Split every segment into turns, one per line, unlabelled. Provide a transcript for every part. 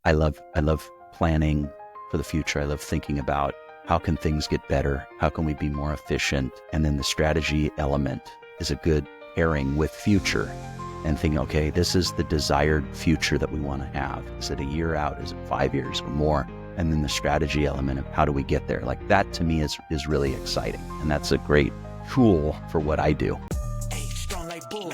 I love planning for the future. I love thinking about how can things get better? How can we be more efficient? And then the strategy element is a good pairing with future and thinking, okay, this is the desired future that we want to have. Is it a year out? Is it 5 years or more? And then the strategy element of how do we get there? Like that to me is really exciting. And that's a great tool for what I do.
Hey, strong like bull.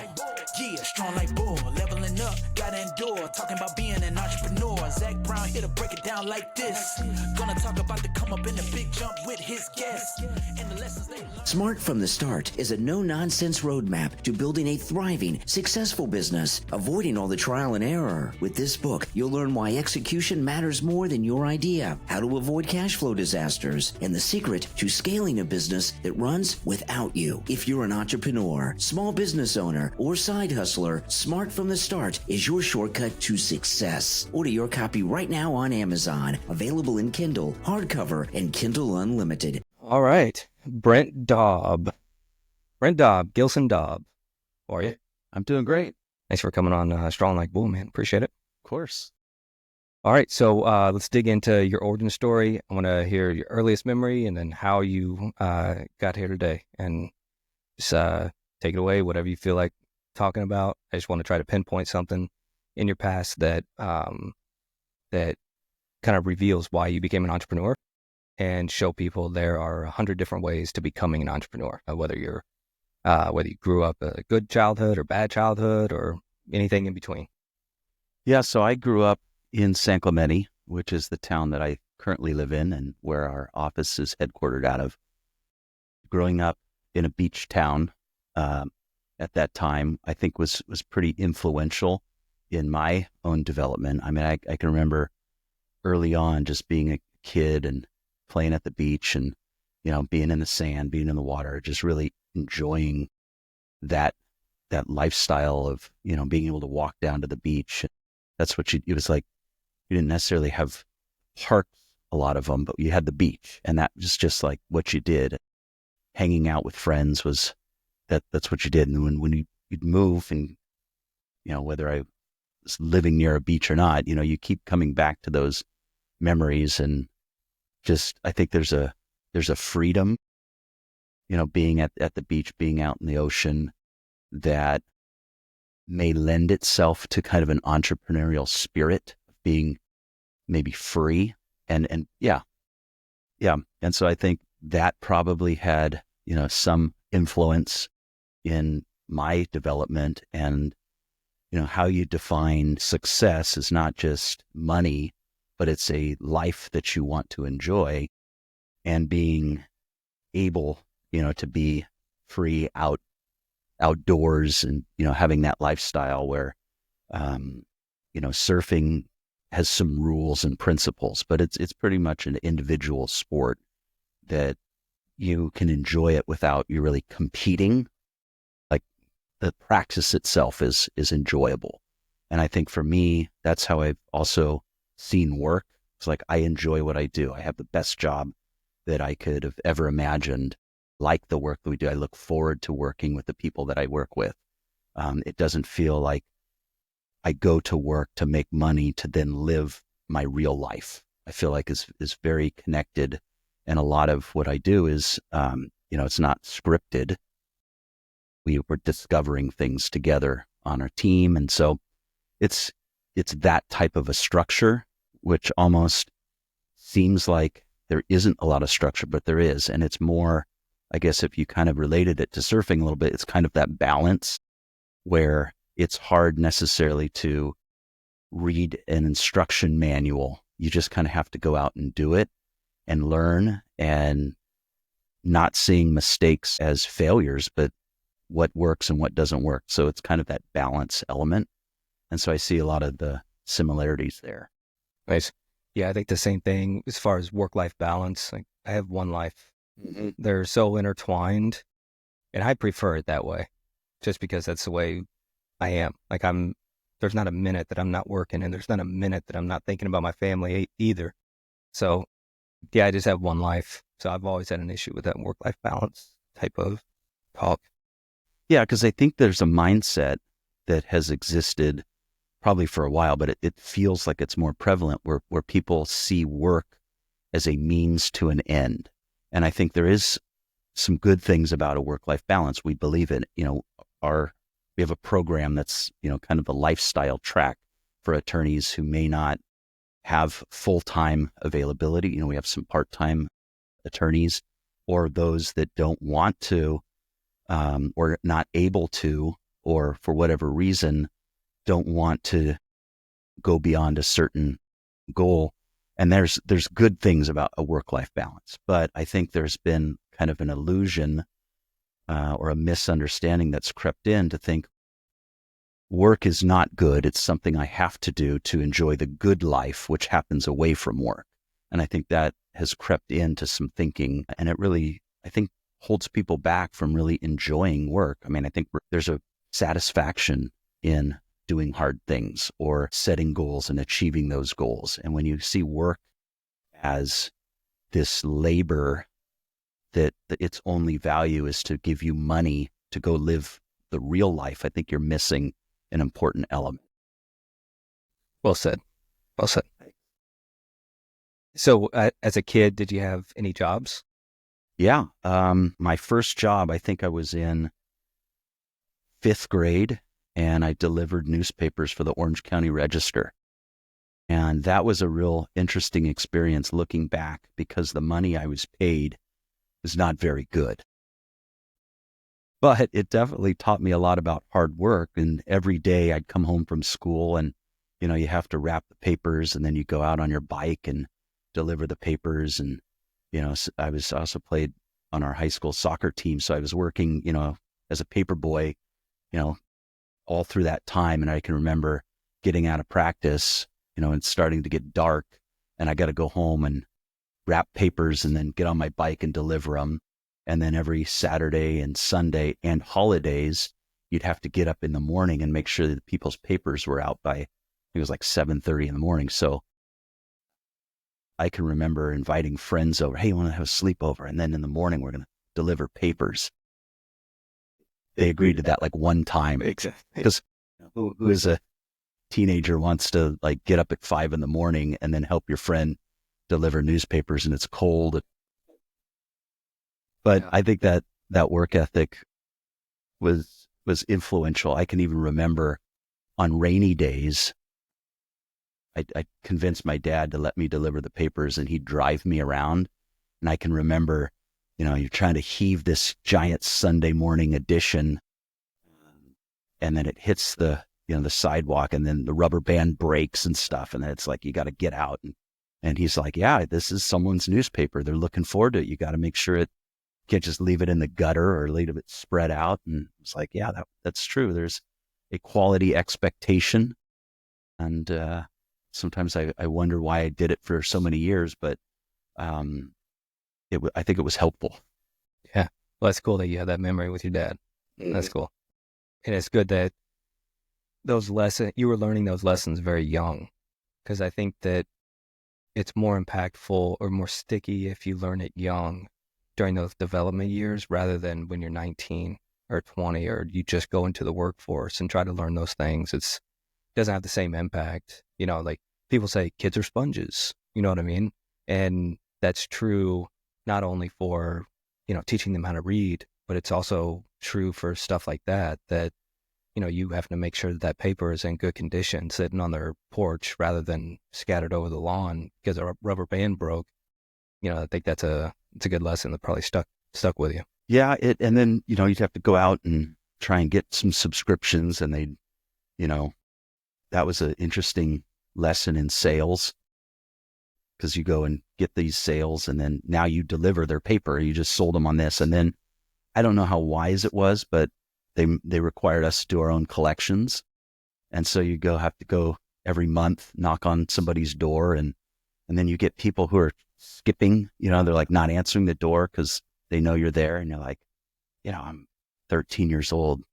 Yeah, strong like bull. Leveling up, gotta endure. Talking about being an entrepreneur. Zach Brown here to break it down like this. Gonna talk about the come up in the big jump with his guests and the lessons they learned.
Smart from the Start is a no-nonsense roadmap to building a thriving, successful business, avoiding all the trial and error. With this book, you'll learn why execution matters more than your idea, how to avoid cash flow disasters, and the secret to scaling a business that runs without you. If you're an entrepreneur, small business owner, or side hustler, Smart from the Start is your shortcut to success. Order your copy right now on Amazon. Available in Kindle, hardcover, and Kindle Unlimited.
All right. Brent Daub. Brent Daub, Gilson Dobb. How are you?
I'm doing great.
Thanks for coming on Strong Like Bull, man. Appreciate it.
Of course.
All right. So let's dig into your origin story. I want to hear your earliest memory and then how you got here today. And just take it away, whatever you feel like talking about. I just want to try to pinpoint something in your past that that kind of reveals why you became an entrepreneur and show people there are 100 different ways to becoming an entrepreneur, whether you grew up a good childhood or bad childhood or anything in between.
Yeah, so I grew up in San Clemente, which is the town that I currently live in and where our office is headquartered out of. Growing up in a beach town at that time, I think was pretty influential in my own development. I mean, I can remember early on just being a kid and playing at the beach and, being in the sand, being in the water, just really enjoying that lifestyle of, being able to walk down to the beach. That's what it was like. You didn't necessarily have parks, a lot of them, but you had the beach, and that was just like what you did. Hanging out with friends that's what you did. And when you'd move and, whether I was living near a beach or not, you keep coming back to those memories. And just, I think there's a freedom, being at the beach, being out in the ocean, that may lend itself to kind of an entrepreneurial spirit, being maybe free. And yeah. And so I think that probably had, some influence in my development. And, how you define success is not just money, but it's a life that you want to enjoy, and being able, to be free outdoors and, having that lifestyle where, surfing has some rules and principles, but it's pretty much an individual sport that you can enjoy it without you really competing. Like the practice itself is enjoyable. And I think for me, that's how I've also seen work. It's like, I enjoy what I do. I have the best job that I could have ever imagined. Like the work that we do. I look forward to working with the people that I work with. It doesn't feel like I go to work to make money to then live my real life. I feel like is very connected. And a lot of what I do is, it's not scripted. We're discovering things together on our team. And so it's that type of a structure, which almost seems like there isn't a lot of structure, but there is. And it's more, I guess if you kind of related it to surfing a little bit, it's kind of that balance where it's hard necessarily to read an instruction manual. You just kind of have to go out and do it and learn, and not seeing mistakes as failures, but what works and what doesn't work. So it's kind of that balance element. And so I see a lot of the similarities there.
Nice. Yeah, I think the same thing as far as work-life balance. Like, I have one life.
Mm-hmm.
They're so intertwined, and I prefer it that way just because that's the way I am. Like, there's not a minute that I'm not working, and there's not a minute that I'm not thinking about my family either. So yeah, I just have one life. So I've always had an issue with that work-life balance type of talk.
Yeah, because I think there's a mindset that has existed probably for a while, but it feels like it's more prevalent where people see work as a means to an end. And I think there is some good things about a work-life balance. We believe in, we have a program that's, kind of a lifestyle track for attorneys who may not have full-time availability. We have some part-time attorneys, or those that don't want to, or not able to, or for whatever reason, don't want to go beyond a certain goal. And there's good things about a work-life balance, but I think there's been kind of an illusion or a misunderstanding that's crept in to think work is not good. It's something I have to do to enjoy the good life, which happens away from work. And I think that has crept into some thinking, and it really, I think, holds people back from really enjoying work. I mean, I think there's a satisfaction in doing hard things or setting goals and achieving those goals. And when you see work as this labor that its only value is to give you money to go live the real life, I think you're missing an important element.
Well said. Well said. So as a kid, did you have any jobs?
Yeah. My first job, I think I was in 5th grade, and I delivered newspapers for the Orange County Register. And that was a real interesting experience looking back, because the money I was paid was not very good. But it definitely taught me a lot about hard work. And every day I'd come home from school and, you have to wrap the papers, and then you go out on your bike and deliver the papers. And, I was also played on our high school soccer team. So I was working, as a paper boy, all through that time. And I can remember getting out of practice, and starting to get dark, and I got to go home and wrap papers and then get on my bike and deliver them. And then every Saturday and Sunday and holidays, you'd have to get up in the morning and make sure that people's papers were out by, it was like 7:30 in the morning. So I can remember inviting friends over. Hey, you want to have a sleepover? And then in the morning, we're going to deliver papers. They agreed to that like one time.
Exactly.
Because who is a teenager wants to like get up at 5 a.m. and then help your friend deliver newspapers, and it's cold. But yeah. I think that work ethic was influential. I can even remember on rainy days, I convinced my dad to let me deliver the papers, and he'd drive me around. And I can remember, you're trying to heave this giant Sunday morning edition, and then it hits the sidewalk, and then the rubber band breaks and stuff. And then it's like, you got to get out. And he's like, yeah, this is someone's newspaper. They're looking forward to it. You got to make sure can't just leave it in the gutter or leave it spread out. And it's like, yeah, that's true. There's a quality expectation. And sometimes I wonder why I did it for so many years, but I think it was helpful.
Yeah. Well, that's cool that you have that memory with your dad. That's cool. And it's good that you were learning those lessons very young, because I think that it's more impactful or more sticky if you learn it young during those development years, rather than when you're 19 or 20, or you just go into the workforce and try to learn those things. It doesn't have the same impact. Like people say kids are sponges, you know what I mean? And that's true not only for, teaching them how to read, but it's also true for stuff like that, you have to make sure that paper is in good condition, sitting on their porch rather than scattered over the lawn because a rubber band broke. I think it's a good lesson that probably stuck with you.
Yeah. And then, you'd have to go out and try and get some subscriptions, and that was an interesting lesson in sales, because you go and get these sales, and then now you deliver their paper. You just sold them on this. And then I don't know how wise it was, but they required us to do our own collections. And so you have to go every month, knock on somebody's door, and then you get people who are skipping, they're like not answering the door because they know you're there. And you're like, I'm 13 years old.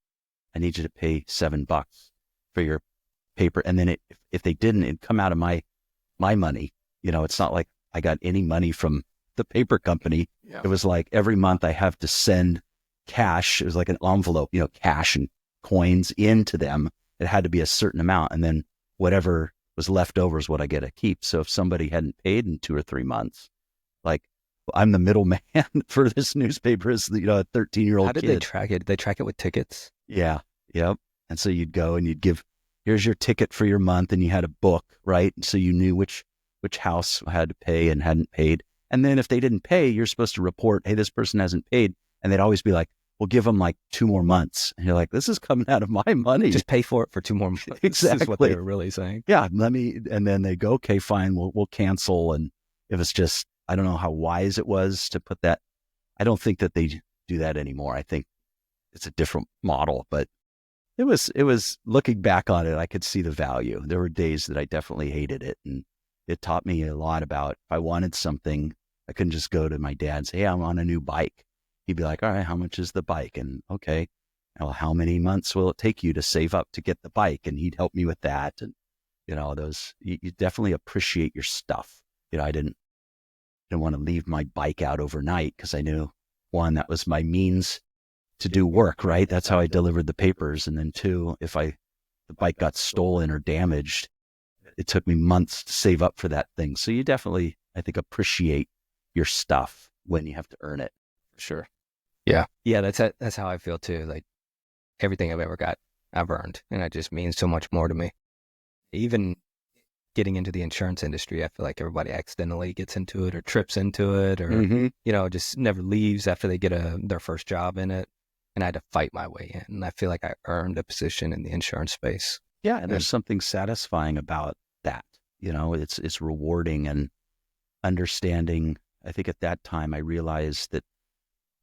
I need you to pay $7 for your paper. And then if they didn't, it'd come out of my money. It's not like I got any money from the paper company. Yeah. It was like every month I have to send cash. It was like an envelope, cash and coins into them. It had to be a certain amount. And then whatever was left over is what I get to keep. So if somebody hadn't paid in 2 or 3 months, like I'm the middleman for this newspaper as a 13-year-old
How did
kid.
they track it? Did they track it with tickets?
Yeah. Yep. And so you'd go and you'd give, here's your ticket for your month, and you had a book, right? So you knew which house had to pay and hadn't paid. And then if they didn't pay, you're supposed to report, hey, this person hasn't paid. And they'd always be like, we'll give them like 2 more months. And you're like, this is coming out of my money.
Just pay for it for 2 more months.
Exactly.
Is what they were really saying.
Yeah. And then they go, okay, fine, we'll cancel. And if it's just, I don't know how wise it was to put that. I don't think that they do that anymore. I think it's a different model, but it was looking back on it, I could see the value. There were days that I definitely hated it. And it taught me a lot about, if I wanted something, I couldn't just go to my dad and say, hey, I'm on a new bike. He'd be like, all right, how much is the bike? And okay, well, how many months will it take you to save up to get the bike? And he'd help me with that. And, you definitely appreciate your stuff. I didn't want to leave my bike out overnight because I knew, one, that was my means to do work, right? That's how I delivered the papers. And then 2, if the bike got stolen or damaged, it took me months to save up for that thing. So you definitely, I think, appreciate your stuff when you have to earn it.
Sure. Yeah. Yeah. That's how I feel too. Like everything I've ever got, I've earned, and it just means so much more to me. Even getting into the insurance industry, I feel like everybody accidentally gets into it or trips into it or, just never leaves after they get their first job in it. And I had to fight my way in. And I feel like I earned a position in the insurance space.
Yeah. And there's something satisfying about that. It's rewarding and understanding. I think at that time I realized that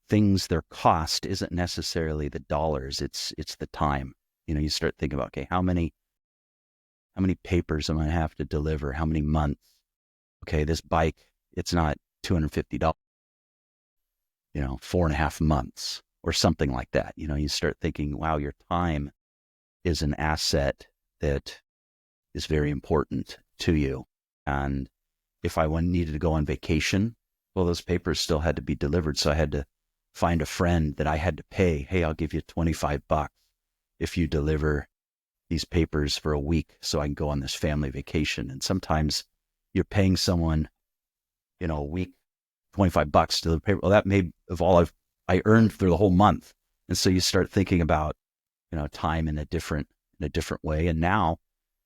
things, their cost isn't necessarily the dollars. It's the time. You start thinking about, okay, how many papers am I going to have to deliver? How many months? Okay, this bike, it's not $250, 4.5 months or something like that. You start thinking, wow, your time is an asset that is very important to you. And if I needed to go on vacation, well, those papers still had to be delivered. So I had to find a friend that I had to pay. Hey, I'll give you $25 if you deliver these papers for a week so I can go on this family vacation. And sometimes you're paying someone, a week, $25 to deliver paper. Well, that may have all I earned through the whole month. And so you start thinking about, time in a different way. And now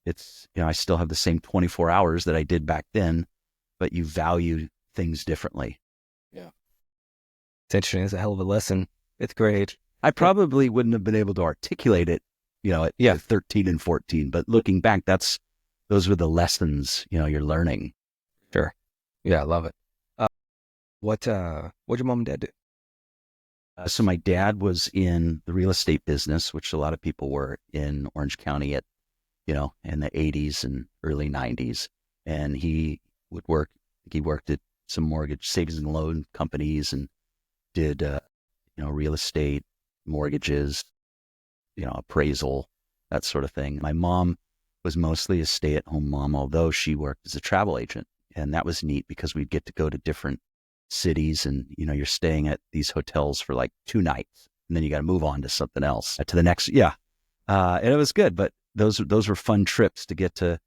it's, I still have the same 24 hours that I did back then, but you value things differently.
Yeah. It's interesting. It's a hell of a lesson. 5th grade.
I probably wouldn't have been able to articulate it, at 13 and 14, but looking back, those were the lessons, you're learning.
Sure. Yeah. I love it. What'd your mom and dad do?
So my dad was in the real estate business, which a lot of people were in Orange County at, in the 80s and early 90s. And he worked at some mortgage savings and loan companies and did, real estate, mortgages, appraisal, that sort of thing. My mom was mostly a stay-at-home mom, although she worked as a travel agent. And that was neat because we'd get to go to different cities and, you're staying at these hotels for like 2 nights and then you got to move on to something else, to the next. Yeah. And it was good, but those were fun trips to get to,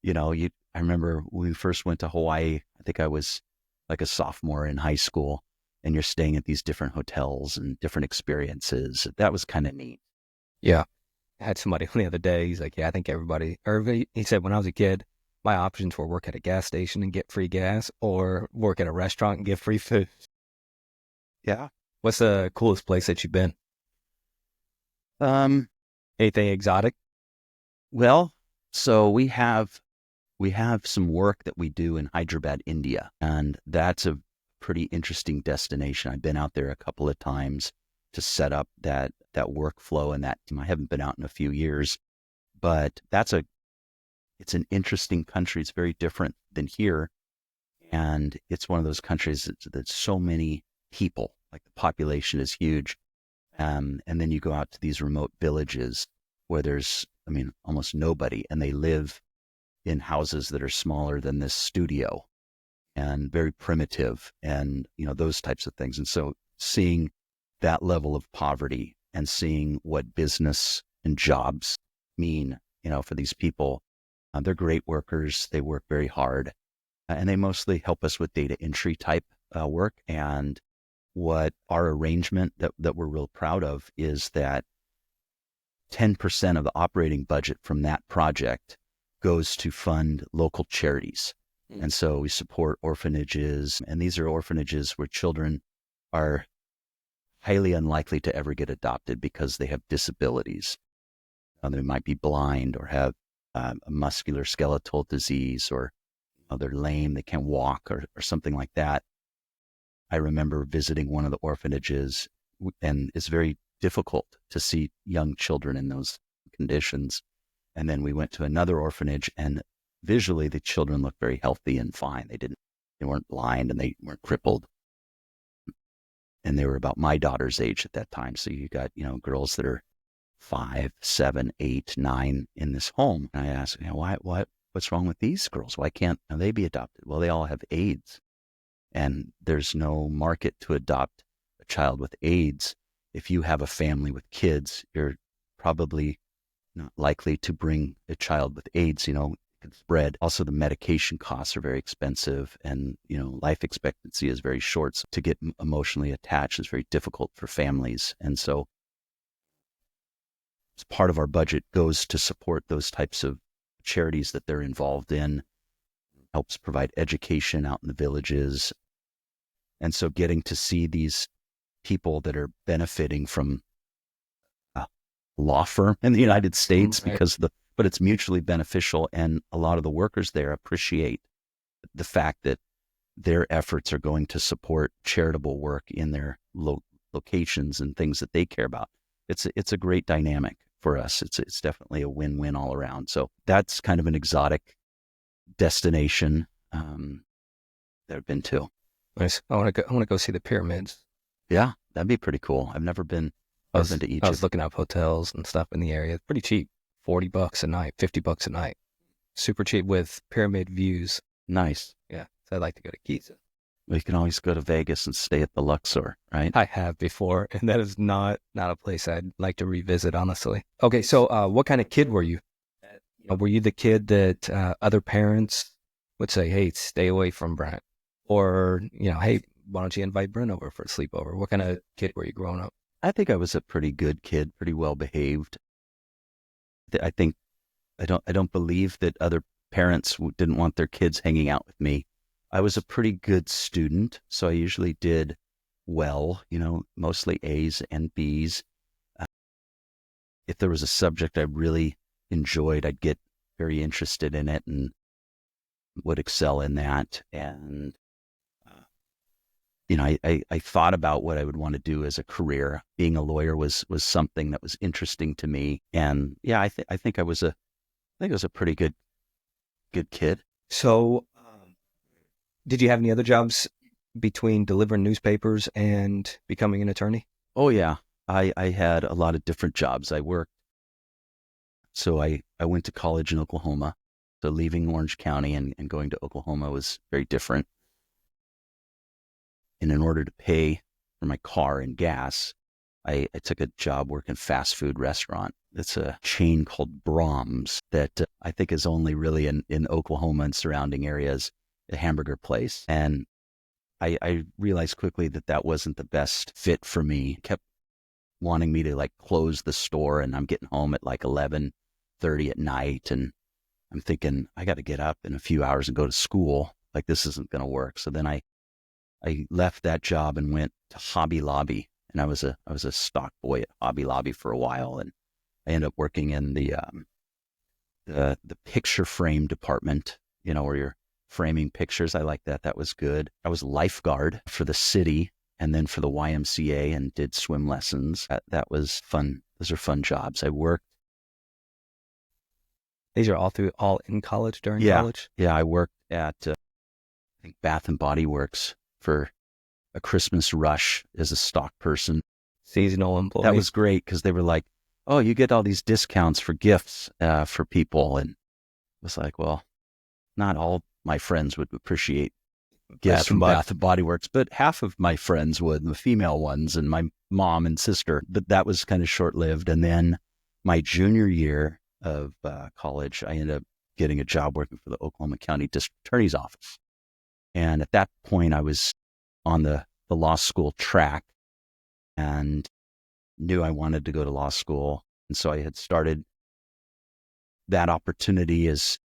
I remember when we first went to Hawaii, I think I was like a sophomore in high school, and you're staying at these different hotels and different experiences. That was kind of neat.
Yeah. I had somebody the other day, he's like, yeah, I think he said, when I was a kid, my options were work at a gas station and get free gas or work at a restaurant and get free food.
Yeah.
What's the coolest place that you've been? Anything exotic?
Well, so we have some work that we do in Hyderabad, India, and that's a pretty interesting destination. I've been out there a couple of times to set up that workflow and that team. I haven't been out in a few years, but it's an interesting country. It's very different than here. And it's one of those countries that's so many people, like the population is huge. And then you go out to these remote villages where there's, almost nobody, and they live in houses that are smaller than this studio and very primitive and, those types of things. And so seeing that level of poverty and seeing what business and jobs mean, for these people, They're great workers. They work very hard, and they mostly help us with data entry type work. And what our arrangement that we're real proud of is that 10% of the operating budget from that project goes to fund local charities. And so we support orphanages, and these are orphanages where children are highly unlikely to ever get adopted because they have disabilities. They might be blind or have a muscular skeletal disease, or they're lame, they can't walk, or something like that. I remember visiting one of the orphanages, and it's very difficult to see young children in those conditions. And then we went to another orphanage, and visually the children looked very healthy and fine. They weren't blind, and they weren't crippled. And they were about my daughter's age at that time. So you got, girls that are 5, 7, 8, 9 in this home. And I asked, what's wrong with these girls? Why can't they be adopted? Well, they all have AIDS, and there's no market to adopt a child with AIDS. If you have a family with kids, you're probably not likely to bring a child with AIDS, it can spread. Also, the medication costs are very expensive, and, life expectancy is very short. So to get emotionally attached is very difficult for families. And so as part of our budget goes to support those types of charities that they're involved in, helps provide education out in the villages. And so getting to see these people that are benefiting from a law firm in the United States, because but it's mutually beneficial, and a lot of the workers there appreciate the fact that their efforts are going to support charitable work in their locations and things that they care about. It's a great dynamic for us. It's definitely a win-win all around. So that's kind of an exotic destination that I've been to.
Nice. I want to go see the pyramids.
Yeah, that'd be pretty cool. I've never been to Egypt.
I was looking up hotels and stuff in the area. It's pretty cheap. $40 a night, $50 a night. Super cheap with pyramid views.
Nice.
Yeah. So I'd like to go to Giza.
We can always go to Vegas and stay at the Luxor, right?
I have before, and that is not a place I'd like to revisit, honestly. Okay, so what kind of kid were you? Were you the kid that other parents would say, hey, stay away from Brent? Or, hey, why don't you invite Brent over for a sleepover? What kind of kid were you growing up?
I think I was a pretty good kid, pretty well behaved. I don't believe that other parents didn't want their kids hanging out with me. I was a pretty good student, so I usually did well, mostly A's and B's. If there was a subject I really enjoyed, I'd get very interested in it and would excel in that. And, I thought about what I would want to do as a career. Being a lawyer was something that was interesting to me. And yeah, I think I was a pretty good kid.
So, did you have any other jobs between delivering newspapers and becoming an attorney?
Oh yeah, I had a lot of different jobs. I worked. So I went to college in Oklahoma. So leaving Orange County and going to Oklahoma was very different. And in order to pay for my car and gas, I took a job working fast food restaurant. It's a chain called Brahms that I think is only really in Oklahoma and surrounding areas, a hamburger place. And I realized quickly that wasn't the best fit for me. Kept wanting me to close the store, and I'm getting home at 11:30 at night. And I'm thinking, I got to get up in a few hours and go to school. This isn't going to work. So then I left that job and went to Hobby Lobby, and I was a stock boy at Hobby Lobby for a while, and I ended up working in the picture frame department, where you're framing pictures. I liked that. That was good. I was lifeguard for the city and then for the YMCA, and did swim lessons. That was fun. Those are fun jobs. I worked.
These are all in college, during college?
Yeah, I worked at I think Bath and Body Works for a Christmas rush as a stock person.
Seasonal employee.
That was great because they were like, oh, you get all these discounts for gifts for people. And it was like, well, not all my friends would appreciate gifts from Bath and Body Works, but half of my friends would, the female ones, and my mom and sister. But that was kind of short-lived. And then my junior year of college, I ended up getting a job working for the Oklahoma County District Attorney's Office. And at that point, I was on the law school track and knew I wanted to go to law school. And so I had started that opportunity as,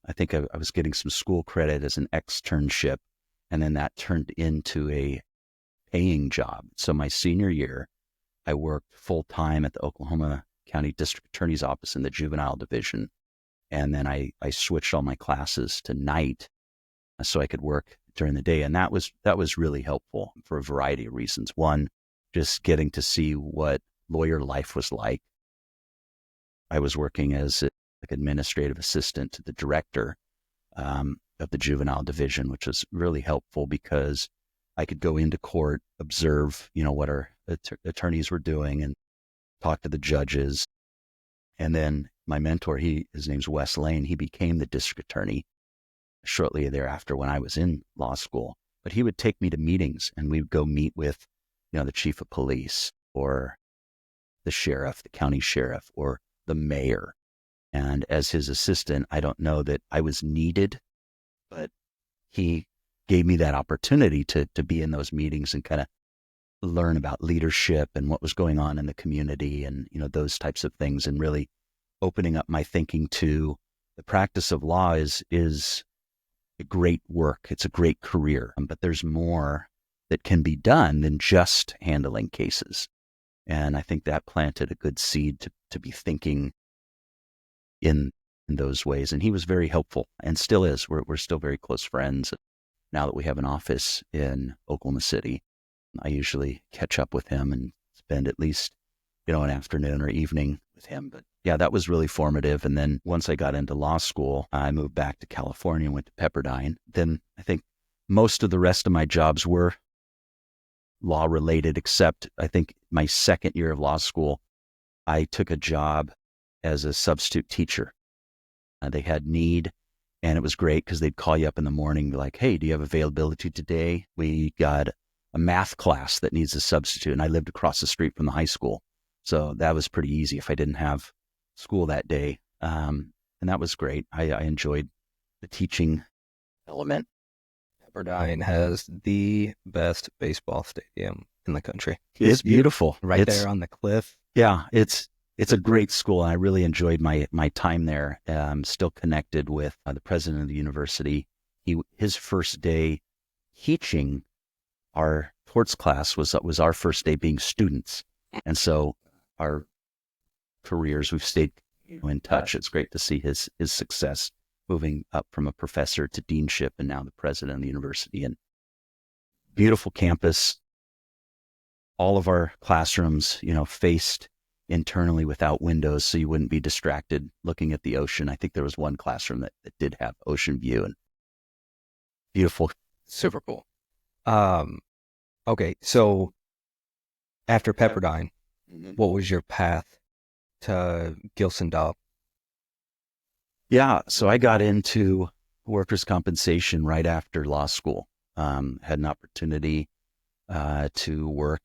I think I was getting some school credit as an externship. And then that turned into a paying job. So my senior year, I worked full time at the Oklahoma County District Attorney's Office in the juvenile division. And then I switched all my classes to night so I could work during the day. And that was really helpful for a variety of reasons. One, just getting to see what lawyer life was like. I was working as like administrative assistant to the director of the juvenile division, which was really helpful because I could go into court, observe, what our attorneys were doing and talk to the judges. And then my mentor, his name's Wes Lane, he became the district attorney shortly thereafter when I was in law school. But he would take me to meetings and we would go meet with, the chief of police or the sheriff, the county sheriff, or the mayor. And as his assistant, I don't know that I was needed, but he gave me that opportunity to be in those meetings and kind of learn about leadership and what was going on in the community and, those types of things, and really opening up my thinking to the practice of law is a great work. It's a great career, but there's more that can be done than just handling cases. And I think that planted a good seed to be thinking in those ways. And he was very helpful and still is. We're still very close friends. Now that we have an office in Oklahoma City, I usually catch up with him and spend at least, an afternoon or evening with him. But yeah, that was really formative. And then once I got into law school, I moved back to California and went to Pepperdine. Then I think most of the rest of my jobs were law related, except I think my second year of law school, I took a job as a substitute teacher. They had need, and it was great because they'd call you up in the morning and be like, hey, do you have availability today? We got a math class that needs a substitute. And I lived across the street from the high school. So that was pretty easy if I didn't have school that day. And that was great. I enjoyed the teaching element.
Pepperdine has the best baseball stadium in the country.
It's beautiful.
Right there on the cliff.
Yeah, it's a great school. And I really enjoyed my time there. I'm still connected with the president of the university. His first day teaching our torts class was our first day being students. And so our careers, we've stayed in touch. It's great to see his success moving up from a professor to deanship and now the president of the university. And beautiful campus. All of our classrooms, faced internally without windows, so you wouldn't be distracted looking at the ocean. I think there was one classroom that did have ocean view, and beautiful.
Super cool. Okay, so after Pepperdine, what was your path to Gilson Dobb?
Yeah, so I got into workers' compensation right after law school. Had an opportunity to work.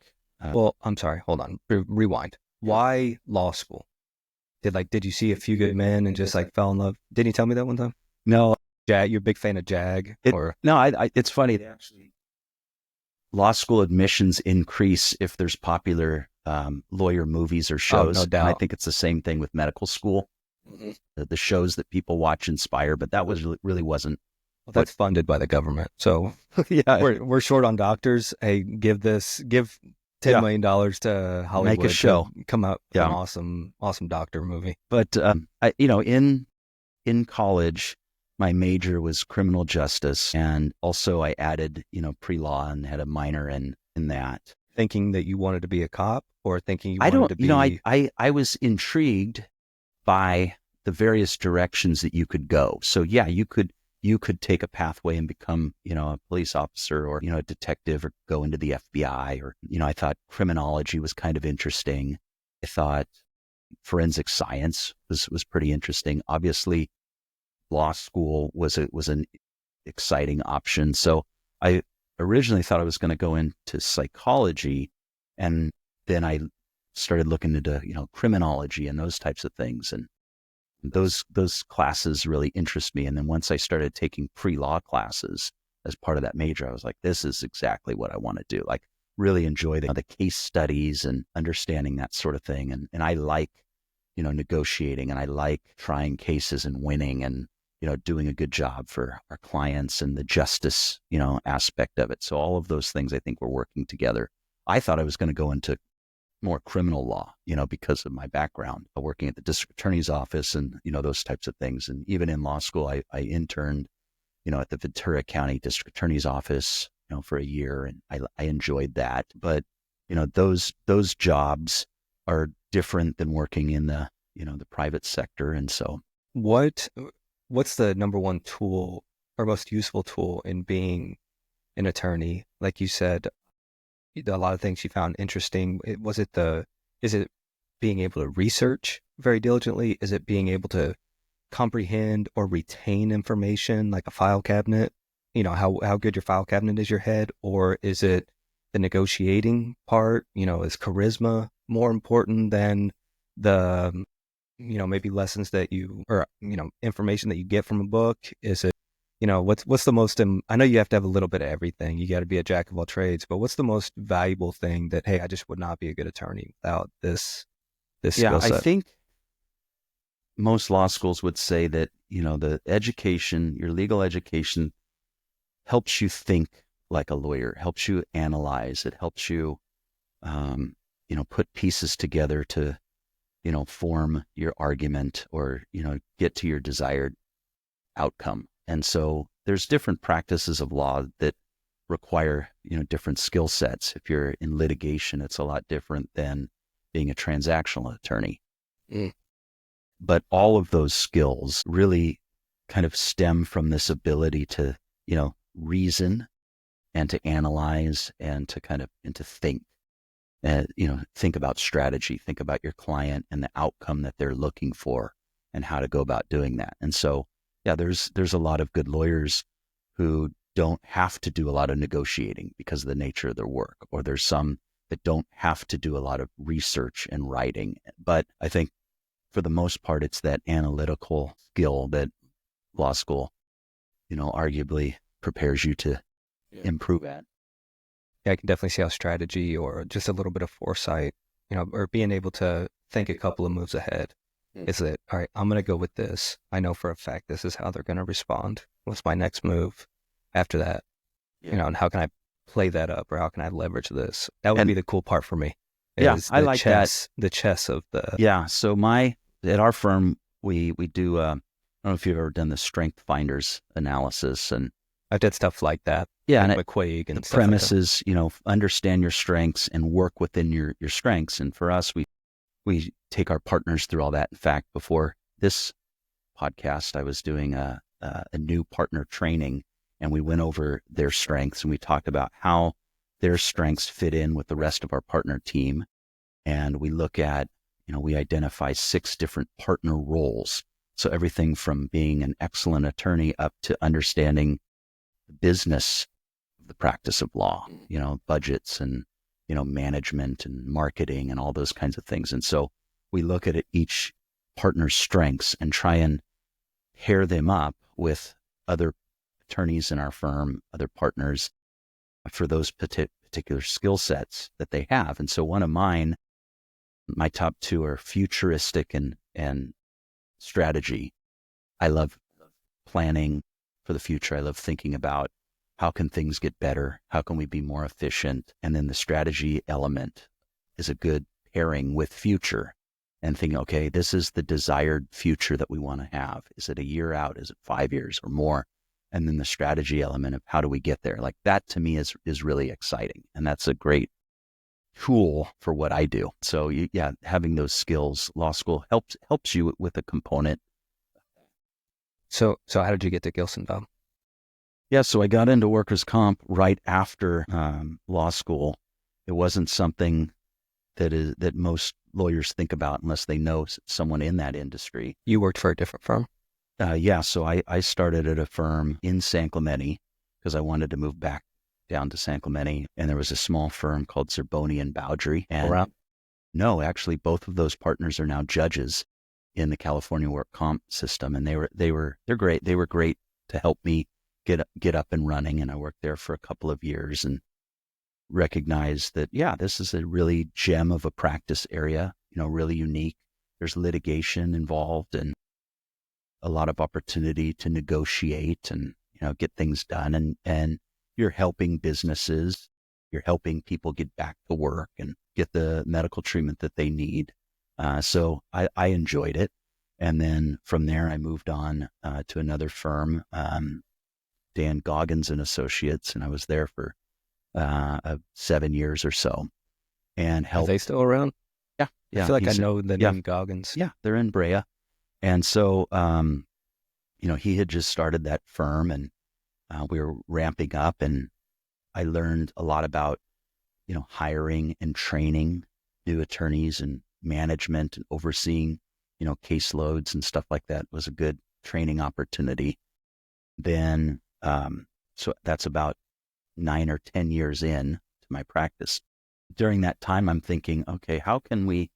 Well, I'm sorry, hold on, rewind. Why law school? Did you see A Few Good Men and just fell in love? Didn't you tell me that one time?
No.
Jag, you're a big fan of Jag?
It's funny. Actually, law school admissions increase if there's popular lawyer movies or shows.
Oh, no doubt.
And I think it's the same thing with medical school. Mm-hmm. The shows that people watch inspire, but that was really wasn't.
Well, that's funded by the government. So
yeah,
we're short on doctors. Hey, give $10 million to Hollywood.
Make a show.
Come out with an awesome doctor movie.
But in college, my major was criminal justice, and also I added pre-law and had a minor in that.
Thinking that you wanted to be a cop, or thinking you wanted to be?
I was intrigued by the various directions that you could go. So yeah, you could take a pathway and become, a police officer or, a detective, or go into the FBI, or, I thought criminology was kind of interesting. I thought forensic science was pretty interesting. Obviously, law school was an exciting option. So I originally thought I was going to go into psychology, and then I started looking into, criminology and those types of things. And Those classes really interest me. And then once I started taking pre-law classes as part of that major, I was like, this is exactly what I want to do. Like really enjoy the case studies and understanding that sort of thing. And I like, negotiating, and I like trying cases and winning and, doing a good job for our clients and the justice, aspect of it. So all of those things I think were working together. I thought I was going to go into more criminal law, because of my background, working at the district attorney's office and, those types of things. And even in law school, I interned, at the Ventura County district attorney's office, for a year, and I enjoyed that. But, those jobs are different than working in the, the private sector. And so
what's the number one tool or most useful tool in being an attorney? Like you said, a lot of things you found interesting. Is it being able to research very diligently? Is it being able to comprehend or retain information like a file cabinet? How good your file cabinet is your head? Or is it the negotiating part? Is charisma more important than the, maybe lessons that information that you get from a book? Is it, what's the most, I know you have to have a little bit of everything. You got to be a jack of all trades, but what's the most valuable thing that, hey, I just would not be a good attorney without this skill set?
I think most law schools would say that, the education, your legal education helps you think like a lawyer, helps you analyze, it helps you, put pieces together to, form your argument or, get to your desired outcome. And so there's different practices of law that require, different skill sets. If you're in litigation, it's a lot different than being a transactional attorney. But all of those skills really kind of stem from this ability to, reason and to analyze and to think. Think about strategy, think about your client and the outcome that they're looking for and how to go about doing that. And so, there's a lot of good lawyers who don't have to do a lot of negotiating because of the nature of their work, or there's some that don't have to do a lot of research and writing. But I think for the most part, it's that analytical skill that law school, arguably prepares you to improve at.
Yeah, I can definitely see how strategy or just a little bit of foresight, or being able to think a couple of moves ahead is that, all right, I'm going to go with this. I know for a fact this is how they're going to respond. What's my next move after that? And how can I play that up, or how can I leverage this? That would be the cool part for me.
I like that.
The chess of the...
Yeah. So at our firm, we do, I don't know if you've ever done the strength finders analysis, and
I've done stuff like that.
Yeah.
Like
and
McQuaig and
the
stuff
premise
like
is, understand your strengths and work within your strengths. And for us, we take our partners through all that. In fact, before this podcast, I was doing a new partner training, and we went over their strengths, and we talked about how their strengths fit in with the rest of our partner team. And we look at, we identify 6 different partner roles. So everything from being an excellent attorney up to understanding the business of the practice of law, budgets and, management and marketing and all those kinds of things. And so we look at each partner's strengths and try and pair them up with other attorneys in our firm, other partners, for those particular skill sets that they have. And so one of my top 2 are futuristic and strategy. I love planning for the future. I love thinking about how can things get better? How can we be more efficient? And then the strategy element is a good pairing with future and thinking, okay, this is the desired future that we want to have. Is it a year out? Is it 5 years or more? And then the strategy element of how do we get there? Like that to me is really exciting. And that's a great tool for what I do. So having those skills, law school helps you with a component.
So how did you get to Gilson, Dobb?
Yeah, so I got into workers' comp right after law school. It wasn't something that most lawyers think about unless they know someone in that industry.
You worked for a different firm?
So I started at a firm in San Clemente because I wanted to move back down to San Clemente, and there was a small firm called Zerboni and Bowdry. And no, actually, both of those partners are now judges in the California work comp system, and they're great. They were great to help me get up and running. And I worked there for a couple of years and recognized that, yeah, this is a really gem of a practice area, really unique. There's litigation involved and a lot of opportunity to negotiate and, get things done. And you're helping businesses, you're helping people get back to work and get the medical treatment that they need. So I enjoyed it. And then from there, I moved on to another firm, Dan Goggins and Associates, and I was there for 7 years or so. And helped.
Are they still around?
Yeah.
I feel like I know the name Goggins.
Yeah, they're in Brea. And so, he had just started that firm, and we were ramping up, and I learned a lot about, hiring and training new attorneys and management and overseeing, caseloads and stuff like that. It was a good training opportunity. Then, so that's about 9 or 10 years in to my practice. During that time, I'm thinking, okay, how can we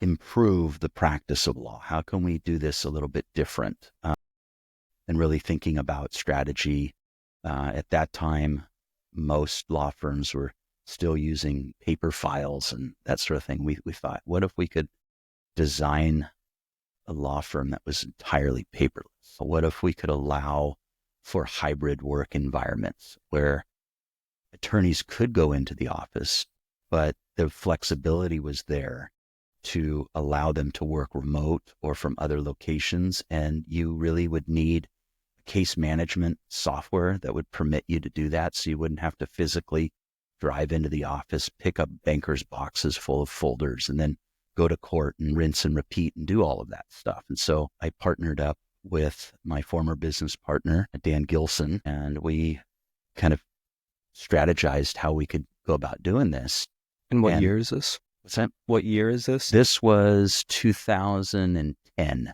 improve the practice of law? How can we do this a little bit different? And really thinking about strategy. At that time, most law firms were still using paper files and that sort of thing. We thought, what if we could design a law firm that was entirely paperless? What if we could allow for hybrid work environments where attorneys could go into the office, but the flexibility was there to allow them to work remote or from other locations. And you really would need case management software that would permit you to do that. So you wouldn't have to physically drive into the office, pick up banker's boxes full of folders, and then go to court and rinse and repeat and do all of that stuff. And so I partnered up with my former business partner, Dan Gilson, and we kind of strategized how we could go about doing this.
And what year is this?
What's that?
What year is this?
This was 2010.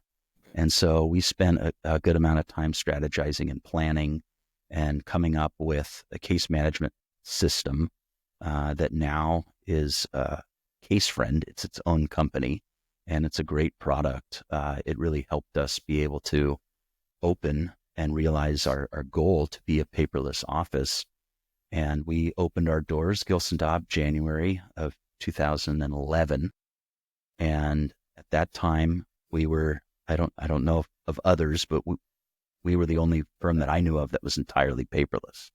And so we spent a good amount of time strategizing and planning and coming up with a case management system that now is CaseFriend. It's its own company, and it's a great product. It really helped us be able to open and realize our goal to be a paperless office. And we opened our doors, Gilson Dobb, January of 2011. And at that time, we were, I don't know of others, but we were the only firm that I knew of that was entirely paperless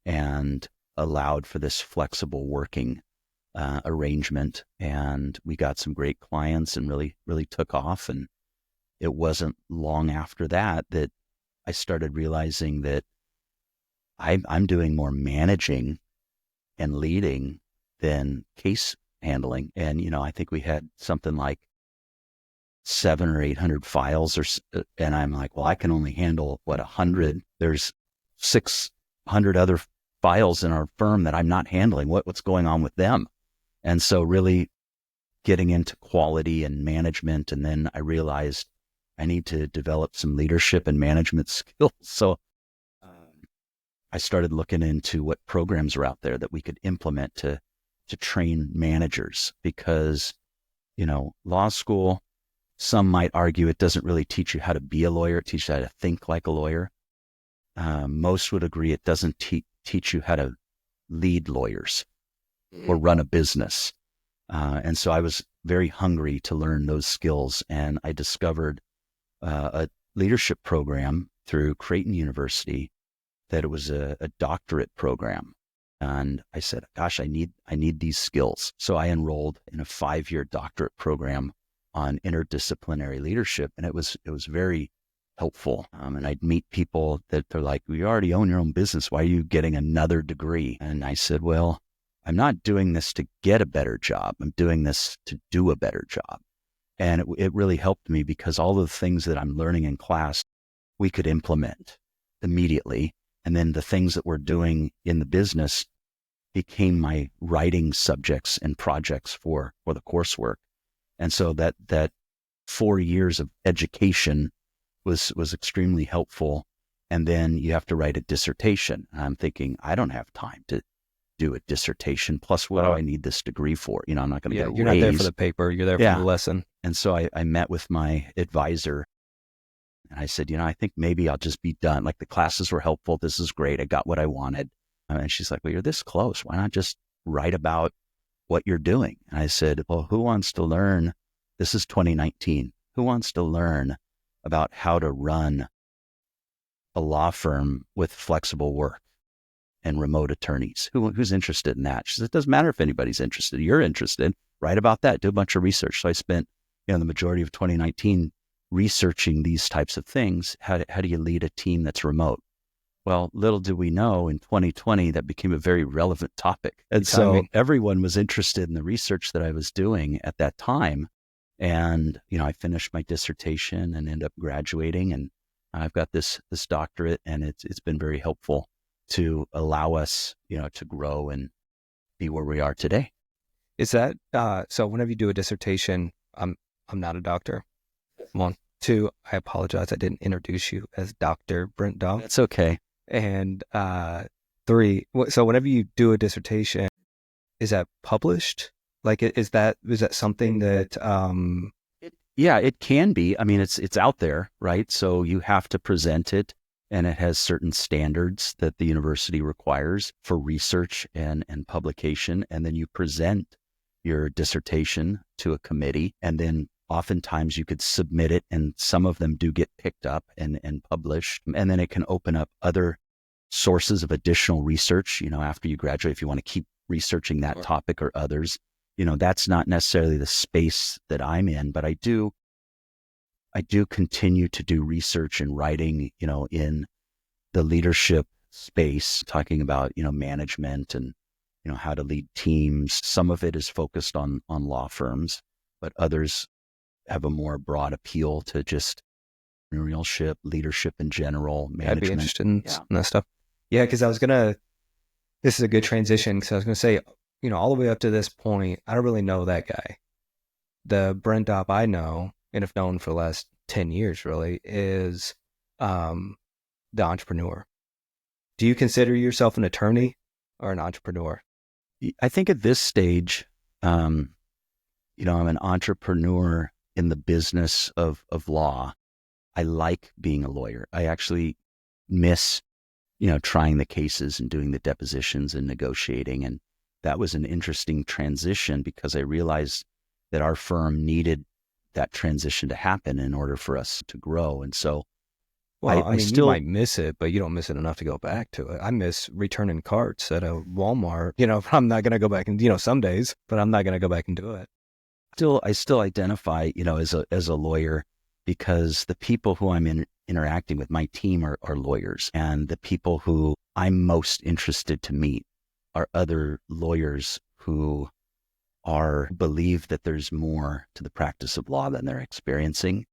and allowed for this flexible working arrangement. And we got some great clients and really, really took off. And it wasn't long after that that I started realizing that I'm doing more managing and leading than case handling. And, I think we had something like 700 or 800 files and I'm like, well, I can only handle 100. There's 600 other files in our firm that I'm not handling. What's going on with them? And so really getting into quality and management. And then I realized I need to develop some leadership and management skills. So I started looking into what programs are out there that we could implement to train managers, because, law school, some might argue it doesn't really teach you how to be a lawyer. It teaches you how to think like a lawyer. Most would agree it doesn't teach you how to lead lawyers or run a business. And so I was very hungry to learn those skills. And I discovered a leadership program through Creighton University that it was a doctorate program. And I said, gosh, I need these skills. So I enrolled in a 5-year doctorate program on interdisciplinary leadership. And it was very helpful. And I'd meet people that they're like, well, you already own your own business. Why are you getting another degree? And I said, well, I'm not doing this to get a better job. I'm doing this to do a better job. And it really helped me, because all of the things that I'm learning in class, we could implement immediately. And then the things that we're doing in the business became my writing subjects and projects for the coursework. And so that 4 years of education was extremely helpful. And then you have to write a dissertation. And I'm thinking, I don't have time to do a dissertation. Plus, what do I need this degree for? I'm not going to get a raise.
You're not there for the paper. You're there for the lesson.
And so I met with my advisor and I said, I think maybe I'll just be done. Like the classes were helpful. This is great. I got what I wanted. And she's like, well, you're this close. Why not just write about what you're doing? And I said, well, who wants to learn? This is 2019. Who wants to learn about how to run a law firm with flexible work and remote attorneys? Who's interested in that? She said, it doesn't matter if anybody's interested. You're interested. Write about that. Do a bunch of research. So I spent, the majority of 2019 researching these types of things. How do you lead a team that's remote? Well, little did we know in 2020 that became a very relevant topic. And so everyone was interested in the research that I was doing at that time. And, I finished my dissertation and ended up graduating, and I've got this doctorate, and it's been very helpful to allow us, to grow and be where we are today.
Is that, so whenever you do a dissertation, I'm not a doctor. 1, 2, I apologize. I didn't introduce you as Dr. Brent Daub.
That's okay.
And 3, so whenever you do a dissertation, is that published? Like, is that something that?
Yeah, it can be. I mean, it's out there, right? So you have to present it, and it has certain standards that the university requires for research and publication. And then you present your dissertation to a committee, and then oftentimes you could submit it, and some of them do get picked up and published. And then it can open up other sources of additional research, after you graduate, if you want to keep researching that topic or others. That's not necessarily the space that I'm in, but I do continue to do research and writing, in the leadership space, talking about, management and, how to lead teams. Some of it is focused on law firms, but others have a more broad appeal to just entrepreneurship, leadership in general, management.
I'd be interested in that stuff. Yeah, because this is a good transition, because I was going to say, all the way up to this point, I don't really know that guy. The Brent Daub I know, and have known for the last 10 years really, is the entrepreneur. Do you consider yourself an attorney or an entrepreneur?
I think at this stage, I'm an entrepreneur in the business of law. I like being a lawyer. I actually miss, trying the cases and doing the depositions and negotiating. And that was an interesting transition, because I realized that our firm needed that transition to happen in order for us to grow. And so I still,
you might miss it, but you don't miss it enough to go back to it. I miss returning carts at a Walmart. I'm not going to go back and, some days, but I'm not going to go back and do it.
I still identify, as a lawyer, because the people who I'm interacting with, my team are lawyers, and the people who I'm most interested to meet are other lawyers who believe that there's more to the practice of law than they're experiencing,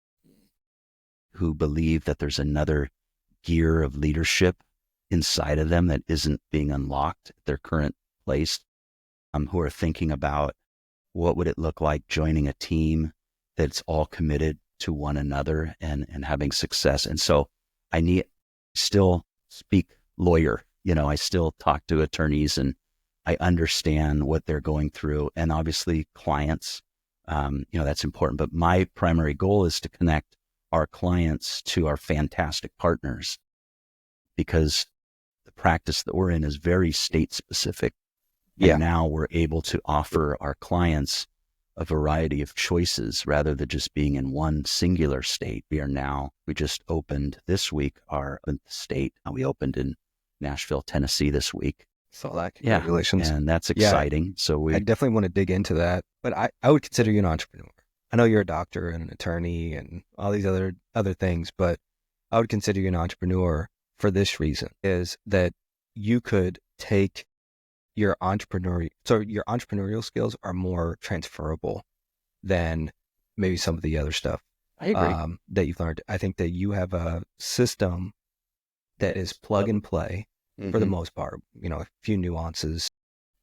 who believe that there's another gear of leadership inside of them that isn't being unlocked at their current place, who are thinking about what would it look like joining a team that's all committed to one another and having success. And so I still speak lawyer. I still talk to attorneys, and I understand what they're going through, and obviously clients, that's important. But my primary goal is to connect our clients to our fantastic partners, because the practice that we're in is very state specific. And now we're able to offer our clients a variety of choices rather than just being in one singular state. We just opened this week our state. We opened in Nashville, Tennessee this week.
Saw that. Congratulations.
And that's exciting.
Yeah,
so
I definitely want to dig into that, but I would consider you an entrepreneur. I know you're a doctor and an attorney and all these other things, but I would consider you an entrepreneur for this reason, is that you could take your entrepreneurial skills are more transferable than maybe some of the other stuff
I agree.
That you've learned. I think that you have a system that is plug and play for the most part, a few nuances.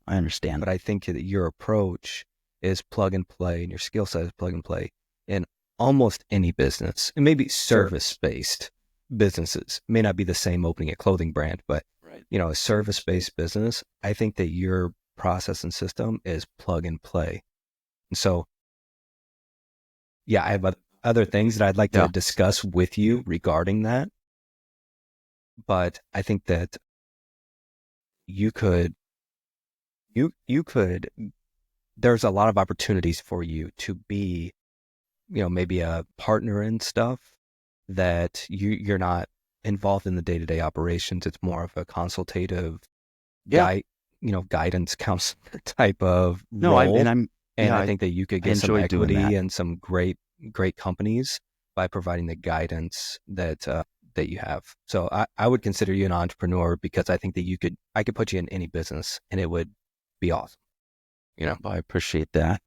I understand.
But I think that your approach is plug and play, and your skill set is plug and play in almost any business. And maybe service-based businesses may not be the same opening a clothing brand, but a service-based business, I think that your process and system is plug and play. And so yeah, I have other things that I'd like to
Yeah.
discuss with you regarding that. But I think that you could, there's a lot of opportunities for you to be, maybe a partner in stuff that you're not involved in the day-to-day operations. It's more of a consultative
Yeah.
guidance counselor type of
No,
role. And
yeah,
I think that you could
I
get some
enjoy doing
equity
that.
and some great companies by providing the guidance that you have. So I would consider you an entrepreneur because I think that I could put you in any business and it would be awesome.
I appreciate that.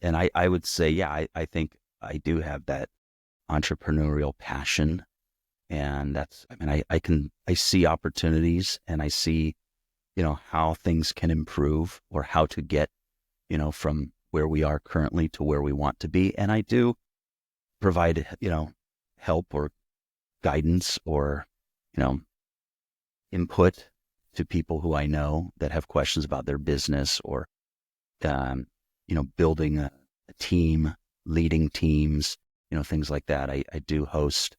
And I would say, yeah, I think I do have that entrepreneurial passion. And I see opportunities and I see, how things can improve or how to get, from where we are currently to where we want to be. And I do provide, help or guidance or, input to people who I know that have questions about their business or, building a team, leading teams, things like that. I do host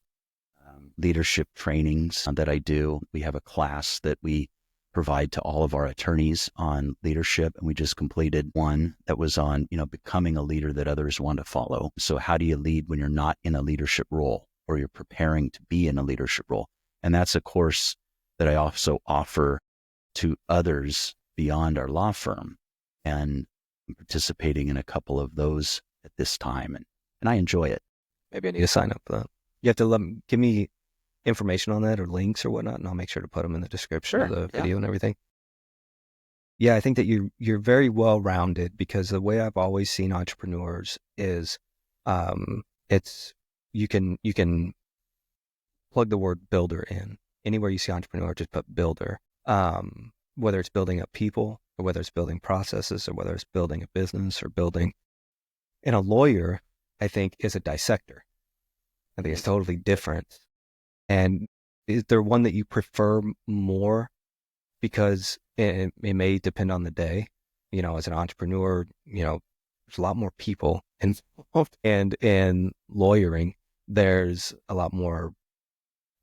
leadership trainings that I do. We have a class that we provide to all of our attorneys on leadership. And we just completed one that was on, becoming a leader that others want to follow. So how do you lead when you're not in a leadership role or you're preparing to be in a leadership role? And that's a course that I also offer to others beyond our law firm. And I'm participating in a couple of those at this time. And I enjoy it.
Maybe I need to sign up for that. You have to give me information on that or links or whatnot, and I'll make sure to put them in the description of the video and everything. Yeah, I think that you're very well-rounded because the way I've always seen entrepreneurs is you can plug the word builder in. Anywhere you see entrepreneur, just put builder. Whether it's building up people or whether it's building processes or whether it's building a business or building. And a lawyer, I think, is a dissector. I think it's totally different. And is there one that you prefer more? Because it may depend on the day. As an entrepreneur, there's a lot more people involved. And in lawyering, there's a lot more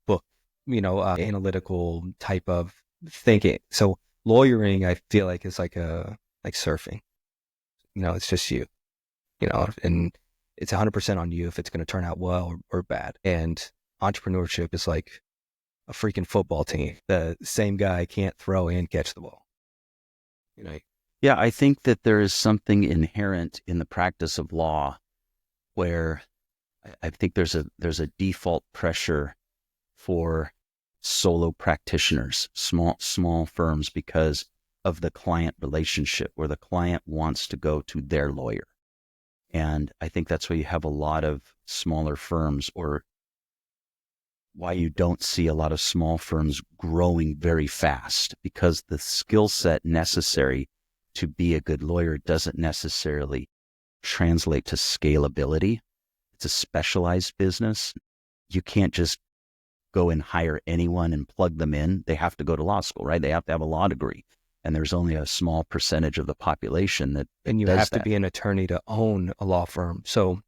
book, analytical type of thinking. So lawyering, I feel like is like surfing. It's just you, and it's 100% on you if it's going to turn out well or bad. And entrepreneurship is like a freaking football team. The same guy can't throw and catch the ball.
Yeah, I think that there is something inherent in the practice of law where I think there's a default pressure for solo practitioners, small firms, because of the client relationship where the client wants to go to their lawyer. And I think that's why you have a lot of smaller firms, or why you don't see a lot of small firms growing very fast, because the skill set necessary to be a good lawyer doesn't necessarily translate to scalability. It's a specialized business. You can't just go and hire anyone and plug them in. They have to go to law school, right? They have to have a law degree. And there's only a small percentage of the population that
and you
does
have
that.
to be an attorney to own a law firm. So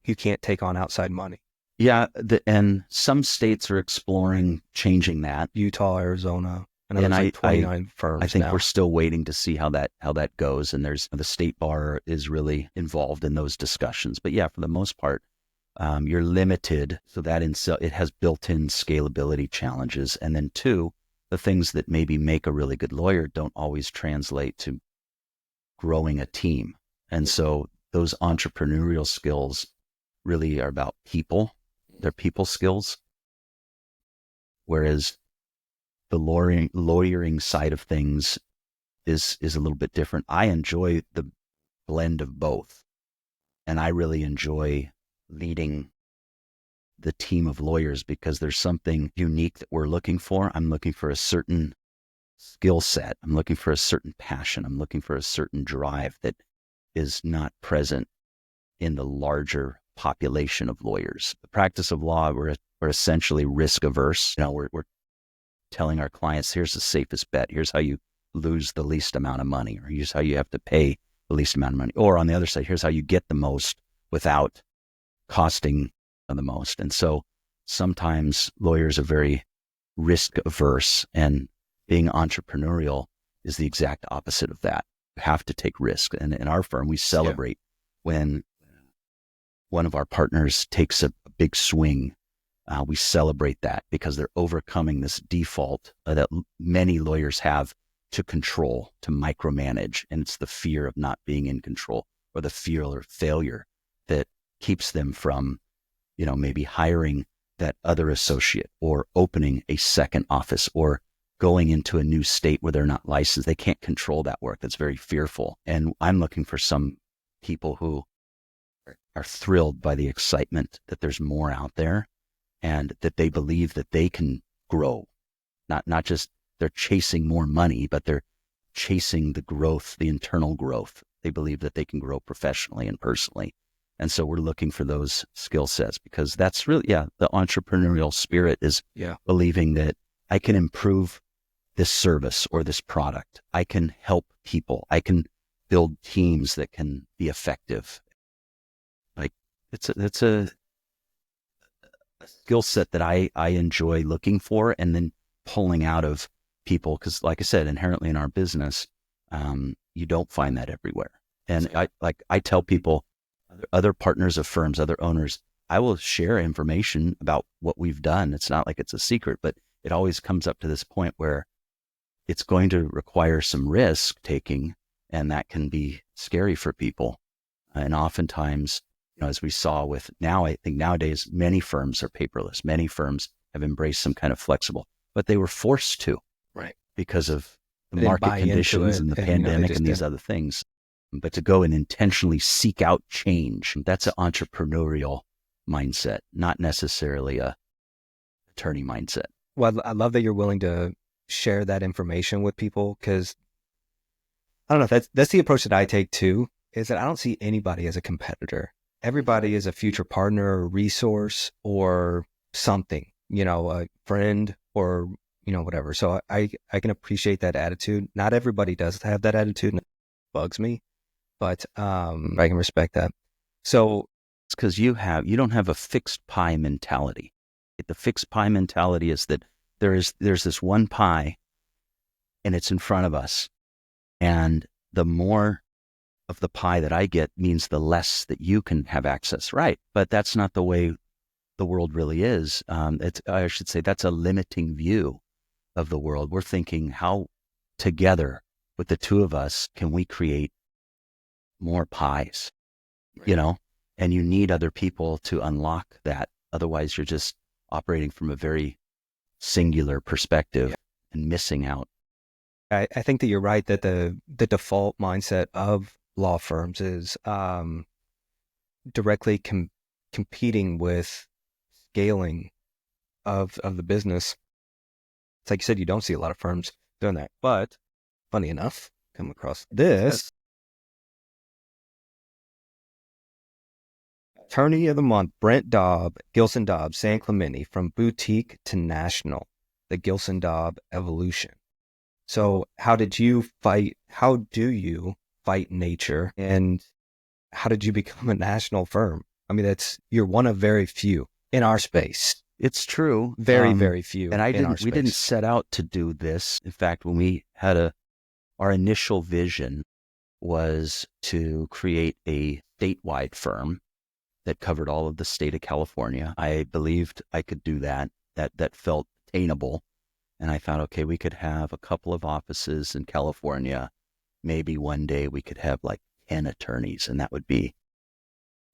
you can't take on outside money.
Yeah. And some states are exploring changing that.
Utah, Arizona, and there's like 29 firms
I think
now.
we're still waiting to see how that goes. And the state bar is really involved in those discussions. But yeah, for the most part, you're limited. So that it has built-in scalability challenges. And then two, the things that maybe make a really good lawyer don't always translate to growing a team. And so those entrepreneurial skills really are about people. They're people skills. Whereas the lawyering side of things is a little bit different. I enjoy the blend of both. And I really enjoy leading the team of lawyers because there's something unique that we're looking for. I'm looking for a certain skill set. I'm looking for a certain passion. I'm looking for a certain drive that is not present in the larger population of lawyers. The practice of law, we're essentially risk averse. We're telling our clients, here's the safest bet. Here's how you lose the least amount of money, or here's how you have to pay the least amount of money. Or on the other side, here's how you get the most without costing the most. And so sometimes lawyers are very risk averse, and being entrepreneurial is the exact opposite of that. You have to take risk. And in our firm, we celebrate when one of our partners takes a big swing. We celebrate that because they're overcoming this default that many lawyers have to control, to micromanage. And it's the fear of not being in control, or the fear of failure, that keeps them from, maybe hiring that other associate, or opening a second office, or going into a new state where they're not licensed. They can't control that work. That's very fearful. And I'm looking for some people who are thrilled by the excitement that there's more out there, and that they believe that they can grow. Not just they're chasing more money, but they're chasing the growth, the internal growth. They believe that they can grow professionally and personally. And so we're looking for those skill sets, because that's really, the entrepreneurial spirit is believing that I can improve this service or this product. I can help people. I can build teams that can be effective. Like it's a skill set that I enjoy looking for, and then pulling out of people. Because like I said, inherently in our business, you don't find that everywhere. And I tell people, other partners of firms, other owners, I will share information about what we've done. It's not like it's a secret, but it always comes up to this point where it's going to require some risk taking, and that can be scary for people. And oftentimes, as we saw with I think nowadays, many firms are paperless. Many firms have embraced some kind of flexible, but they were forced to,
right,
because of the market conditions and the pandemic and these other things. But to go and intentionally seek out change, that's an entrepreneurial mindset, not necessarily a attorney mindset.
Well, I love that you're willing to share that information with people, because I don't know if that's the approach that I take too, is that I don't see anybody as a competitor. Everybody is a future partner, or resource, or something, a friend, or, whatever. So I can appreciate that attitude. Not everybody does have that attitude, and it bugs me, but I can respect that. So
it's because you don't have a fixed pie mentality. The fixed pie mentality is that there's this one pie, and it's in front of us. And the more of the pie that I get means the less that you can have access. Right. But that's not the way the world really is. I should say that's a limiting view of the world. We're thinking, how together with the two of us can we create more pies,
right,
and you need other people to unlock that. Otherwise, you're just operating from a very singular perspective and missing out.
I think that you're right, that the default mindset of law firms is directly competing with scaling of the business. It's like you said, you don't see a lot of firms doing that. But funny enough, come across this. Attorney of the Month, Brent Daub, Gilson Dobb, San Clemente, from boutique to national, the Gilson Dobb evolution. So how do you fight nature, and how did you become a national firm? I mean, you're one of very few in our space.
It's true.
Very few.
And we didn't set out to do this. In fact, when we had our initial vision was to create a statewide firm that covered all of the state of California. I believed I could do that. That felt attainable. And I thought, okay, we could have a couple of offices in California. Maybe one day we could have like 10 attorneys, and that would be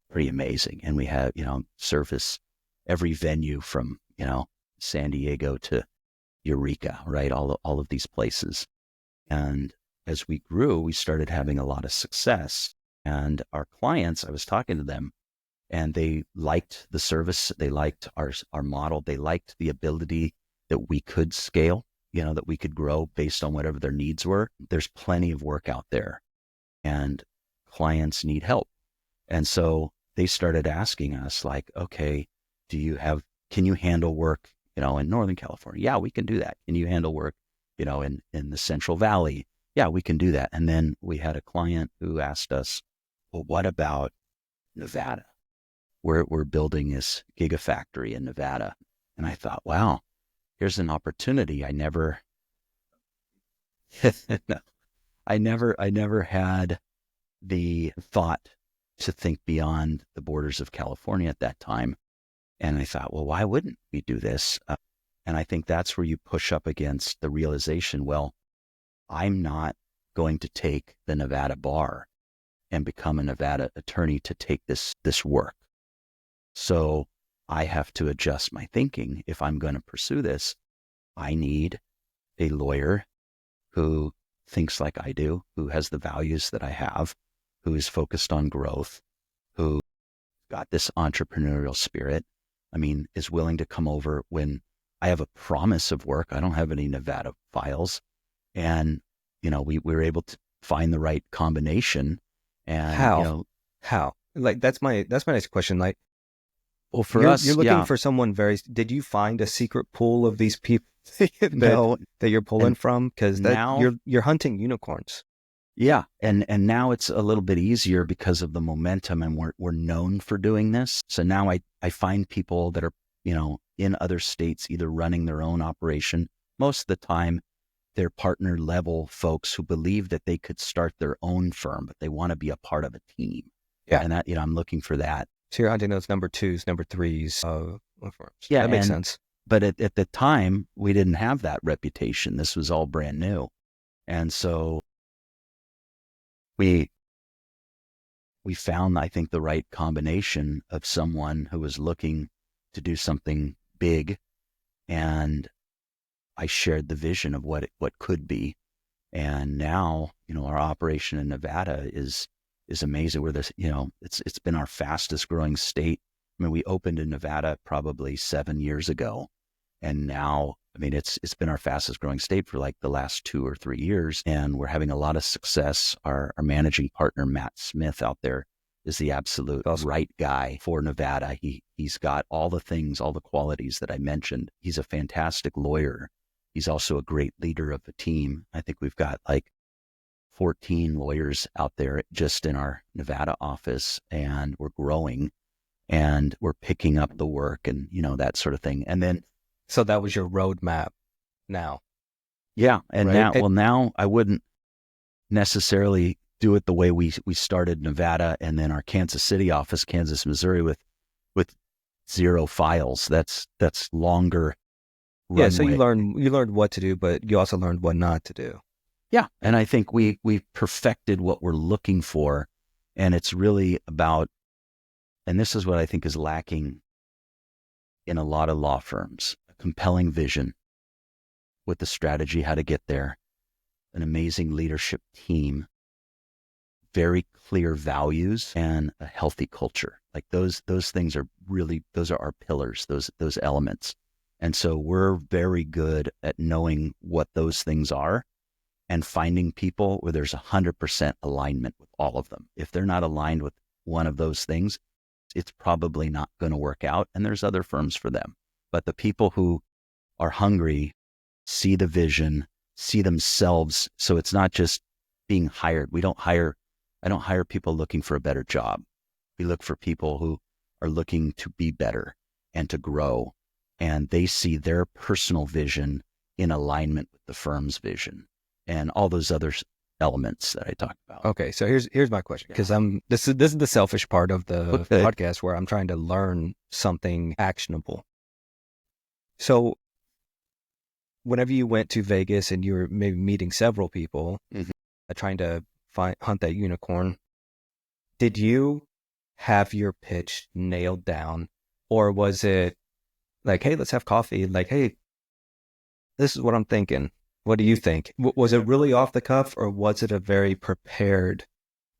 pretty amazing. And we have, service every venue from, San Diego to Eureka, right? All of these places. And as we grew, we started having a lot of success. And our clients, I was talking to them, and they liked the service. They liked our model. They liked the ability that we could scale, that we could grow based on whatever their needs were. There's plenty of work out there, and clients need help. And so they started asking us, like, okay, can you handle work, in Northern California? Yeah, we can do that. Can you handle work, in the Central Valley? Yeah, we can do that. And then we had a client who asked us, well, what about Nevada? we're building this gigafactory in Nevada. And I thought, wow, here's an opportunity. I never had the thought to think beyond the borders of California at that time. And I thought, well, why wouldn't we do this? And I think that's where you push up against the realization, well, I'm not going to take the Nevada bar and become a Nevada attorney to take this work. So I have to adjust my thinking. If I'm going to pursue this, I need a lawyer who thinks like I do, who has the values that I have, who is focused on growth, who got this entrepreneurial spirit. I mean, is willing to come over when I have a promise of work. I don't have any Nevada files. And, we were able to find the right combination. And
How? Like, that's my next question. Like,
well, for us,
you're looking for someone did you find a secret pool of these people that you're pulling from? Because now you're hunting unicorns.
Yeah. And now it's a little bit easier because of the momentum, and we're known for doing this. So now I find people that are, in other states, either running their own operation. Most of the time, they're partner level folks who believe that they could start their own firm, but they want to be a part of a team.
Yeah.
And that, I'm looking for that.
So you're hunting those number twos, number threes of firms.
Yeah.
That makes sense.
But at the time, we didn't have that reputation. This was all brand new. And so we found, I think, the right combination of someone who was looking to do something big, and I shared the vision of what could be. And now, our operation in Nevada is amazing. We're this, it's been our fastest growing state. I mean, we opened in Nevada probably 7 years ago. And now, I mean, it's been our fastest growing state for like the last 2 or 3 years. And we're having a lot of success. Our managing partner, Matt Smith, out there is the absolute right guy for Nevada. He's got all the things, all the qualities that I mentioned. He's a fantastic lawyer. He's also a great leader of a team. I think we've got like 14 lawyers out there just in our Nevada office, and we're growing, and we're picking up the work, and, that sort of thing. And then,
so that was your roadmap now.
Yeah. And
right?
now I wouldn't necessarily do it the way we started Nevada and then our Kansas City office, Kansas, Missouri, with 0 files. That's longer runway.
Yeah. So you learned what to do, but you also learned what not to do.
Yeah. And I think we perfected what we're looking for. And it's really about, and this is what I think is lacking in a lot of law firms, a compelling vision with the strategy, how to get there, an amazing leadership team, very clear values, and a healthy culture. Like those things are really, those are our pillars, those elements. And so we're very good at knowing what those things are and finding people where there's 100% alignment with all of them. If they're not aligned with one of those things, it's probably not going to work out. And there's other firms for them. But the people who are hungry, see the vision, see themselves. So it's not just being hired. I don't hire people looking for a better job. We look for people who are looking to be better and to grow. And they see their personal vision in alignment with the firm's vision and all those other elements that I talked about.
Okay. So here's my question. Because this is the selfish part of the podcast where I'm trying to learn something actionable. So whenever you went to Vegas and you were maybe meeting several people, trying to hunt that unicorn, did you have your pitch nailed down, or was it like, hey, let's have coffee? Like, hey, this is what I'm thinking. What do you think? Was it really off the cuff, or was it a very prepared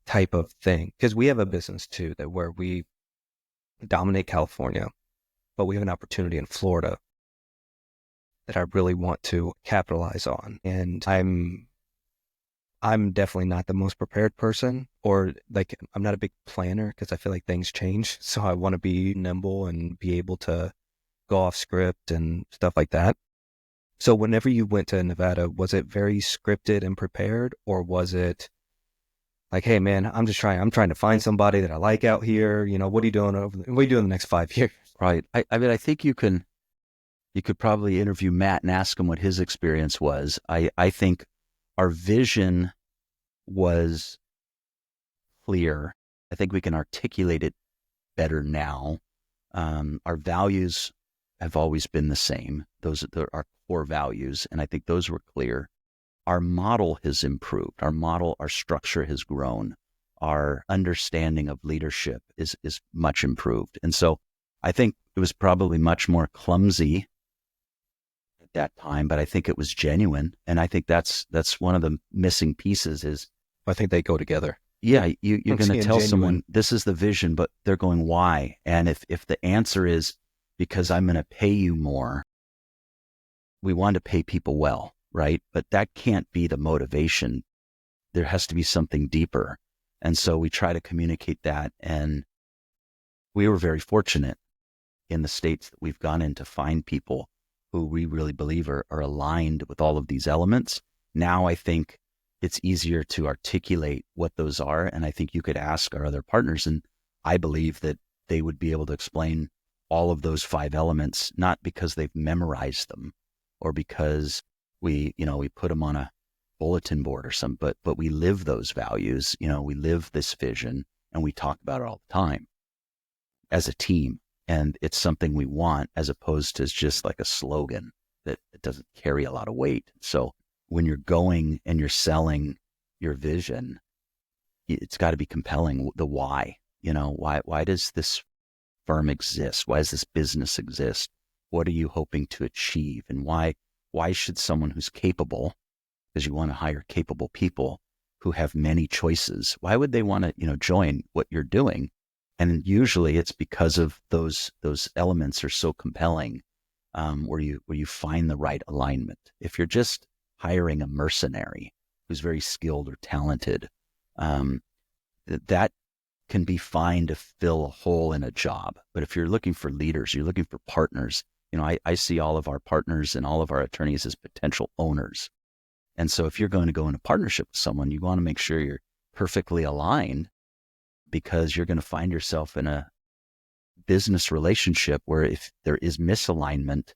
type of thing? Because we have a business too where we dominate California, but we have an opportunity in Florida that I really want to capitalize on. And I'm definitely not the most prepared person, or like I'm not a big planner because I feel like things change. So I want to be nimble and be able to go off script and stuff like that. So whenever you went to Nevada, was it very scripted and prepared, or was it Like, hey man, I'm trying to find somebody that I like out here. What are you doing what are you doing the next 5 years?
Right. I mean, I think you could probably interview Matt and ask him what his experience was. I think our vision was clear. I think we can articulate it better now. Our values have always been the same. Those are our core values, and I think those were clear. Our model has improved. Our structure has grown. Our understanding of leadership is much improved. And so I think it was probably much more clumsy at that time, but I think it was genuine. And I think that's one of the missing pieces is,
I think they go together.
yeah, you're going to tell
genuine.
someone this is the vision, but they're going, why? And if the answer is because I'm going to pay you more, we want to pay people well, right? But that can't be the motivation. There has to be something deeper. And so we try to communicate that. And we were very fortunate in the states that we've gone in to find people who we really believe are aligned with all of these elements. Now I think it's easier to articulate what those are. And I think you could ask our other partners, and I believe that they would be able to explain all of those 5 elements, not because they've memorized them or because we put them on a bulletin board or something, but we live those values, we live this vision and we talk about it all the time as a team. And it's something we want as opposed to just like a slogan that it doesn't carry a lot of weight. So when you're going and you're selling your vision, it's got to be compelling. The why, why does this firm exist? Why does this business exist? What are you hoping to achieve? And why should someone who's capable, because you want to hire capable people who have many choices, why would they want to, join what you're doing? And usually it's because of those elements are so compelling, where you find the right alignment. If you're just hiring a mercenary who's very skilled or talented, that can be fine to fill a hole in a job. But if you're looking for leaders, you're looking for partners. I see all of our partners and all of our attorneys as potential owners. And so if you're going to go into partnership with someone, you want to make sure you're perfectly aligned, because you're going to find yourself in a business relationship where if there is misalignment,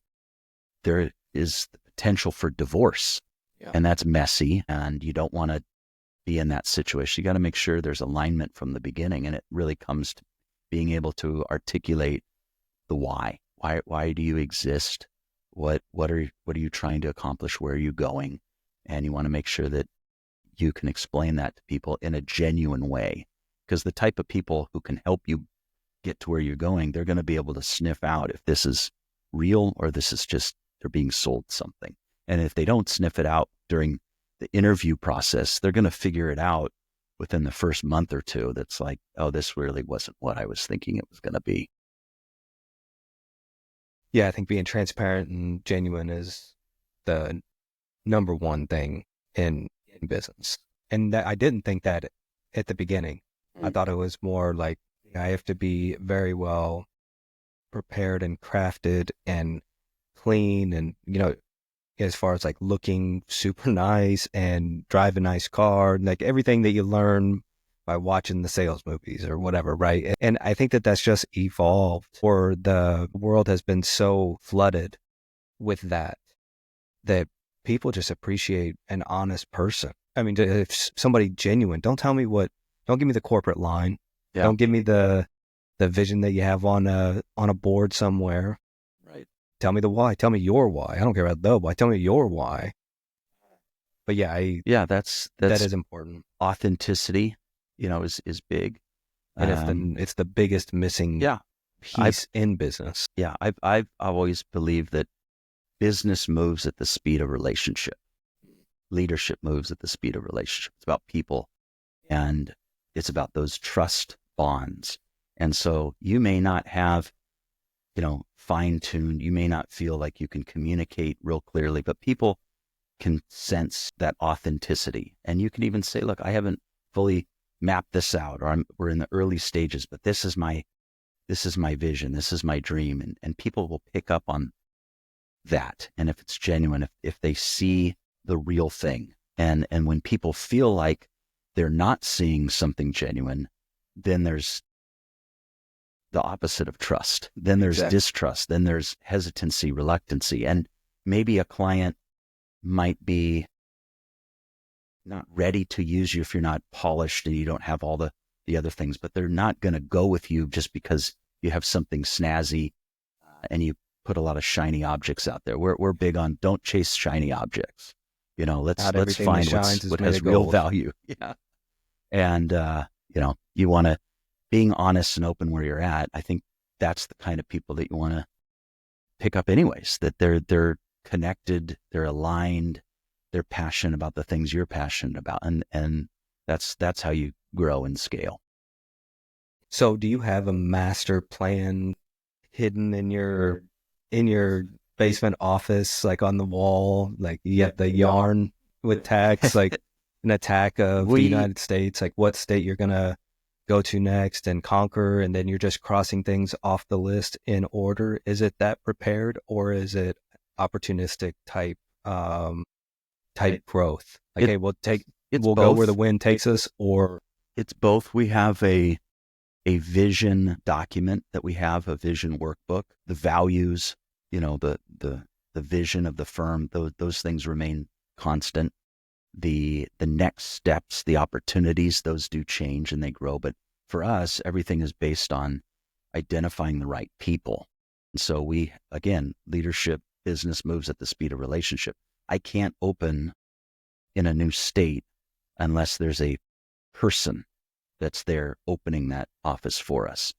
there is the potential for divorce. Yeah. And that's messy, and you don't want to be in that situation. You got to make sure there's alignment from the beginning, and it really comes to being able to articulate the why. Why do you exist? What are you trying to accomplish? Where are you going? And you want to make sure that you can explain that to people in a genuine way, because the type of people who can help you get to where you're going, they're going to be able to sniff out if this is real or this is just they're being sold something. And if they don't sniff it out during the interview process, they're going to figure it out within the first month or two. That's like, oh, this really wasn't what I was thinking it was going to be.
Yeah, I think being transparent and genuine is the number one thing in business. And I didn't think that at the beginning. I thought it was more like I have to be very well prepared and crafted and clean, and as far as like looking super nice and drive a nice car, like everything that you learn by watching the sales movies or whatever, right? And I think that that's just evolved, or the world has been so flooded with that people just appreciate an honest person. I mean, if somebody genuine, don't give me the corporate line. Yeah. Don't give me the vision that you have on a board somewhere.
Right.
Tell me the why. Tell me your why. I don't care about the why. Tell me your why. But that is important.
Authenticity, is big.
And it's the biggest missing piece in business.
Yeah. I've always believed that business moves at the speed of relationship. Leadership moves at the speed of relationship. It's about people, and it's about those trust bonds. And so you may not have, fine-tuned, you may not feel like you can communicate real clearly, but people can sense that authenticity. And you can even say, look, I haven't fully mapped this out, or we're in the early stages, but this is my vision. This is my dream. And people will pick up on that. And if it's genuine, if they see the real thing, and when people feel like they're not seeing something genuine, then there's the opposite of trust. Then there's distrust. Then there's hesitancy, reluctancy. And maybe a client might be not ready to use you if you're not polished and you don't have all the other things, but they're not going to go with you just because you have something snazzy and you put a lot of shiny objects out there. We're big on don't chase shiny objects. Let's find what has real value. Yeah. And, you want to, being honest and open where you're at, I think that's the kind of people that you want to pick up anyways, that they're connected, they're aligned, they're passionate about the things you're passionate about. And that's how you grow and scale.
So do you have a master plan hidden in your basement office, like on the wall, like you have the yarn with tags, like an attack of the United States, like what state you're going to go to next and conquer, and then you're just crossing things off the list in order? Is it that prepared, or is it opportunistic type growth? Like, hey, we'll go where the wind takes us, or
it's both. We have a vision document that we have, a vision workbook, the values, the vision of the firm, those things remain constant. The next steps, the opportunities, those do change and they grow. But for us, everything is based on identifying the right people. And so leadership, business moves at the speed of relationship. I can't open in a new state unless there's a person that's there opening that office for us.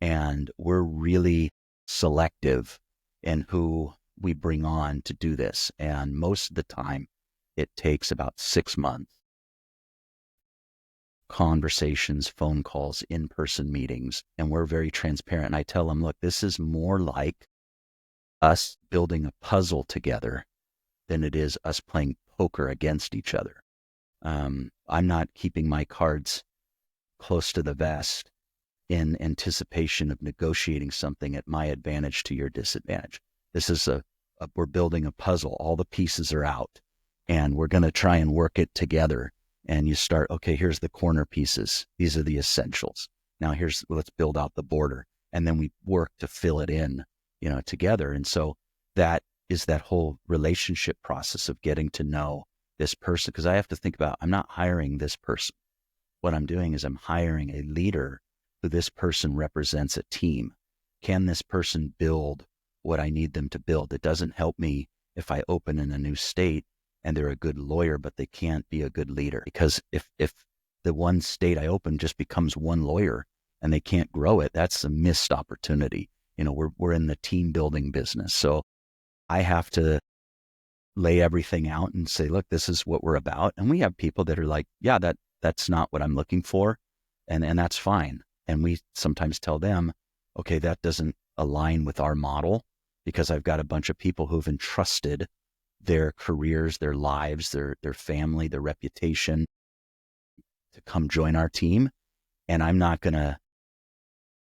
And we're really selective in who we bring on to do this. And most of the time, it takes about 6 months. Conversations, phone calls, in-person meetings, and we're very transparent. And I tell them, look, this is more like us building a puzzle together than it is us playing poker against each other. I'm not keeping my cards close to the vest in anticipation of negotiating something at my advantage to your disadvantage. This is we're building a puzzle. All the pieces are out, and we're going to try and work it together. And you start, okay, here's the corner pieces. These are the essentials. Now let's build out the border. And then we work to fill it in, together. And so that is that whole relationship process of getting to know this person. Because I have to think about, I'm not hiring this person. What I'm doing is I'm hiring a leader who this person represents a team. Can this person build what I need them to build? It doesn't help me if I open in a new state and they're a good lawyer, but they can't be a good leader. Because if the one state I open just becomes one lawyer and they can't grow it, that's a missed opportunity. We're in the team building business. So I have to lay everything out and say, look, this is what we're about. And we have people that are like, yeah, that's not what I'm looking for. And that's fine. And we sometimes tell them, okay, that doesn't align with our model, because I've got a bunch of people who've entrusted their careers, their lives, their family, their reputation to come join our team. And I'm not going to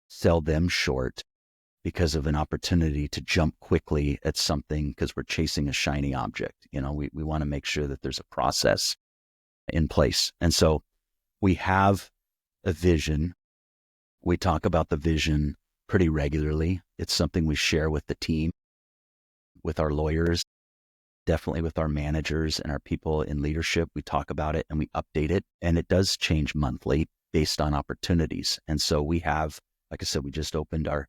sell them short because of an opportunity to jump quickly at something because we're chasing a shiny object. We want to make sure that there's a process in place. And so we have a vision. We talk about the vision pretty regularly. It's something we share with the team, with our lawyers, definitely with our managers and our people in leadership. We talk about it and we update it, and it does change monthly based on opportunities. And so we have, like I said, we just opened our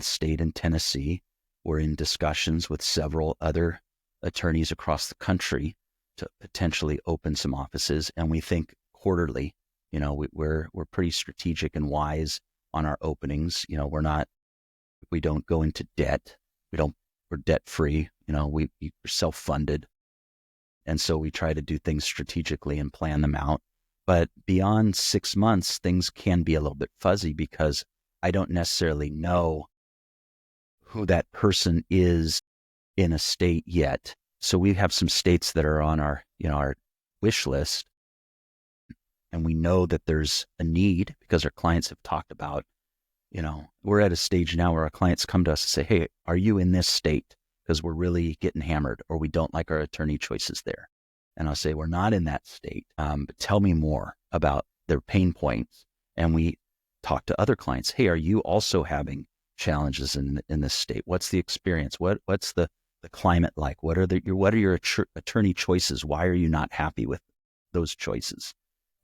state in Tennessee. We're in discussions with several other attorneys across the country to potentially open some offices. And we think quarterly. We're pretty strategic and wise on our openings. We don't go into debt. We're debt free. We're self-funded. And so we try to do things strategically and plan them out. But beyond 6 months, things can be a little bit fuzzy because I don't necessarily know who that person is in a state yet. So we have some states that are on our wish list, and we know that there's a need because our clients have talked about, we're at a stage now where our clients come to us and say, hey, are you in this state? Because we're really getting hammered, or we don't like our attorney choices there. and I'll say, we're not in that state, but tell me more about their pain points. And we talk to other clients. Hey, are you also having challenges in this state? What's the experience? What's the climate like? What are your attorney choices? Why are you not happy with those choices?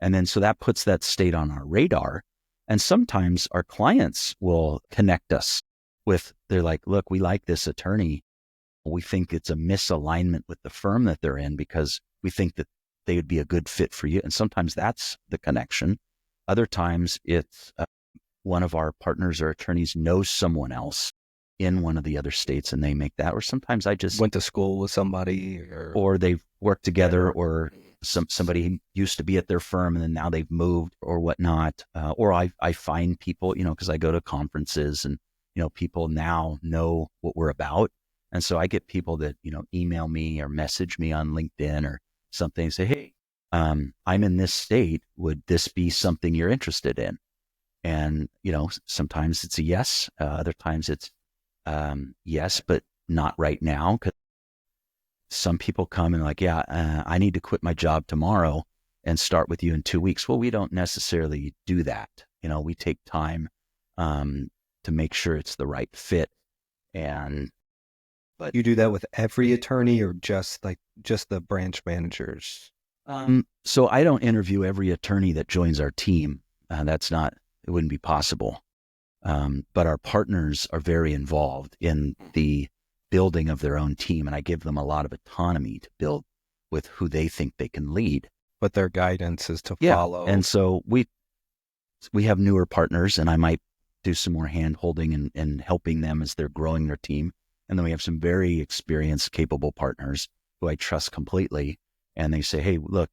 And then so that puts that state on our radar. And sometimes our clients will connect us with, they're like, look, we like this attorney. We think it's a misalignment with the firm that they're in because we think that they would be a good fit for you. And sometimes that's the connection. Other times it's one of our partners or attorneys knows someone else in one of the other states and they make that. Or sometimes I just
went to school with somebody
or they've worked together or somebody used to be at their firm and then now they've moved or whatnot. Or I find people, because I go to conferences and, people now know what we're about. And so I get people that, email me or message me on LinkedIn or something and say, hey, I'm in this state. Would this be something you're interested in? And, sometimes it's a yes. Other times it's yes, but not right now. Because some people come and like, yeah, I need to quit my job tomorrow and start with you in 2 weeks. Well, we don't necessarily do that. We take time to make sure it's the right fit.
But you do that with every attorney or just the branch managers?
So I don't interview every attorney that joins our team. It wouldn't be possible. But our partners are very involved in the building of their own team. And I give them a lot of autonomy to build with who they think they can lead.
But their guidance is to follow.
And so we have newer partners and I might do some more hand holding and helping them as they're growing their team. And then we have some very experienced, capable partners who I trust completely. And they say, hey, look,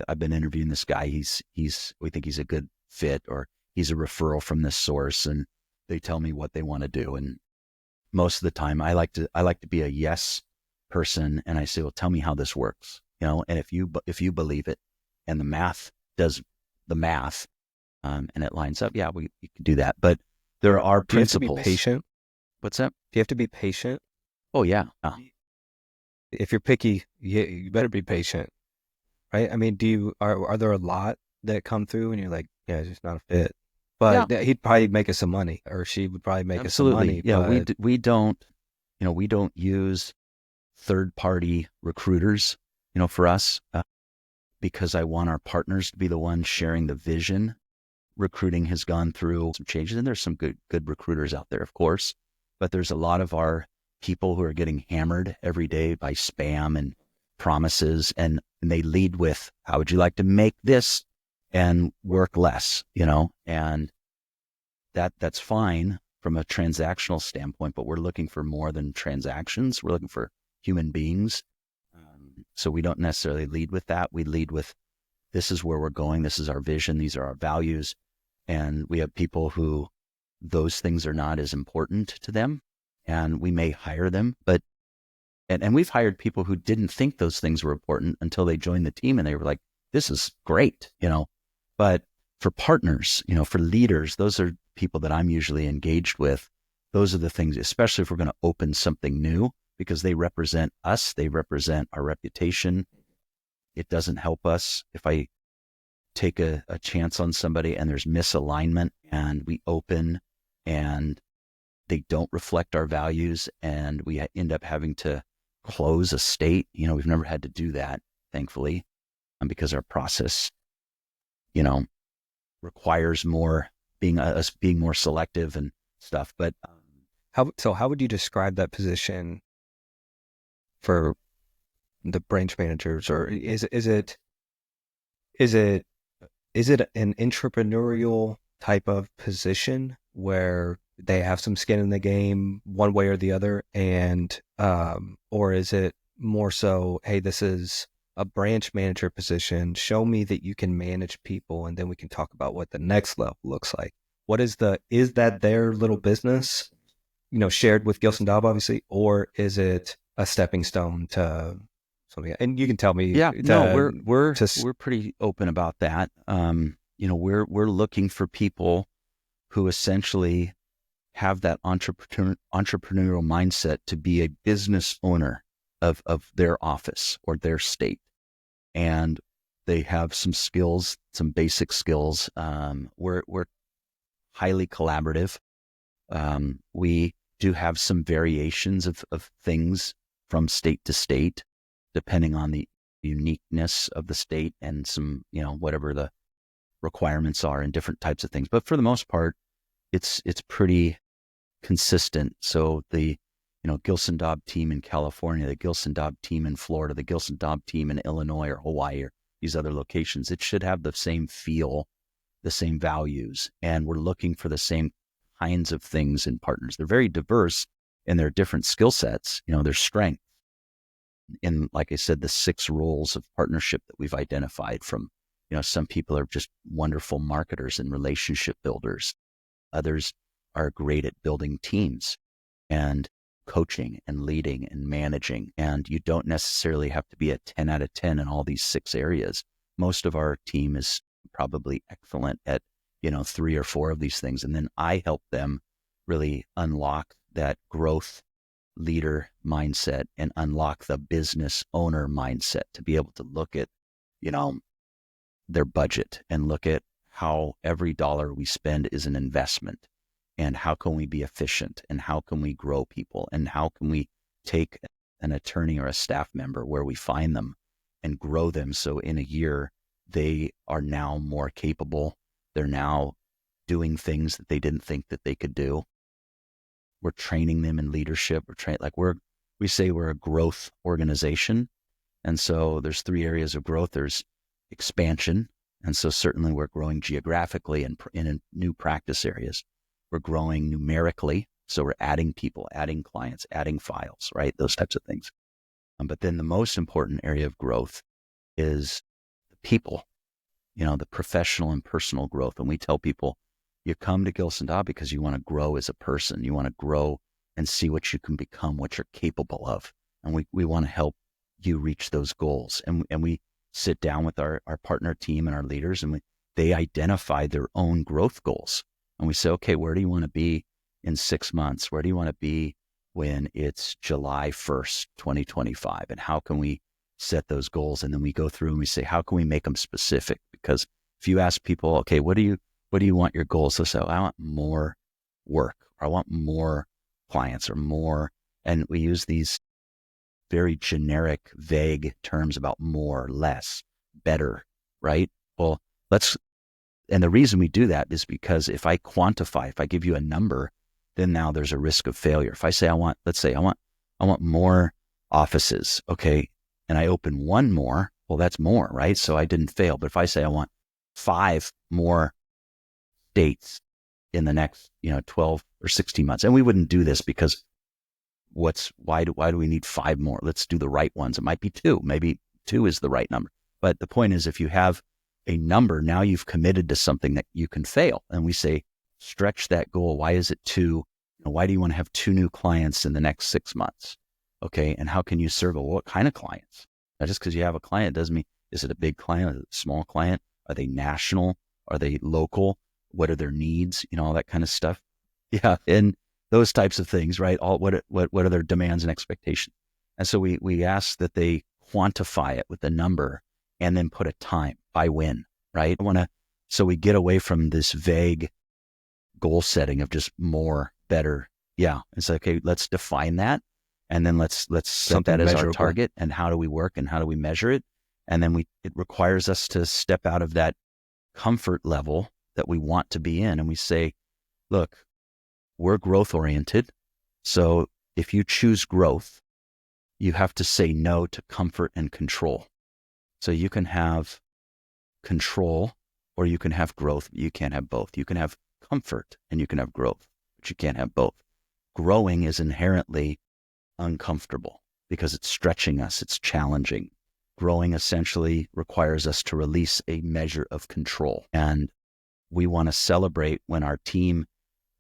I've been interviewing this guy. We think he's a good fit, or he's a referral from this source. And they tell me what they want to do. And most of the time I like to be a yes person. And I say, well, tell me how this works, and if you believe it and the math does the math, and it lines up, yeah, you can do that. But there are principles.
Do you have to be patient?
What's that?
Do you have to be patient?
Oh, yeah.
If you're picky, you better be patient, right? I mean, are there a lot that come through and you're like, yeah, it's just not a fit? But yeah, he'd probably make us some money, or she would probably make us some money.
Yeah, we don't use third-party recruiters, for us, because I want our partners to be the ones sharing the vision. Recruiting has gone through some changes, and there's some good recruiters out there, of course, but there's a lot of our people who are getting hammered every day by spam and promises, and they lead with, how would you like to make this and work less, and that's fine from a transactional standpoint, but we're looking for more than transactions. We're looking for human beings. So we don't necessarily lead with that. We lead with, this is where we're going. This is our vision. These are our values. And we have people who those things are not as important to them, and we may hire them, but we've hired people who didn't think those things were important until they joined the team and they were like, this is great, but for partners, for leaders, those are people that I'm usually engaged with. Those are the things, especially if we're going to open something new, because they represent us. They represent our reputation. It doesn't help us if I take a chance on somebody and there's misalignment and we open and they don't reflect our values and we end up having to close a state. We've never had to do that, thankfully, because our process, requires more us being more selective and stuff. But
how would you describe that position for the branch managers? Or is it an entrepreneurial type of position where they have some skin in the game one way or the other, and or is it more so, hey, this is a branch manager position, show me that you can manage people, and then we can talk about what the next level looks like? Is that their little business, shared with Gilson Dobb, obviously, or is it a stepping stone to something? And you can tell me.
Yeah, no, we're pretty open about that. We're looking for people who essentially have that entrepreneurial mindset to be a business owner of their office or their state. and they have some skills, some basic skills. We're highly collaborative. We do have some variations of things from state to state, depending on the uniqueness of the state and some, whatever the requirements are and different types of things. But for the most part, it's pretty consistent. So the, Gilson Dobb team in California, the Gilson Dobb team in Florida, the Gilson Dobb team in Illinois or Hawaii or these other locations, it should have the same feel, the same values, and we're looking for the same kinds of things in partners. They're very diverse in their different skill sets, their strength. In, like I said, the 6 roles of partnership that we've identified from, some people are just wonderful marketers and relationship builders. Others are great at building teams and coaching and leading and managing. And you don't necessarily have to be a 10 out of 10 in all these 6 areas. Most of our team is probably excellent at, 3 or 4 of these things. And then I help them really unlock that growth leader mindset and unlock the business owner mindset to be able to look at, their budget and look at how every dollar we spend is an investment, and how can we be efficient, and how can we grow people, and how can we take an attorney or a staff member where we find them and grow them so in a year they are now more capable. They're now doing things that they didn't think that they could do. We're training them in leadership. We say we're a growth organization. And so there's 3 areas of growth. There's expansion. And so certainly we're growing geographically and in new practice areas. We're growing numerically. So we're adding people, adding clients, adding files, right? Those types of things. But then the most important area of growth is the people, the professional and personal growth. And we tell people, you come to Gilson Dobb because you want to grow as a person. You want to grow and see what you can become, what you're capable of. And we want to help you reach those goals. And we sit down with our partner team and our leaders, and they identify their own growth goals. And we say, okay, where do you want to be in 6 months? Where do you want to be when it's July 1st, 2025? And how can we set those goals? And then we go through and we say, how can we make them specific? Because if you ask people, okay, what do you want your goals? They'll say, I want more work, or I want more clients, or more. And we use these very generic, vague terms about more, less, better, right? Well, and the reason we do that is because if I give you a number, then now there's a risk of failure. If I say I want more offices, okay, and I open 1 more, well, that's more, right? So I didn't fail. But if I say I want 5 more dates in the next, 12 or 16 months, and we wouldn't do this because why do we need 5 more? Let's do the right ones. It might be 2, maybe 2 is the right number. But the point is, if you have a number, now you've committed to something that you can fail. And we say, stretch that goal. Why is it 2? Why do you want to have 2 new clients in the next 6 months? Okay. And how can you serve what kind of clients? Not just because you have a client doesn't mean, is it a big client? Is it a small client? Are they national? Are they local? What are their needs? All that kind of stuff. Yeah. And those types of things, right? What are their demands and expectations? And so we ask that they quantify it with a number and then put a time by when, right? So we get away from this vague goal setting of just more, better. Yeah. It's like, okay, let's define that. And then let's set that as our target. And how do we work and how do we measure it? And then it requires us to step out of that comfort level that we want to be in. And we say, look, we're growth oriented. So if you choose growth, you have to say no to comfort and control. So you can have control or you can have growth, but you can't have both. You can have comfort and you can have growth, but you can't have both. Growing is inherently uncomfortable because it's stretching us, it's challenging. Growing essentially requires us to release a measure of control. And we want to celebrate when our team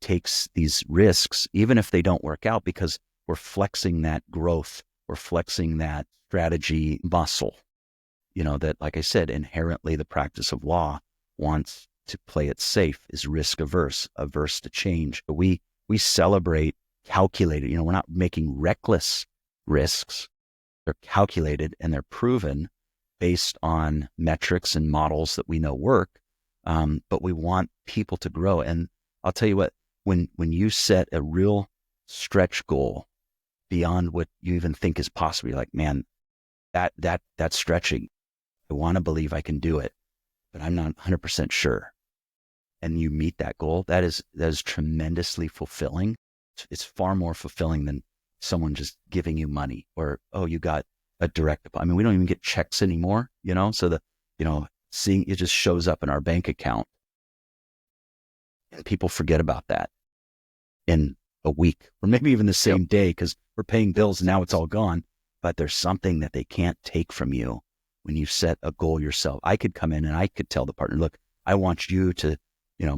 takes these risks, even if they don't work out, because we're flexing that growth, we're flexing that strategy muscle, that, like I said, inherently the practice of law wants to play it safe, is risk averse to change. But we celebrate calculated, we're not making reckless risks. They're calculated and they're proven based on metrics and models that we know work. But we want people to grow. And I'll tell you what, when you set a real stretch goal beyond what you even think is possible, you're like, man, that's stretching. I want to believe I can do it, but I'm not 100% sure. And you meet that goal, that is tremendously fulfilling. It's far more fulfilling than someone just giving you money or, oh, you got a direct deposit. I mean, we don't even get checks anymore, so seeing it just shows up in our bank account. And people forget about that in a week or maybe even the same day because we're paying bills and now it's all gone. But there's something that they can't take from you when you set a goal yourself. I could come in and I could tell the partner, look, I want you to,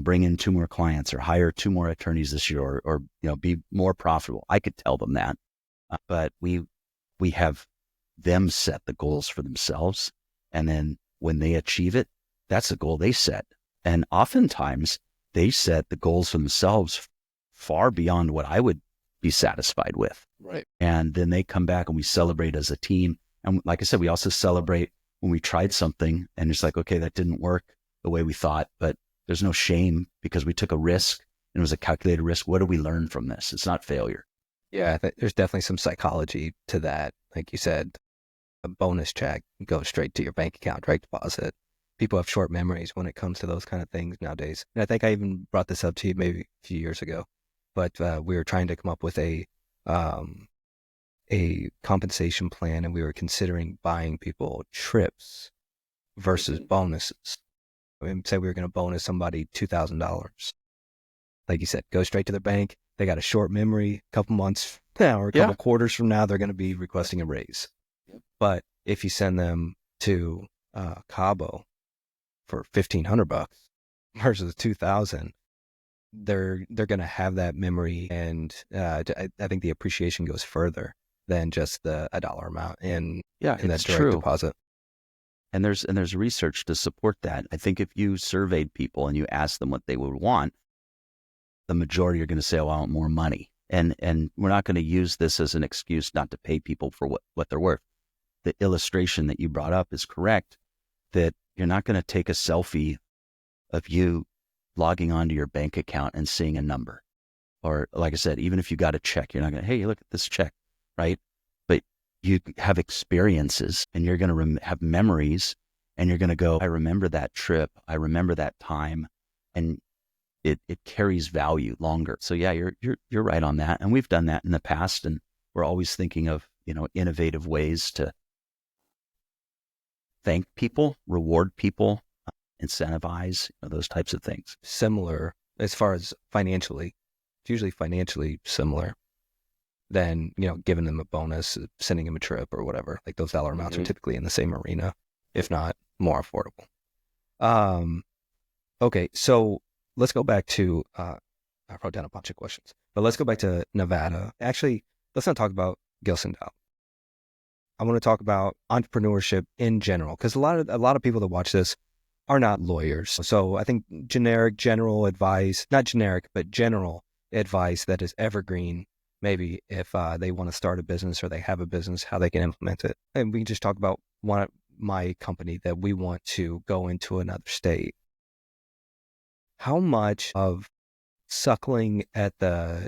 bring in 2 more clients or hire 2 more attorneys this year or be more profitable. I could tell them that. But we have them set the goals for themselves. And then when they achieve it, that's the goal they set. And oftentimes they set the goals for themselves far beyond what I would be satisfied with.
Right.
And then they come back and we celebrate as a team. And like I said, we also celebrate when we tried something and it's like, okay, that didn't work the way we thought, but there's no shame because we took a risk and it was a calculated risk. What do we learn from this? It's not failure.
Yeah, there's definitely some psychology to that. Like you said, a bonus check goes straight to your bank account, direct deposit. People have short memories when it comes to those kind of things nowadays. And I think I even brought this up to you maybe a few years ago, but we were trying to come up with a compensation plan, and we were considering buying people trips versus bonuses. Say we were going to bonus somebody $2,000. Like you said, go straight to their bank. They got a short memory. A couple months now or a couple quarters from now, they're going to be requesting a raise. But if you send them to Cabo for $1,500 versus $2,000, they're going to have that memory, and I think the appreciation goes further than just a dollar amount in that direct deposit.
And there's research to support that. I think if you surveyed people and you asked them what they would want, the majority are going to say, oh, I want more money. And we're not going to use this as an excuse not to pay people for what they're worth. The illustration that you brought up is correct, that you're not going to take a selfie of you logging onto your bank account and seeing a number. Or like I said, even if you got a check, you're not going to, hey, look at this check, right? But you have experiences and you're going to have memories and you're going to go, I remember that trip. I remember that time. And it carries value longer. So yeah, you're right on that. And we've done that in the past, and we're always thinking of, innovative ways to thank people, reward people, incentivize, those types of things.
Similar as far as financially, it's usually financially similar than, giving them a bonus, sending them a trip or whatever. Like those dollar amounts are typically in the same arena, if not more affordable. Okay. So let's go back to, I wrote down a bunch of questions, but let's go back to Nevada. Actually, let's not talk about Gilson Daub. I want to talk about entrepreneurship in general, because a lot of people that watch this are not lawyers. So I think general advice, not generic, but general advice that is evergreen, maybe if they want to start a business or they have a business, how they can implement it. And we can just talk about my company that we want to go into another state. How much of suckling at the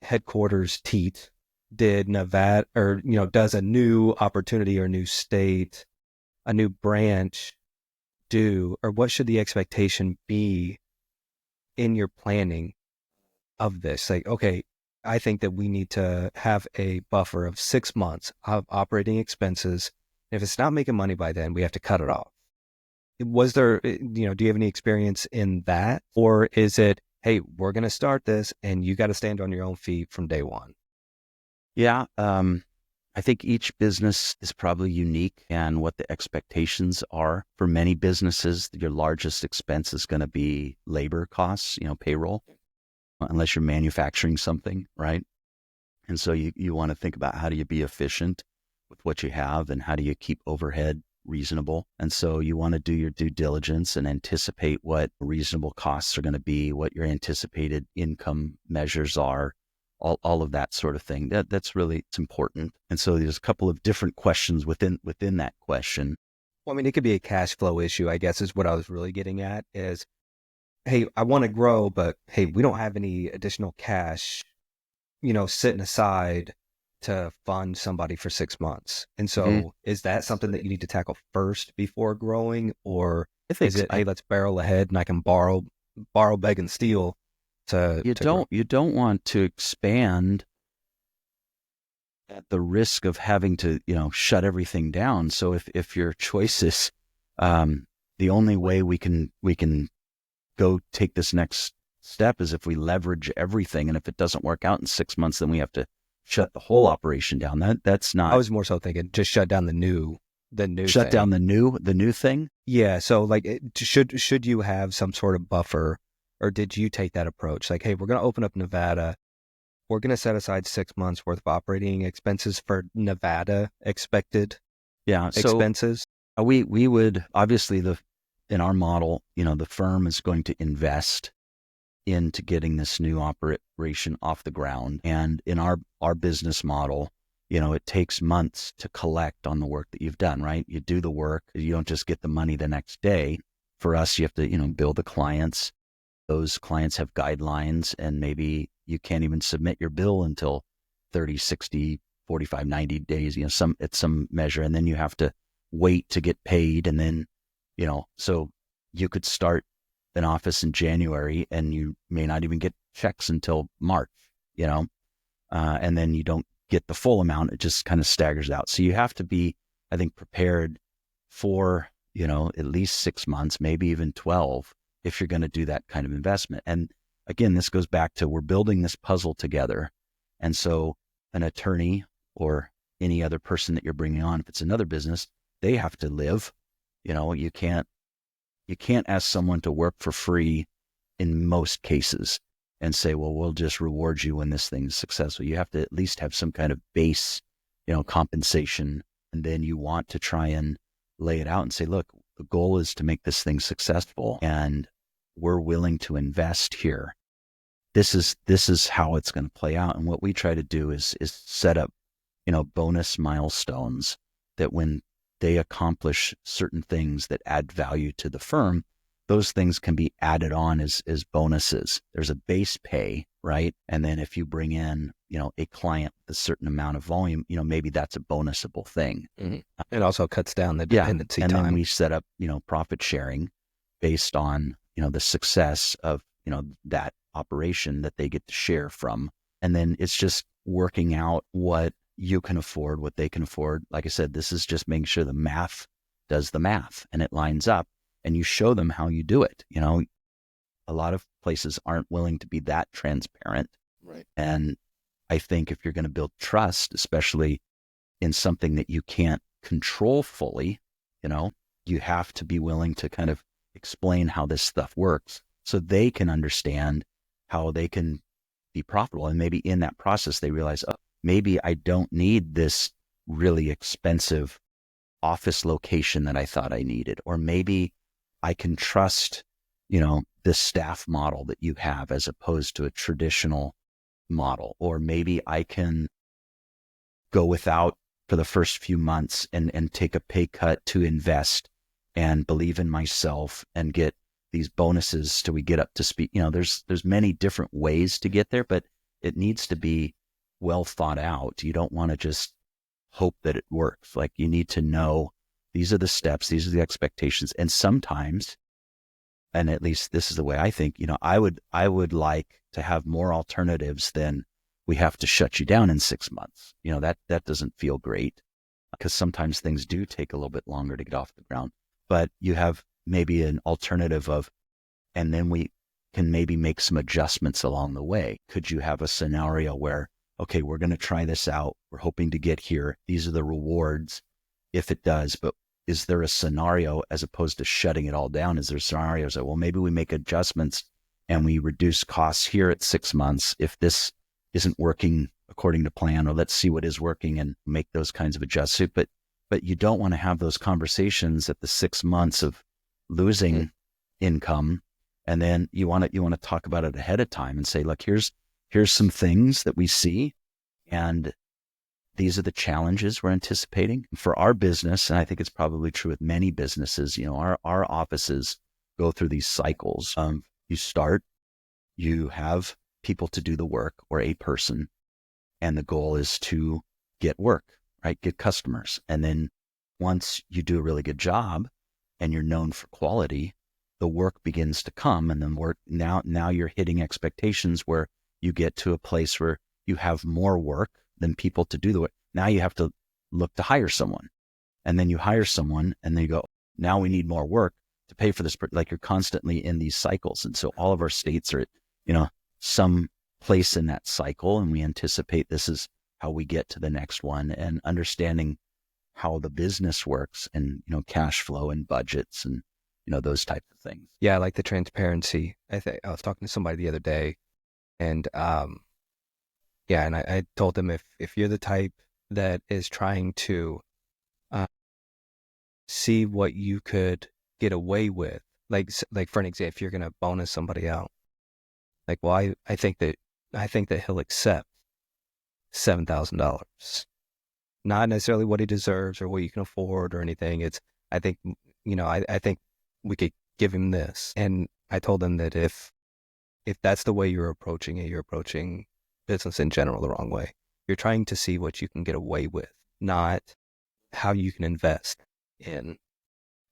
headquarters teat did Nevada, or, does a new opportunity or new state, a new branch do, or what should the expectation be in your planning of this? Like, okay, I think that we need to have a buffer of 6 months of operating expenses. If it's not making money by then, we have to cut it off. Was there, do you have any experience in that? Or is it, hey, we're going to start this and you got to stand on your own feet from day one?
Yeah. I think each business is probably unique and what the expectations are. For many businesses, your largest expense is going to be labor costs, payroll, unless you're manufacturing something, right? And so you want to think about how do you be efficient with what you have and how do you keep overhead reasonable. And so you want to do your due diligence and anticipate what reasonable costs are going to be, what your anticipated income measures are, all of that sort of thing. It's important. And so there's a couple of different questions within that question.
Well, I mean, it could be a cash flow issue, I guess, is what I was really getting at is, hey, I want to grow, but hey, we don't have any additional cash, sitting aside to fund somebody for 6 months. And
Mhm.
so is that something that you need to tackle first before growing? Or
I think
is
s-
it, hey, let's barrel ahead and I can borrow, beg and steal to grow?
you don't want to expand at the risk of having to, shut everything down. So if your choice is, um, the only way we can go take this next step is if we leverage everything, and if it doesn't work out in 6 months, then we have to shut the whole operation down. That's
I
not
was more so thinking just shut down the new
shut down
thing.
the new thing.
Yeah. So like, should you have some sort of buffer, or did you take that approach? Like, hey, we're going to open up Nevada. We're going to set aside 6 months worth of operating expenses for Nevada expected
Yeah. So
expenses.
we would obviously in our model, the firm is going to invest into getting this new operation off the ground. And in our business model, it takes months to collect on the work that you've done, right? You do the work, you don't just get the money the next day. For us, you have to, build the clients. Those clients have guidelines, and maybe you can't even submit your bill until 30, 60, 45, 90 days, at some measure. And then you have to wait to get paid. And then, so you could start an office in January and you may not even get checks until March, and then you don't get the full amount. It just kind of staggers out. So you have to be, I think, prepared for, at least 6 months, maybe even 12, if you're going to do that kind of investment. And again, this goes back to, we're building this puzzle together. And so an attorney or any other person that you're bringing on, if it's another business, they have to live. You can't ask someone to work for free in most cases and say, well, we'll just reward you when this thing is successful. You have to at least have some kind of base, compensation. And then you want to try and lay it out and say, look, the goal is to make this thing successful, and we're willing to invest here. This is how it's going to play out. And what we try to do is set up, bonus milestones that when they accomplish certain things that add value to the firm, those things can be added on as bonuses. There's a base pay, right? And then if you bring in, a client with a certain amount of volume, maybe that's a bonusable thing.
Mm-hmm. It also cuts down the
Yeah.
dependency
And
time.
then we set up, profit sharing based on, the success of, that operation that they get to share from. And then it's just working out what you can afford, what they can afford. Like I said, this is just making sure the math does the math and it lines up, and you show them how you do it. A lot of places aren't willing to be that transparent.
Right.
And I think if you're going to build trust, especially in something that you can't control fully, you have to be willing to kind of explain how this stuff works so they can understand how they can be profitable. And maybe in that process, they realize, oh, maybe I don't need this really expensive office location that I thought I needed, or maybe I can trust, this staff model that you have as opposed to a traditional model, or maybe I can go without for the first few months and take a pay cut to invest and believe in myself and get these bonuses till we get up to speed. There's many different ways to get there, but it needs to be well thought out. You don't want to just hope that it works. Like, you need to know these are the steps, these are the expectations. And sometimes, and at least this is the way I think, I would like to have more alternatives than we have to shut you down in 6 months. That doesn't feel great, because sometimes things do take a little bit longer to get off the ground. But you have maybe an alternative of, and then we can maybe make some adjustments along the way. Could you have a scenario where, okay, we're going to try this out. We're hoping to get here. These are the rewards if it does. But is there a scenario, as opposed to shutting it all down? Is there scenarios that, well, maybe we make adjustments and we reduce costs here at 6 months if this isn't working according to plan, or let's see what is working and make those kinds of adjustments. But you don't want to have those conversations at the 6 months of losing income. And then you want to talk about it ahead of time and say, look, here's some things that we see, and these are the challenges we're anticipating for our business. And I think it's probably true with many businesses. Our offices go through these cycles. You start, you have people to do the work, or a person, and the goal is to get work, right? Get customers. And then once you do a really good job and you're known for quality, the work begins to come, and then now you're hitting expectations where you get to a place where you have more work than people to do the work. Now you have to look to hire someone, and then you hire someone, and then you go, now we need more work to pay for this. Like, you're constantly in these cycles. And so all of our states are at, some place in that cycle, and we anticipate this is how we get to the next one, and understanding how the business works, and, cash flow and budgets and, those types of things.
Yeah, I like the transparency. I was talking to somebody the other day, and and I told them, if you're the type that is trying to see what you could get away with, like for an example, if you're going to bonus somebody out, like, well, I think that he'll accept $7,000, not necessarily what he deserves or what you can afford or anything. It's, I think we could give him this. And I told him that if that's the way you're approaching it, you're approaching business in general the wrong way. You're trying to see what you can get away with, not how you can invest in.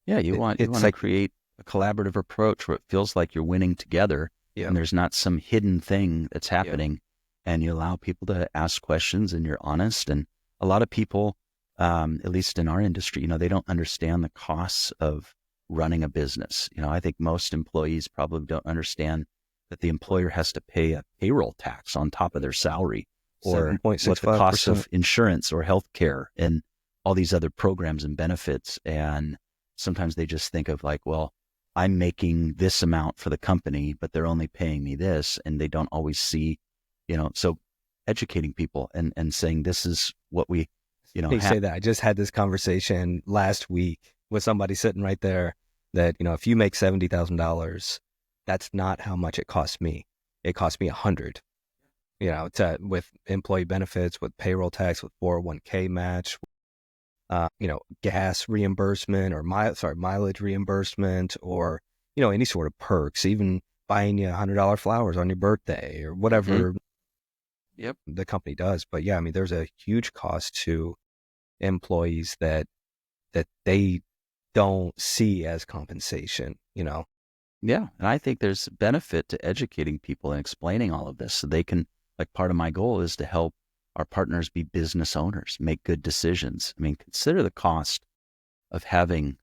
Yeah, you want to create a collaborative approach where it feels like you're winning together, and there's not some hidden thing that's happening, and you allow people to ask questions, and you're honest. And a lot of people, at least in our industry, they don't understand the costs of running a business. I think most employees probably don't understand that the employer has to pay a payroll tax on top of their salary, or what the cost of insurance or healthcare and all these other programs and benefits. And sometimes they just think of like, well, I'm making this amount for the company, but they're only paying me this. And they don't always see, so educating people and saying, this is what we,
say that. I just had this conversation last week with somebody sitting right there that, if you make $70,000, that's not how much it costs me. It costs me $100, with employee benefits, with payroll tax, with 401k match, gas reimbursement or mileage reimbursement, or, any sort of perks, even buying you $100 flowers on your birthday or whatever the company does. But yeah, there's a huge cost to employees that they don't see as compensation,
Yeah. And I think there's benefit to educating people and explaining all of this, so they can, like, part of my goal is to help our partners be business owners, make good decisions. Consider the cost of having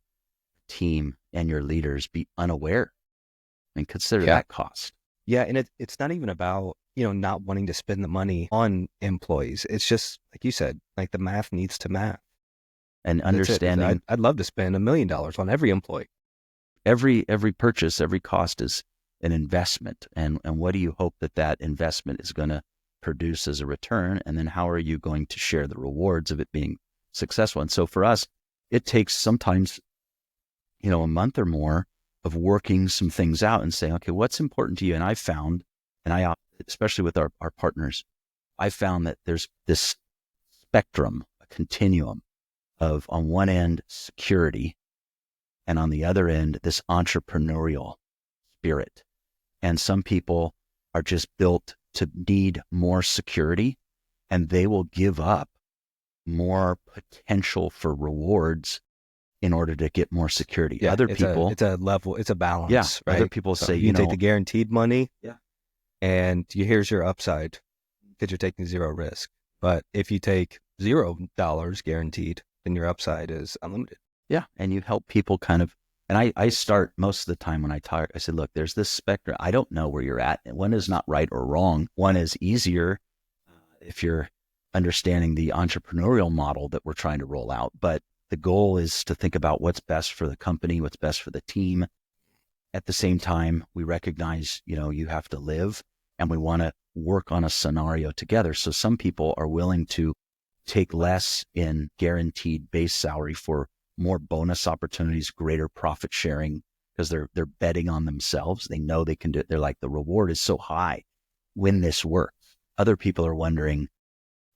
a team and your leaders be unaware. Consider that cost.
Yeah. And it's not even about, not wanting to spend the money on employees. It's just, like you said, like, the math needs to math.
And understanding.
I'd love to spend $1 million on every employee.
Every purchase, every cost is an investment. And what do you hope that investment is going to produce as a return? And then how are you going to share the rewards of it being successful? And so for us, it takes sometimes, a month or more of working some things out and saying, okay, what's important to you? And I found, especially with our partners, I found that there's this spectrum, a continuum of, on one end, security, and on the other end, this entrepreneurial spirit. And some people are just built to need more security, and they will give up more potential for rewards in order to get more security.
Yeah,
Other people,
it's a level, it's a balance.
Yeah.
Right?
Other people say,
you take the guaranteed money,
Yeah.
and here's your upside because you're taking zero risk. But if you take $0 guaranteed, then your upside is unlimited.
Yeah. And you help people kind of, and I start most of the time when I talk, I said, look, there's this spectrum. I don't know where you're at. One is not right or wrong. One is easier if you're understanding the entrepreneurial model that we're trying to roll out. But the goal is to think about what's best for the company, what's best for the team. At the same time, we recognize, you have to live, and we want to work on a scenario together. So some people are willing to take less in guaranteed base salary for more bonus opportunities, greater profit sharing, because they're betting on themselves. They know they can do it. They're like, the reward is so high when this works. Other people are wondering,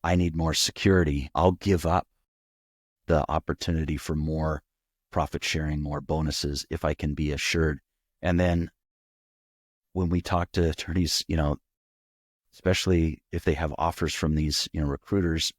I need more security. I'll give up the opportunity for more profit sharing, more bonuses if I can be assured. And then when we talk to attorneys, especially if they have offers from these, recruiters,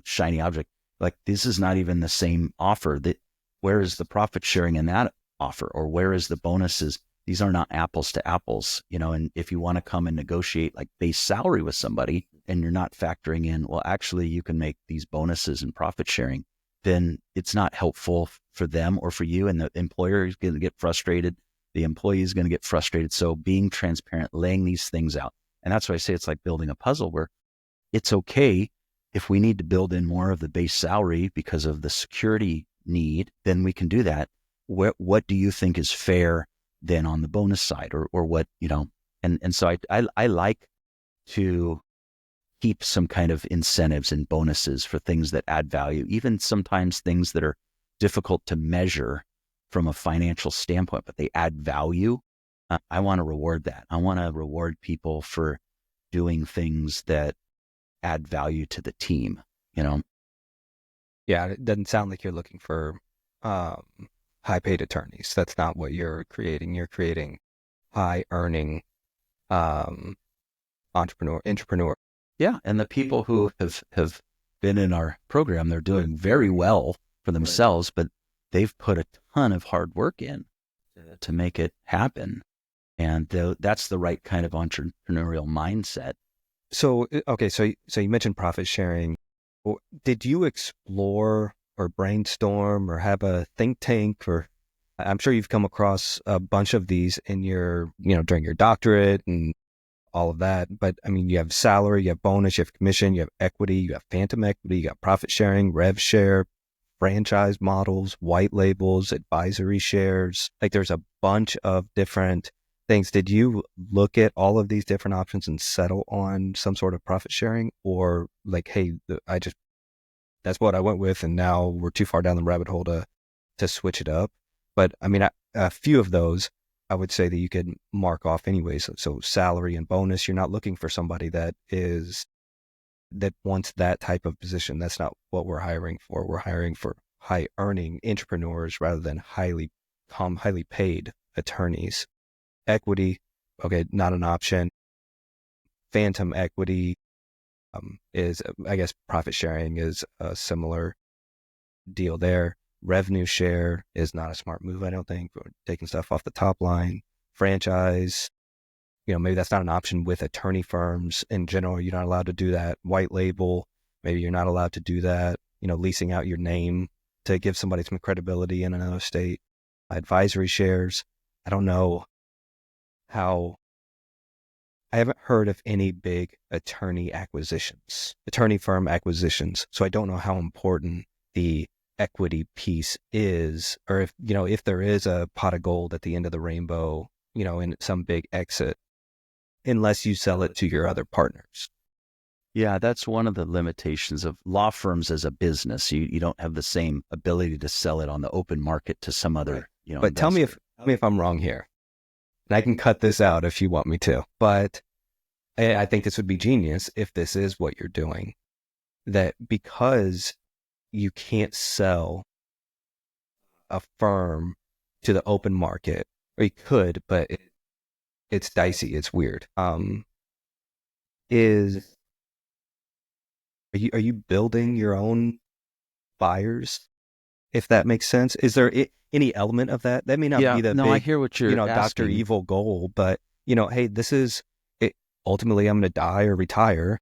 shiny object, like this is not even the same offer. That where is the profit sharing in that offer, or where is the bonuses? These are not apples to apples, and if you want to come and negotiate like base salary with somebody and you're not factoring in, well, actually you can make these bonuses and profit sharing, then it's not helpful for them or for you. And the employer is going to get frustrated. The employee is going to get frustrated. So being transparent, laying these things out. And that's why I say it's like building a puzzle, where it's okay if we need to build in more of the base salary because of the security need, then we can do that. What do you think is fair then on the bonus side, or what, and so I like to keep some kind of incentives and bonuses for things that add value, even sometimes things that are difficult to measure from a financial standpoint, but they add value. I want to reward that. I want to reward people for doing things that add value to the team,
Yeah, it doesn't sound like you're looking for high paid attorneys. That's not what you're creating. You're creating high earning entrepreneur.
Yeah. And the people who have been in our program, they're doing very well for themselves, but they've put a ton of hard work in to make it happen. And that's the right kind of entrepreneurial mindset.
So, okay. So you mentioned profit sharing. Did you explore or brainstorm or have a think tank, or I'm sure you've come across a bunch of these in your, during your doctorate and all of that. But I mean, you have salary, you have bonus, you have commission, you have equity, you have phantom equity, you got profit sharing, rev share, franchise models, white labels, advisory shares. Like there's a bunch of different things. Did you look at all of these different options and settle on some sort of profit sharing, or like, hey, that's what I went with, and now we're too far down the rabbit hole to switch it up? But I mean, a few of those I would say that you could mark off anyways. So salary and bonus, you're not looking for somebody that wants that type of position. That's not what we're hiring for. We're hiring for high earning entrepreneurs rather than highly paid attorneys. Equity, okay, not an option. Phantom equity is, I guess, profit sharing is a similar deal there. Revenue share is not a smart move, I don't think. We're taking stuff off the top line. Franchise, maybe that's not an option with attorney firms in general. You're not allowed to do that. White label, maybe you're not allowed to do that. Leasing out your name to give somebody some credibility in another state. Advisory shares, I don't know how. I haven't heard of any big attorney firm acquisitions. So I don't know how important the equity piece is, or if there is a pot of gold at the end of the rainbow, in some big exit, unless you sell it to your other partners.
Yeah, that's one of the limitations of law firms as a business. You don't have the same ability to sell it on the open market to some other,
But
investor.
tell me if I'm wrong here. And I can cut this out if you want me to, but I think this would be genius if this is what you're doing, that because you can't sell a firm to the open market, or you could, but it's dicey. It's weird. Are you building your own buyers, if that makes sense? Is there any element of that? That may not be the big,
I hear what you're
Dr.
asking.
Evil goal, but hey, this is it. Ultimately, I'm going to die or retire.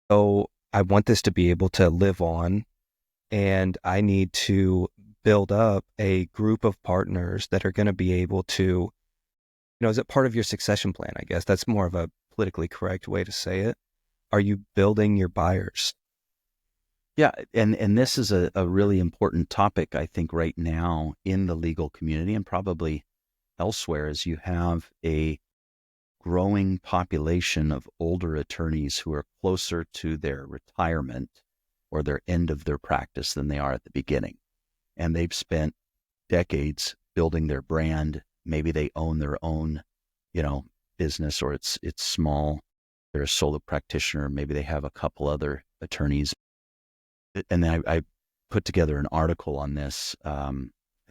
So I want this to be able to live on, and I need to build up a group of partners that are going to be able to, is it part of your succession plan? I guess that's more of a politically correct way to say it. Are you building your buyers?
Yeah. And this is a really important topic, I think, right now in the legal community and probably elsewhere, as you have a growing population of older attorneys who are closer to their retirement or their end of their practice than they are at the beginning. And they've spent decades building their brand. Maybe they own their own, business, or it's small. They're a solo practitioner. Maybe they have a couple other attorneys. And then I put together an article on this, I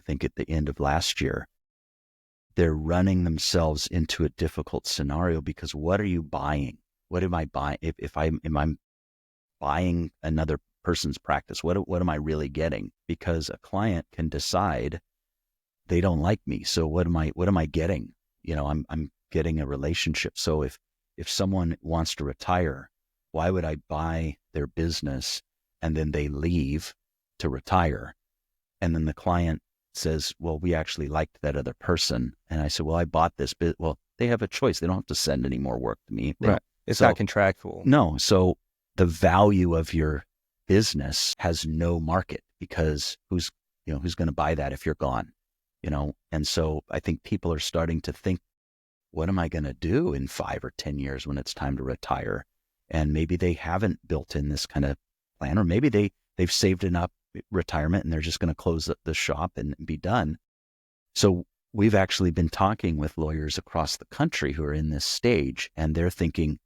think at the end of last year. They're running themselves into a difficult scenario because what are you buying? What am I buying? If I'm buying another person's practice, what am I really getting? Because a client can decide they don't like me. So what am I getting? I'm getting a relationship. So if someone wants to retire, why would I buy their business and then they leave to retire? And then the client says, well, we actually liked that other person. And I said, well, I bought this bit. Well, they have a choice. They don't have to send any more work to me.
Right. It's not contractual.
No. So the value of your business has no market because who's going to buy that if you're gone, And so I think people are starting to think, what am I going to do in 5 or 10 years when it's time to retire? And maybe they haven't built in this kind of plan, or maybe they've saved enough retirement and they're just going to close the shop and be done. So we've actually been talking with lawyers across the country who are in this stage, and they're thinking,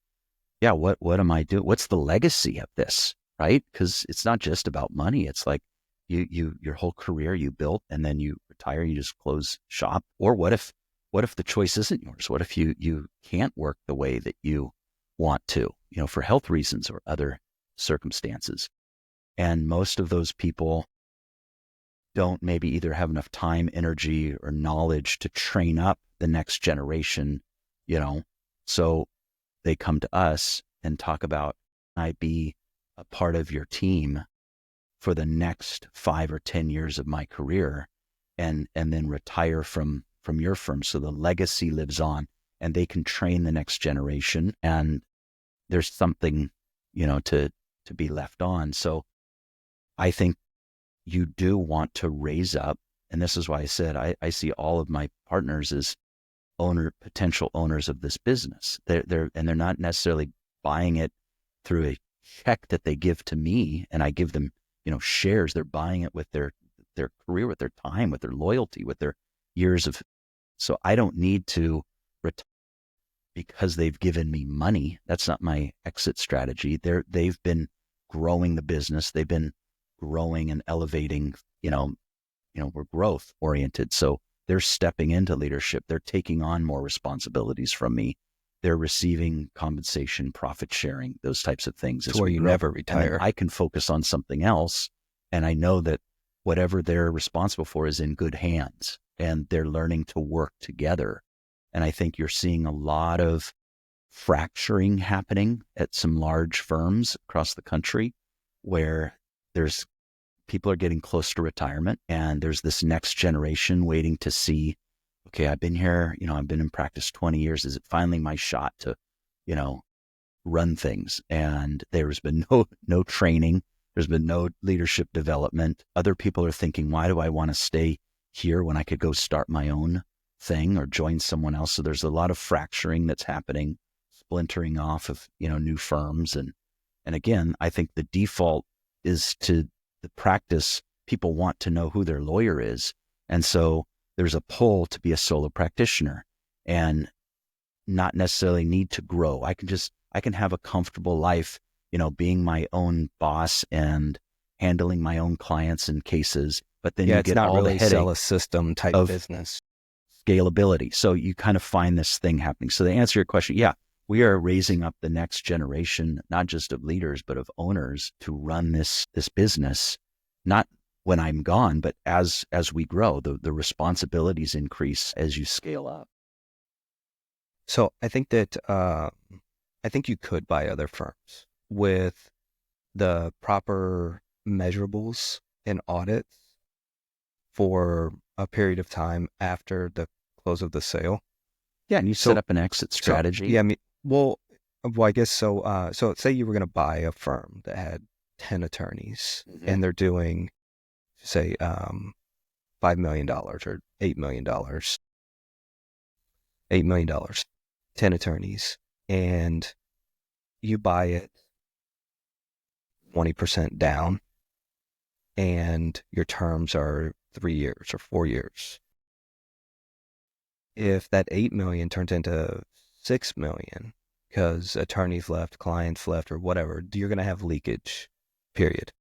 yeah, what am I doing? What's the legacy of this? Right? Because it's not just about money. It's like your whole career you built and then you retire, you just close shop. Or what if the choice isn't yours? What if you can't work the way that you want to, for health reasons or other circumstances? And most of those people don't maybe either have enough time, energy, or knowledge to train up the next generation, So they come to us and talk about, can I be a part of your team for the next 5 or 10 years of my career and then retire from your firm so the legacy lives on and they can train the next generation and there's something, to be left on. So I think you do want to raise up, and this is why I said I see all of my partners as potential owners of this business. They're not necessarily buying it through a check that they give to me, and I give them, shares. They're buying it with their career, with their time, with their loyalty, with their years of. So I don't need to retire because they've given me money. That's not my exit strategy. They've been growing the business. They've been growing and elevating, we're growth oriented. So they're stepping into leadership. They're taking on more responsibilities from me. They're receiving compensation, profit sharing, those types of things.
It's where you never retire.
I can focus on something else. And I know that whatever they're responsible for is in good hands and they're learning to work together. And I think you're seeing a lot of fracturing happening at some large firms across the country where people are getting close to retirement and there's this next generation waiting to see, okay, I've been here, I've been in practice 20 years. Is it finally my shot to, run things? And there's been no training. There's been no leadership development. Other people are thinking, why do I want to stay here when I could go start my own thing or join someone else? So there's a lot of fracturing that's happening, splintering off of, new firms. And again, I think the default is to the practice. People want to know who their lawyer is. And so there's a pull to be a solo practitioner and not necessarily need to grow. I can have a comfortable life, being my own boss and handling my own clients and cases, but then you get all
really
the headache
sell a system type
of
business.
Scalability. So you kind of find this thing happening. So to answer your question, yeah, we are raising up the next generation, not just of leaders, but of owners to run this business, not when I'm gone, but as we grow, the responsibilities increase as you scale up.
So I think that, I think you could buy other firms with the proper measurables and audits for a period of time after the close of the sale.
Yeah, and you set up an exit strategy.
So, well, I guess so. So say you were going to buy a firm that had 10 attorneys and they're doing, say, $5 million or $8 million. $8 million, 10 attorneys, and you buy it 20% down and your terms are 3 years or 4 years. If that 8 million turns into 6 million because attorneys left, clients left, or whatever, you're going to have leakage, period.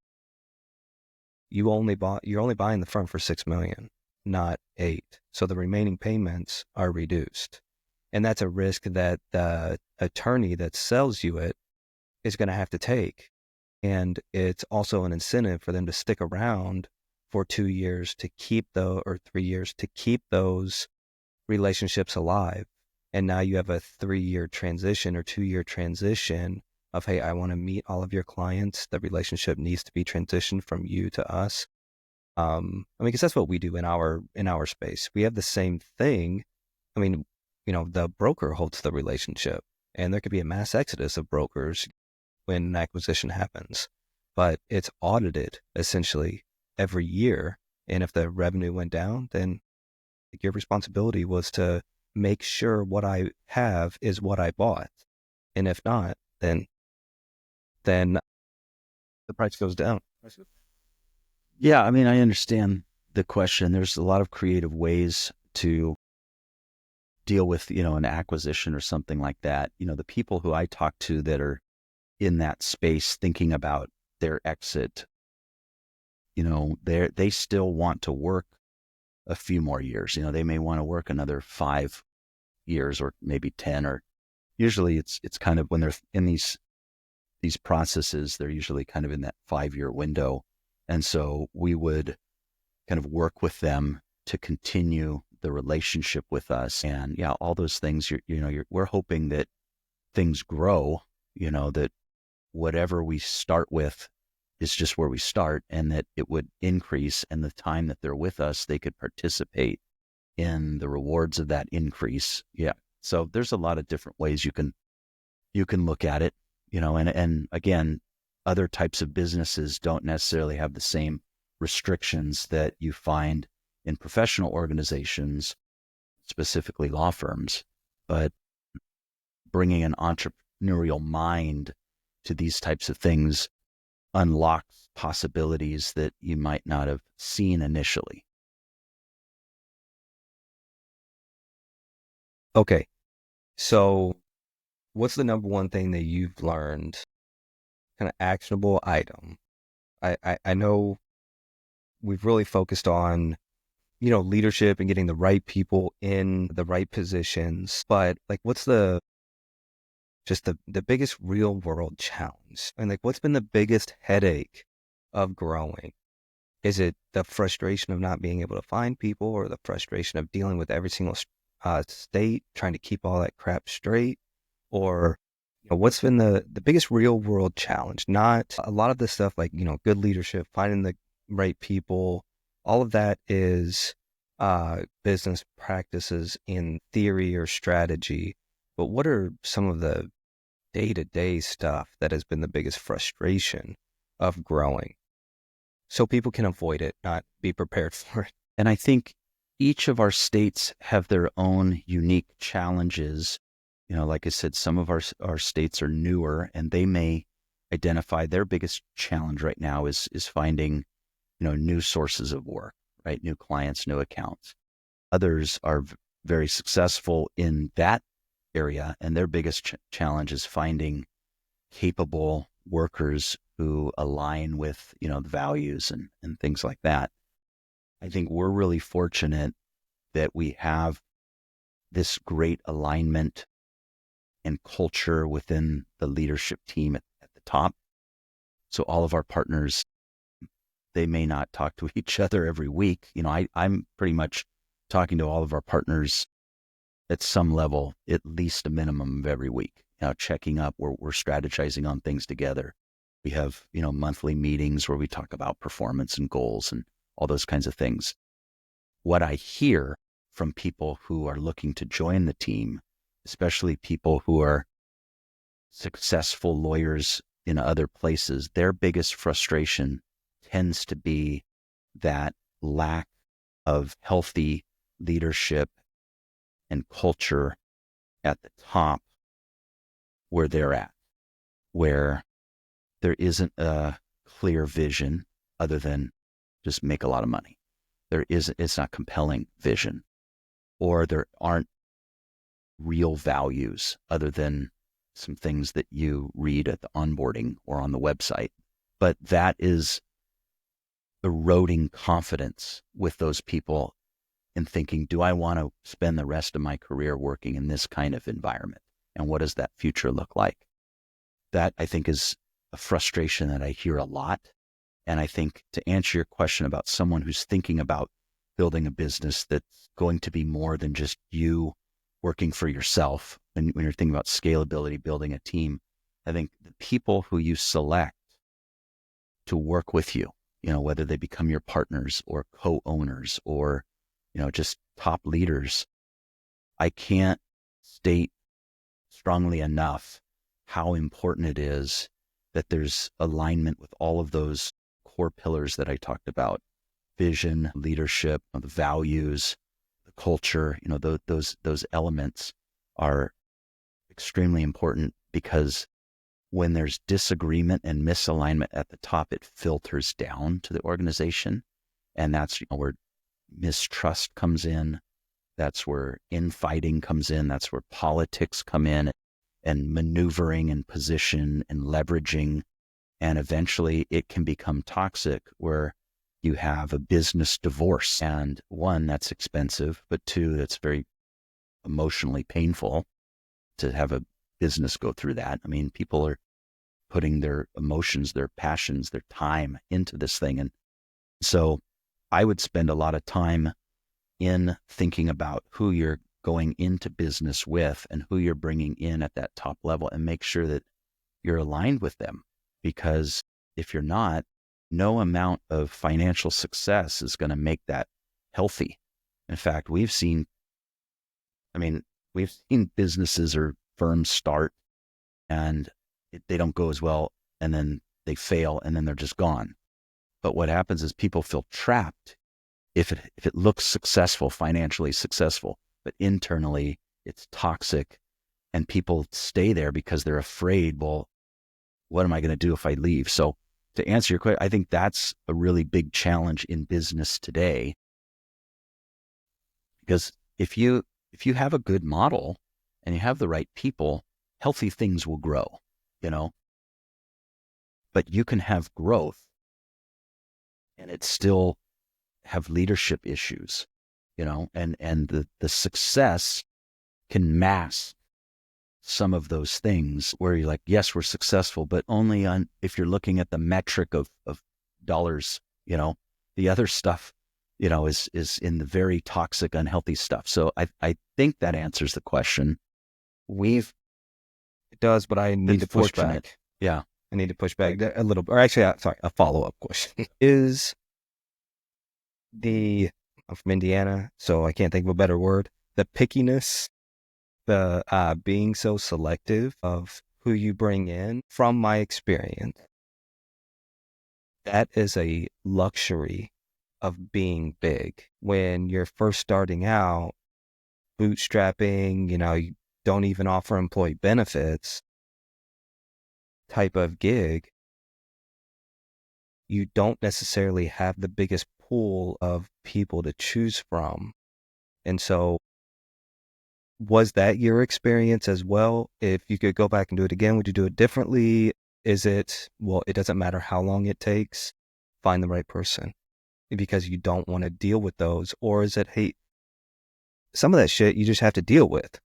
You're only buying the firm for $6 million, not $8 million. So the remaining payments are reduced. And that's a risk that the attorney that sells you it is going to have to take. And it's also an incentive for them to stick around for 2 years to keep or 3 years to keep those relationships alive. And now you have a 3-year transition or 2-year transition of, hey, I want to meet all of your clients. The relationship needs to be transitioned from you to us. I mean, because that's what we do in our space. We have the same thing. I mean, the broker holds the relationship, and there could be a mass exodus of brokers when an acquisition happens, but it's audited essentially every year. And if the revenue went down, then your responsibility was to make sure what I have is what I bought. And if not, then the price goes down.
Yeah, I mean, I understand the question. There's a lot of creative ways to deal with, an acquisition or something like that. The people who I talk to that are in that space thinking about their exit, they still want to work a few more years. They may want to work another 5 years or maybe 10, or usually it's kind of when they're in these processes, they're usually kind of in that 5-year window. And so we would kind of work with them to continue the relationship with us. And yeah, all those things, we're hoping that things grow, that whatever we start with is just where we start, and that it would increase. And the time that they're with us, they could participate in the rewards of that increase. Yeah. So there's a lot of different ways you can look at it, and again, other types of businesses don't necessarily have the same restrictions that you find in professional organizations, specifically law firms, but bringing an entrepreneurial mind to these types of things unlocks possibilities that you might not have seen initially.
Okay. So what's the number one thing that you've learned, kind of actionable item? I know we've really focused on, leadership and getting the right people in the right positions, but what's the biggest real world challenge? And what's been the biggest headache of growing? Is it the frustration of not being able to find people, or the frustration of dealing with every single state, trying to keep all that crap straight? Or what's been the biggest real world challenge? Not a lot of this stuff good leadership, finding the right people, all of that is business practices in theory or strategy. But what are some of the day-to-day stuff that has been the biggest frustration of growing, so people can avoid it, not be prepared for it?
And I think each of our states have their own unique challenges. Like I said, some of our states are newer, and they may identify their biggest challenge right now is finding, new sources of work, right? New clients, new accounts. Others are very successful in that area, and their biggest challenge is finding capable workers who align with, the values and things like that. I think we're really fortunate that we have this great alignment and culture within the leadership team at the top. So all of our partners, they may not talk to each other every week. I'm pretty much talking to all of our partners at some level, at least a minimum of every week, checking up. We're strategizing on things together. We have, monthly meetings where we talk about performance and goals and all those kinds of things. What I hear from people who are looking to join the team, especially people who are successful lawyers in other places, their biggest frustration tends to be that lack of healthy leadership and culture at the top where they're at, where there isn't a clear vision other than just make a lot of money. It's not compelling vision, or there aren't real values other than some things that you read at the onboarding or on the website, but that is eroding confidence with those people and thinking, do I want to spend the rest of my career working in this kind of environment? And what does that future look like? That, I think, is a frustration that I hear a lot. And I think to answer your question about someone who's thinking about building a business that's going to be more than just you working for yourself, when you're thinking about scalability, building a team, I think the people who you select to work with you, whether they become your partners or co-owners or, just top leaders, I can't state strongly enough how important it is that there's alignment with all of those core pillars that I talked about: vision, leadership, the values, the culture. Those elements are extremely important, because when there's disagreement and misalignment at the top, it filters down to the organization. And that's where mistrust comes in. That's where infighting comes in. That's where politics come in, and maneuvering and position and leveraging. And eventually it can become toxic, where you have a business divorce. And one, that's expensive, but two, that's very emotionally painful to have a business go through that. I mean, people are putting their emotions, their passions, their time into this thing. And so I would spend a lot of time in thinking about who you're going into business with and who you're bringing in at that top level, and make sure that you're aligned with them. Because if you're not, no amount of financial success is going to make that healthy. In fact, we've seen businesses or firms start and they don't go as well, and then they fail, and then they're just gone. But what happens is people feel trapped if it looks successful, financially successful, but internally it's toxic, and people stay there because they're afraid, well, what am I going to do if I leave? So to answer your question, I think that's a really big challenge in business today. Because if you have a good model and you have the right people, healthy things will grow, but you can have growth and it still have leadership issues, and the success can mask some of those things where you're like, yes, we're successful, but only if you're looking at the metric of dollars. The other stuff, is in the very toxic, unhealthy stuff. So I think that answers the question.
It does, but I need to push back.
Yeah.
I need to push back a little bit. Or actually, a follow-up question. I'm from Indiana, so I can't think of a better word. The pickiness, the being so selective of who you bring in, from my experience, that is a luxury of being big. When you're first starting out, bootstrapping, you don't even offer employee benefits type of gig, you don't necessarily have the biggest pool of people to choose from. And so, was that your experience as well? If you could go back and do it again, would you do it differently? Is it, well, it doesn't matter how long it takes, find the right person because you don't want to deal with those? Or is it, hey, some of that shit you just have to deal with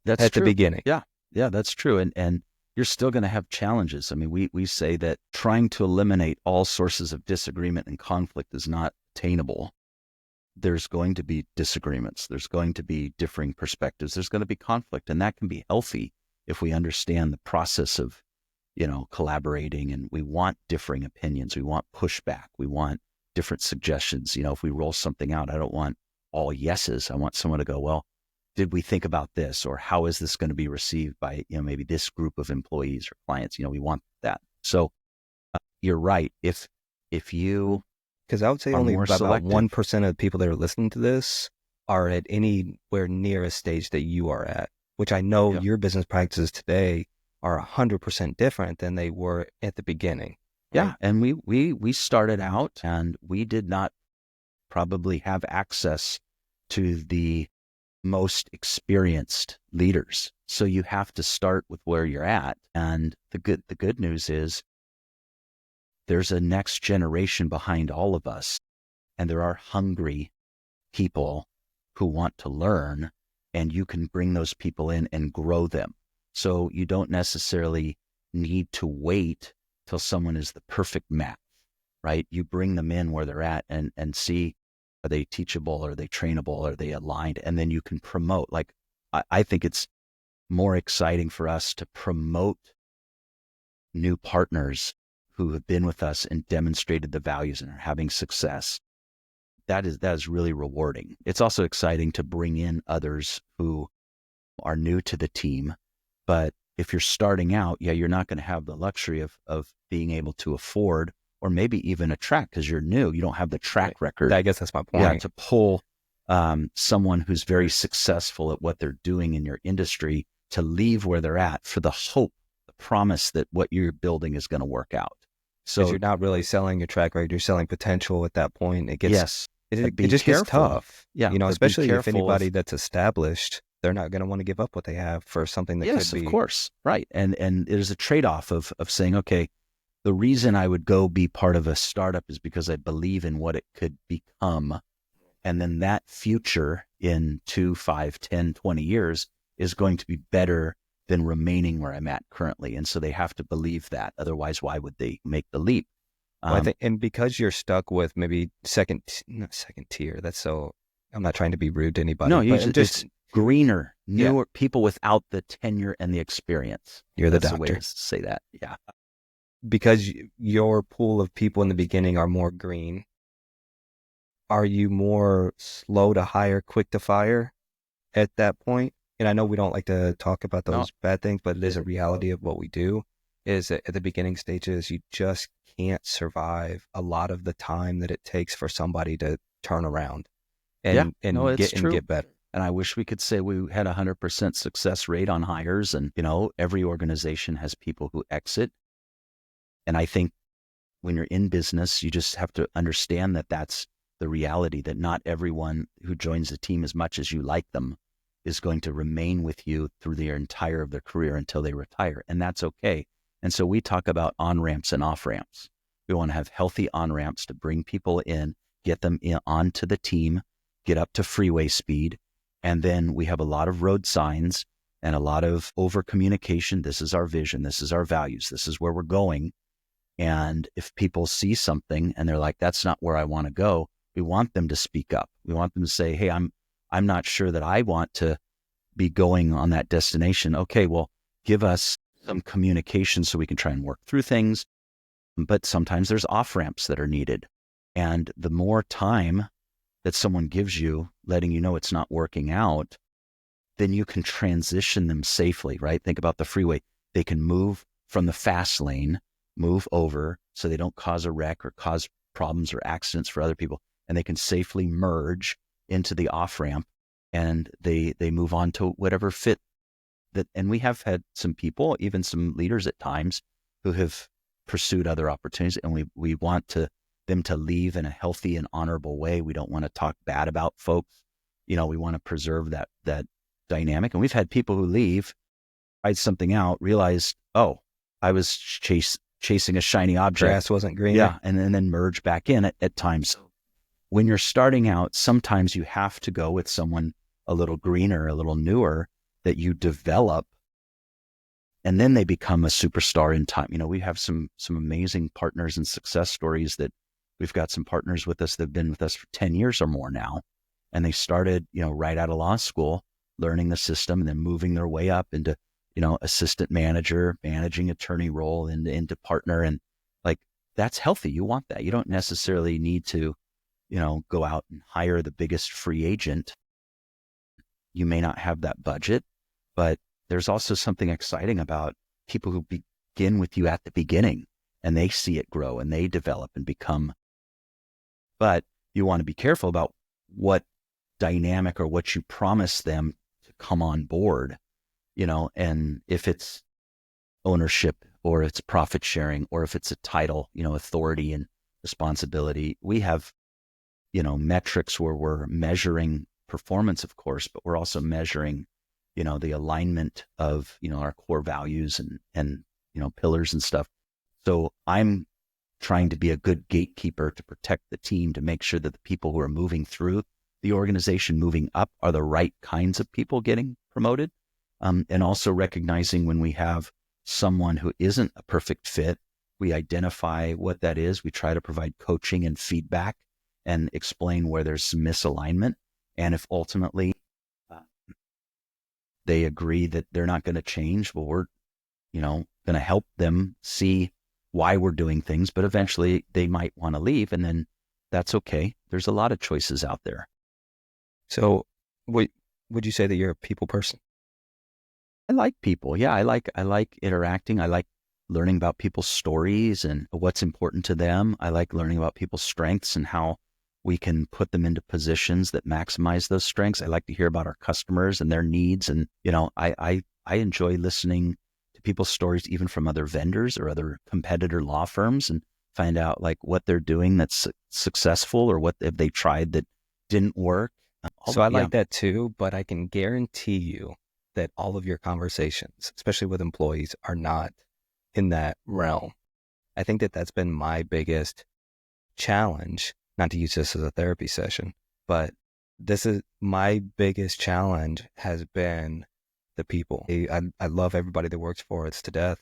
That's
at
true.
the beginning?
Yeah, that's true. And you're still going to have challenges. I mean, we say that trying to eliminate all sources of disagreement and conflict is not attainable. There's going to be disagreements. There's going to be differing perspectives. There's going to be conflict, and that can be healthy if we understand the process of, collaborating. And we want differing opinions. We want pushback. We want different suggestions. If we roll something out, I don't want all yeses. I want someone to go, well, did we think about this? Or how is this going to be received by, maybe this group of employees or clients? We want that. So you're right. If you,
because I would say only about 1% of the people that are listening to this are at anywhere near a stage that you are at, which I know your business practices today are 100% different than they were at the beginning.
Right?
Yeah.
And we started out and we did not probably have access to the most experienced leaders. So you have to start with where you're at. And the good news is there's a next generation behind all of us, and there are hungry people who want to learn, and you can bring those people in and grow them. So you don't necessarily need to wait till someone is the perfect match, right? You bring them in where they're at and see, are they teachable? Are they trainable? Are they aligned? And then you can promote. Like, I think it's more exciting for us to promote new partners who have been with us and demonstrated the values and are having success. That is really rewarding. It's also exciting to bring in others who are new to the team. But if you're starting out, you're not going to have the luxury of being able to afford or maybe even attract, because you're new. You don't have the track record.
I guess that's my point.
Yeah, to pull someone who's very successful at what they're doing in your industry to leave where they're at for the hope, the promise that what you're building is going to work out. So
you're not really selling your track record, you're selling potential at that point. It gets,
yes,
it just gets tough.
Yeah,
especially if anybody that's established, they're not going to want to give up what they have for something that could be.
Yes, of course. Right. And there's a trade-off of saying, okay, the reason I would go be part of a startup is because I believe in what it could become. And then that future in 2, 5, 10, 20 years is going to be better than remaining where I'm at currently. And so they have to believe that. Otherwise, why would they make the leap?
Well, I think, and because you're stuck with maybe not second tier, that's so, I'm not trying to be rude to anybody.
No, you
but
just greener, newer people without the tenure and the experience.
You're the
That's
doctor.
the way to say that. Yeah.
Because your pool of people in the beginning are more green, are you more slow to hire, quick to fire at that point? And I know we don't like to talk about those bad things, but it is a reality of what we do, is that at the beginning stages, you just can't survive a lot of the time that it takes for somebody to turn around and get better.
And I wish we could say we had 100% success rate on hires, and, every organization has people who exit. And I think when you're in business, you just have to understand that that's the reality, that not everyone who joins the team, as much as you like them, is going to remain with you through the entire of their career until they retire. And that's okay. And so we talk about on-ramps and off-ramps. We want to have healthy on-ramps to bring people in, get them onto the team, get up to freeway speed. And then we have a lot of road signs and a lot of over communication. This is our vision. This is our values. This is where we're going. And if people see something and they're like, that's not where I want to go, we want them to speak up. We want them to say, hey, I'm not sure that I want to be going on that destination. Okay, well, give us some communication so we can try and work through things. But sometimes there's off-ramps that are needed. And the more time that someone gives you, letting you know it's not working out, then you can transition them safely, right? Think about the freeway. They can move from the fast lane, move over so they don't cause a wreck or cause problems or accidents for other people. And they can safely merge into the off-ramp, and they move on to whatever fit that. And we have had some people, even some leaders at times, who have pursued other opportunities, and we want them to leave in a healthy and honorable way. We don't want to talk bad about folks. We want to preserve that dynamic. And we've had people who leave, tried something out, realized, oh, I was chasing a shiny object.
Grass wasn't green.
Yeah. And then merge back in at times. When you're starting out, sometimes you have to go with someone a little greener, a little newer, that you develop, and then they become a superstar in time. We have some amazing partners and success stories that we've got some partners with us that have been with us for 10 years or more now. And they started, right out of law school, learning the system and then moving their way up into, assistant manager, managing attorney role, and into partner. And like, that's healthy. You want that. You don't necessarily need to, go out and hire the biggest free agent. You may not have that budget, but there's also something exciting about people who begin with you at the beginning, and they see it grow and they develop and become. But you want to be careful about what dynamic or what you promise them to come on board, and if it's ownership or it's profit sharing or if it's a title, authority and responsibility. We have, metrics where we're measuring performance, of course, but we're also measuring, the alignment of, our core values and, pillars and stuff. So I'm trying to be a good gatekeeper to protect the team, to make sure that the people who are moving through the organization, moving up, are the right kinds of people getting promoted. And also recognizing when we have someone who isn't a perfect fit, we identify what that is. We try to provide coaching and feedback and explain where there's some misalignment. And if ultimately they agree that they're not going to change, well, we're, going to help them see why we're doing things, but eventually they might want to leave, and then that's okay. There's a lot of choices out there.
So would you say that you're a people person?
I like people. Yeah, I like interacting. I like learning about people's stories and what's important to them. I like learning about people's strengths and how we can put them into positions that maximize those strengths. I like to hear about our customers and their needs. And, I enjoy listening to people's stories, even from other vendors or other competitor law firms, and find out like what they're doing that's successful, or what have they tried that didn't work.
So I like that too, but I can guarantee you that all of your conversations, especially with employees, are not in that realm. I think that that's been my biggest challenge, not to use this as a therapy session, but this is my biggest challenge has been the people. I love everybody that works for us to death,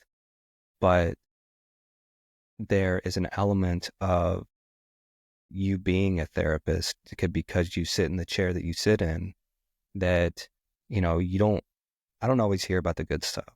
but there is an element of you being a therapist because you sit in the chair that you sit in that, I don't always hear about the good stuff.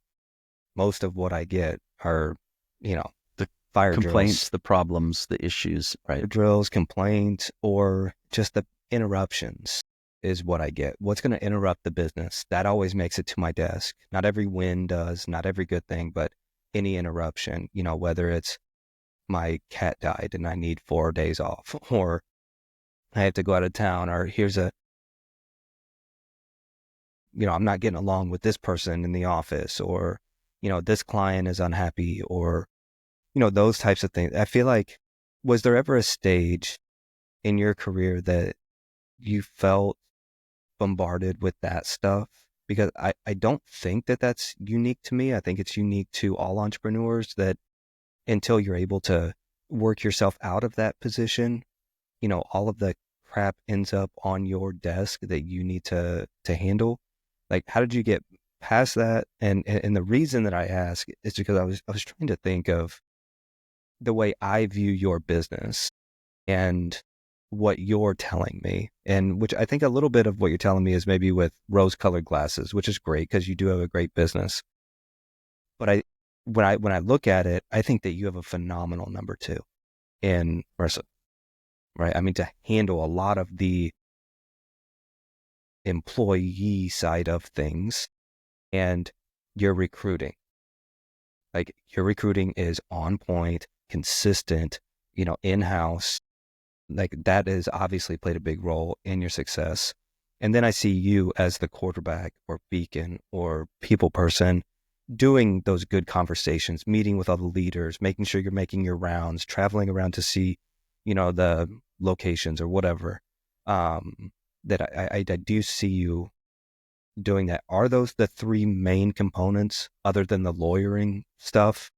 Most of what I get are, the fire
complaints,
drills,
the problems, the issues, right?
drills, complaints, or just the interruptions is what I get. What's going to interrupt the business? That always makes it to my desk. Not every win does, not every good thing, but any interruption, whether it's my cat died and I need 4 days off, or I have to go out of town, or I'm not getting along with this person in the office, or, this client is unhappy, or, those types of things. I feel like, was there ever a stage in your career that you felt bombarded with that stuff? Because I don't think that that's unique to me. I think it's unique to all entrepreneurs, that until you're able to work yourself out of that position, all of the crap ends up on your desk that you need to handle. Like, how did you get past that? And the reason that I ask is because I was trying to think of the way I view your business and what you're telling me, and which I think a little bit of what you're telling me is maybe with rose-colored glasses, which is great because you do have a great business. But when I look at it, I think that you have a phenomenal number two in Marissa, right? I mean, to handle a lot of the employee side of things, and your recruiting. Like, your recruiting is on point, consistent, in-house. Like, that has obviously played a big role in your success. And then I see you as the quarterback or beacon or people person, doing those good conversations, meeting with other leaders, making sure you're making your rounds, traveling around to see, the locations or whatever. That I do see you doing that. Are those the three main components, other than the lawyering stuff?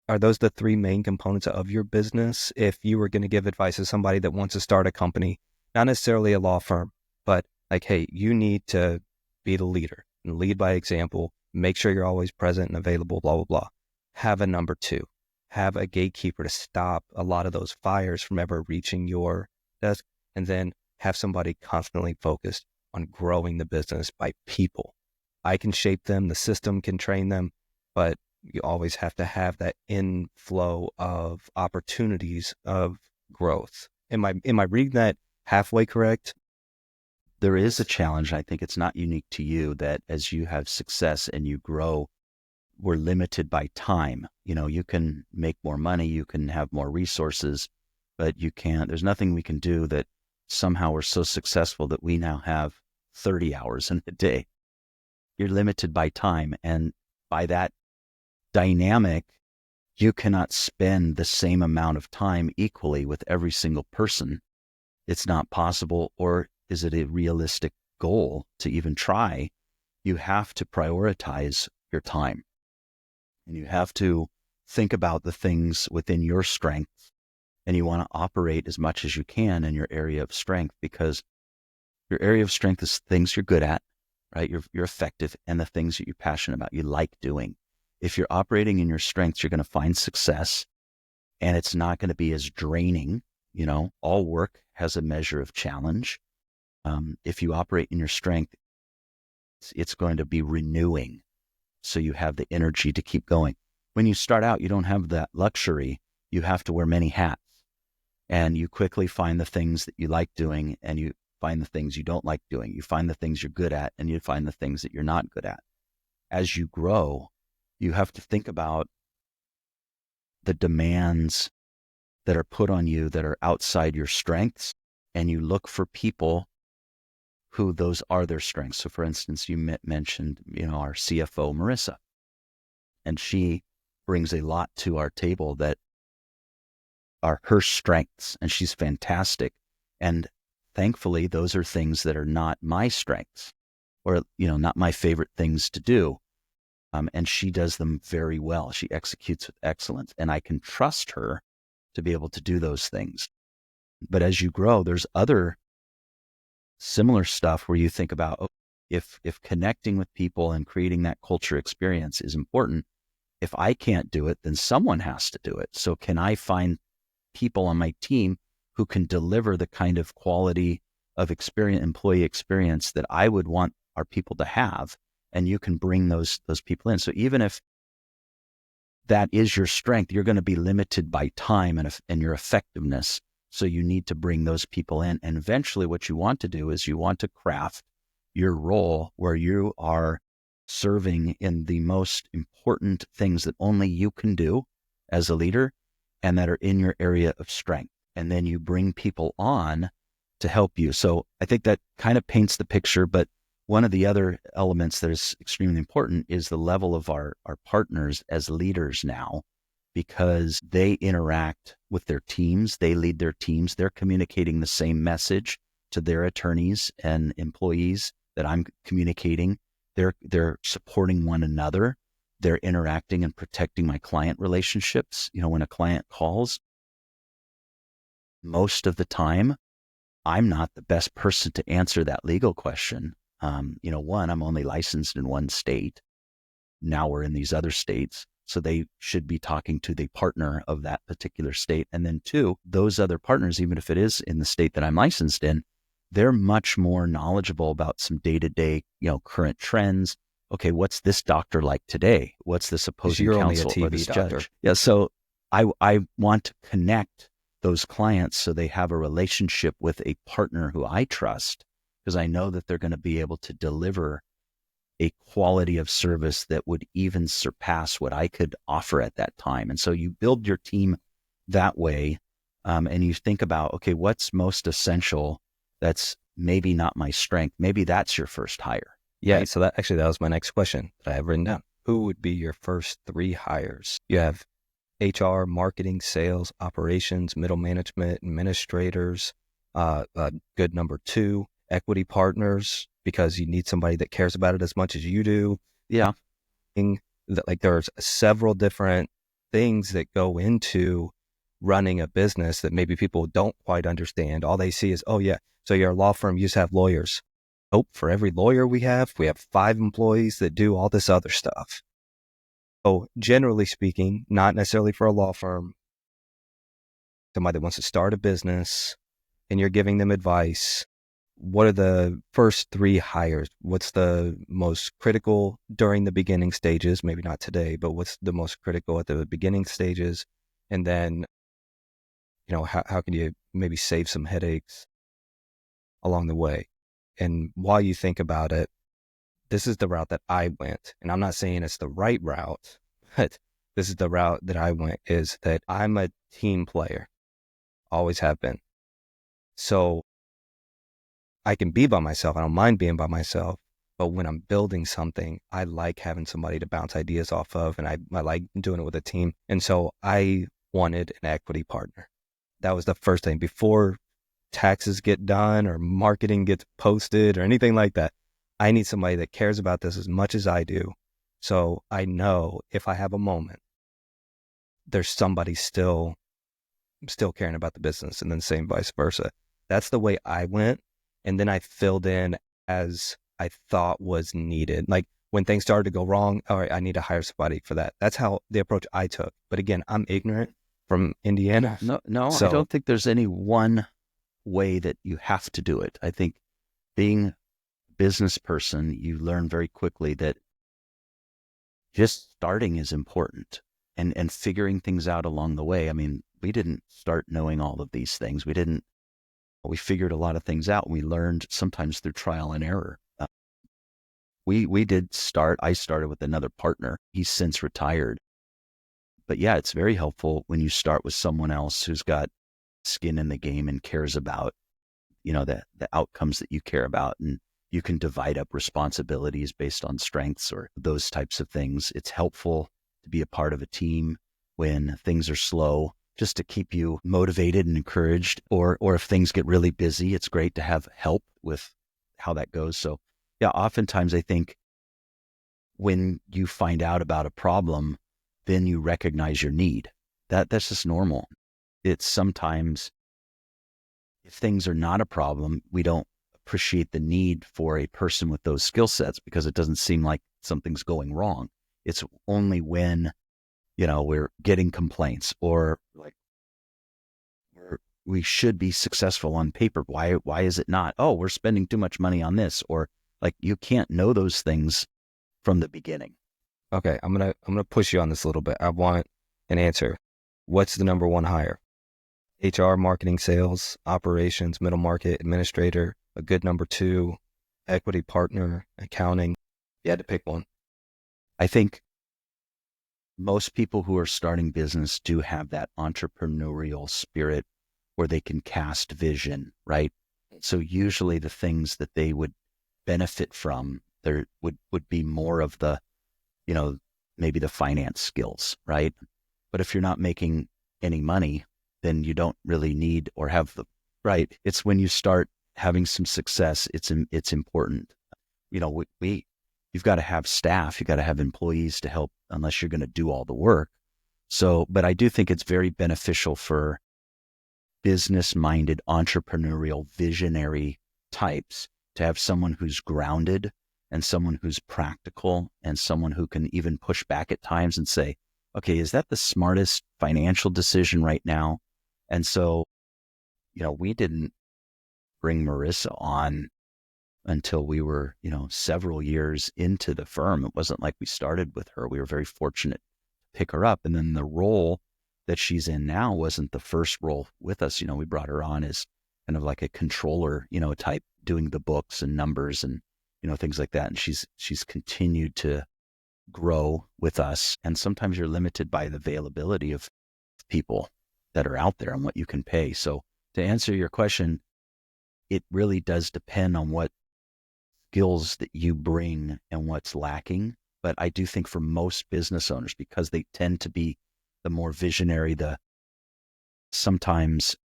Are those the three main components of your business? If you were going to give advice to somebody that wants to start a company, not necessarily a law firm, but like, hey, you need to be the leader and lead by example, make sure you're always present and available, blah, blah, blah. Have a number two, have a gatekeeper to stop a lot of those fires from ever reaching your desk, and then have somebody constantly focused on growing the business by people. I can shape them, the system can train them, but you always have to have that inflow of opportunities of growth. Am I reading that halfway correct?
There is a challenge. I think it's not unique to you, that as you have success and you grow, we're limited by time. You can make more money, you can have more resources, but there's nothing we can do that somehow we're so successful that we now have 30 hours in a day. You're limited by time. And by that dynamic, you cannot spend the same amount of time equally with every single person. It's not possible, or is it a realistic goal to even try, you have to prioritize your time. And you have to think about the things within your strengths, and you want to operate as much as you can in your area of strength, because your area of strength is things you're good at, right? You're effective, and the things that you're passionate about, you like doing. If you're operating in your strengths, you're going to find success, and it's not going to be as draining. All work has a measure of challenge. If you operate in your strength, it's going to be renewing. So you have the energy to keep going. When you start out, you don't have that luxury. You have to wear many hats, and you quickly find the things that you like doing, and you find the things you don't like doing. You find the things you're good at, and you find the things that you're not good at. As you grow, you have to think about the demands that are put on you that are outside your strengths, and you look for people who those are their strengths. So for instance, you mentioned, our CFO, Marissa, and she brings a lot to our table that are her strengths, and she's fantastic. And thankfully, those are things that are not my strengths, or, not my favorite things to do. And she does them very well. She executes with excellence, and I can trust her to be able to do those things. But as you grow, there's other similar stuff where you think about, if connecting with people and creating that culture experience is important, if I can't do it, then someone has to do it. So can I find people on my team who can deliver the kind of quality of employee experience that I would want our people to have? And you can bring those people in. So even if that is your strength, you're going to be limited by time and your effectiveness. So you need to bring those people in. And eventually what you want to do is you want to craft your role where you are serving in the most important things that only you can do as a leader and that are in your area of strength. And then you bring people on to help you. So I think that kind of paints the picture. But one of the other elements that is extremely important is the level of our partners as leaders now, because they interact with their teams, they lead their teams, they're communicating the same message to their attorneys and employees that I'm communicating. They're supporting one another. They're interacting and protecting my client relationships. When a client calls, most of the time, I'm not the best person to answer that legal question. One, I'm only licensed in one state. Now we're in these other states. So they should be talking to the partner of that particular state. And then two, those other partners, even if it is in the state that I'm licensed in, they're much more knowledgeable about some day-to-day, current trends. Okay, what's this doctor like today? What's this opposing counsel or this judge? Yeah, so I want to connect those clients so they have a relationship with a partner who I trust, because I know that they're going to be able to deliver a quality of service that would even surpass what I could offer at that time. And so you build your team that way, and you think about, okay, what's most essential that's maybe not my strength? Maybe that's your first hire.
Yeah,
right?
so that was my next question that I have written down. Who would be your first 3 hires? You have HR, marketing, sales, operations, middle management, administrators. Good number 2, equity partners, because you need somebody that cares about it as much as you do.
Yeah.
There's several different things that go into running a business that maybe people don't quite understand. All they see is, oh yeah, so you're a law firm, you just have lawyers. Oh, for every lawyer we have 5 employees that do all this other stuff. So generally speaking, not necessarily for a law firm, somebody that wants to start a business and you're giving them advice, what are the first 3 hires? What's the most critical during the beginning stages? Maybe not today, but what's the most critical at the beginning stages? And then, how can you maybe save some headaches along the way? And while you think about it, this is the route that I went. And I'm not saying it's the right route, but this is the route that I went, is that I'm a team player. Always have been. So I can be by myself. I don't mind being by myself. But when I'm building something, I like having somebody to bounce ideas off of. And I like doing it with a team. And so I wanted an equity partner. That was the first thing. Before taxes get done or marketing gets posted or anything like that. I need somebody that cares about this as much as I do. So I know if I have a moment, there's somebody still caring about the business, and then same vice versa. That's the way I went. And then I filled in as I thought was needed. Like when things started to go wrong, all right, I need to hire somebody for that. That's how the approach I took. But again, I'm ignorant from Indiana.
No,
So
I don't think there's any one way that you have to do it. I think being a business person, you learn very quickly that just starting is important and figuring things out along the way. I mean, we didn't start knowing all of these things. We figured a lot of things out. We learned sometimes through trial and error. I started with another partner. He's since retired. But yeah, it's very helpful when you start with someone else who's got skin in the game and cares about, the outcomes that you care about. And you can divide up responsibilities based on strengths or those types of things. It's helpful to be a part of a team when things are slow, just to keep you motivated and encouraged. Or if things get really busy, it's great to have help with how that goes. So yeah, oftentimes I think when you find out about a problem, then you recognize your need. That's just normal. It's sometimes if things are not a problem, we don't appreciate the need for a person with those skill sets because it doesn't seem like something's going wrong. It's only when, we're getting complaints or like we should be successful on paper. Why is it not? Oh, we're spending too much money on this, or like you can't know those things from the beginning.
okay, I'm gonna push you on this a little bit. I want an answer. What's the number one hire? HR, marketing, sales, operations, middle market, administrator, a good number two, equity partner, accounting. You had to pick one.
I think most people who are starting business do have that entrepreneurial spirit where they can cast vision, right? So usually the things that they would benefit from there would be more of the, maybe the finance skills, right? But if you're not making any money, then you don't really need or have the, right? It's when you start having some success, it's important. You've got to have staff, you've got to have employees to help unless you're going to do all the work. So, but I do think it's very beneficial for business-minded, entrepreneurial, visionary types to have someone who's grounded and someone who's practical and someone who can even push back at times and say, okay, is that the smartest financial decision right now? And so, we didn't bring Marissa on until we were, several years into the firm. It wasn't like we started with her. We were very fortunate to pick her up. And then the role that she's in now wasn't the first role with us. We brought her on as kind of like a controller, type, doing the books and numbers and, things like that. And she's continued to grow with us. And sometimes you're limited by the availability of people that are out there and what you can pay. So to answer your question, it really does depend on what skills that you bring and what's lacking. But I do think for most business owners, because they tend to be the more visionary, the sometimes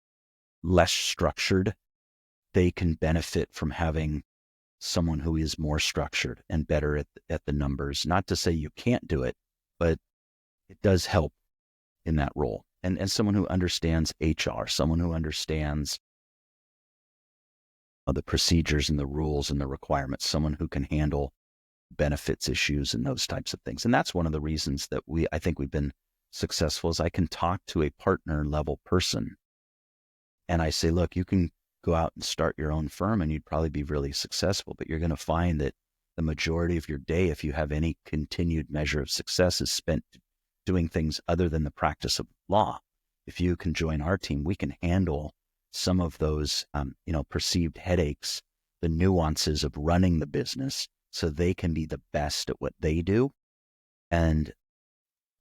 less structured, they can benefit from having someone who is more structured and better at the numbers. Not to say you can't do it, but it does help in that role. And someone who understands HR, someone who understands the procedures and the rules and the requirements, someone who can handle benefits issues and those types of things. And that's one of the reasons that I think we've been successful is I can talk to a partner level person and I say, look, you can go out and start your own firm and you'd probably be really successful, but you're going to find that the majority of your day, if you have any continued measure of success, is spent doing things other than the practice of law. If you can join our team, we can handle some of those, perceived headaches, the nuances of running the business so they can be the best at what they do. And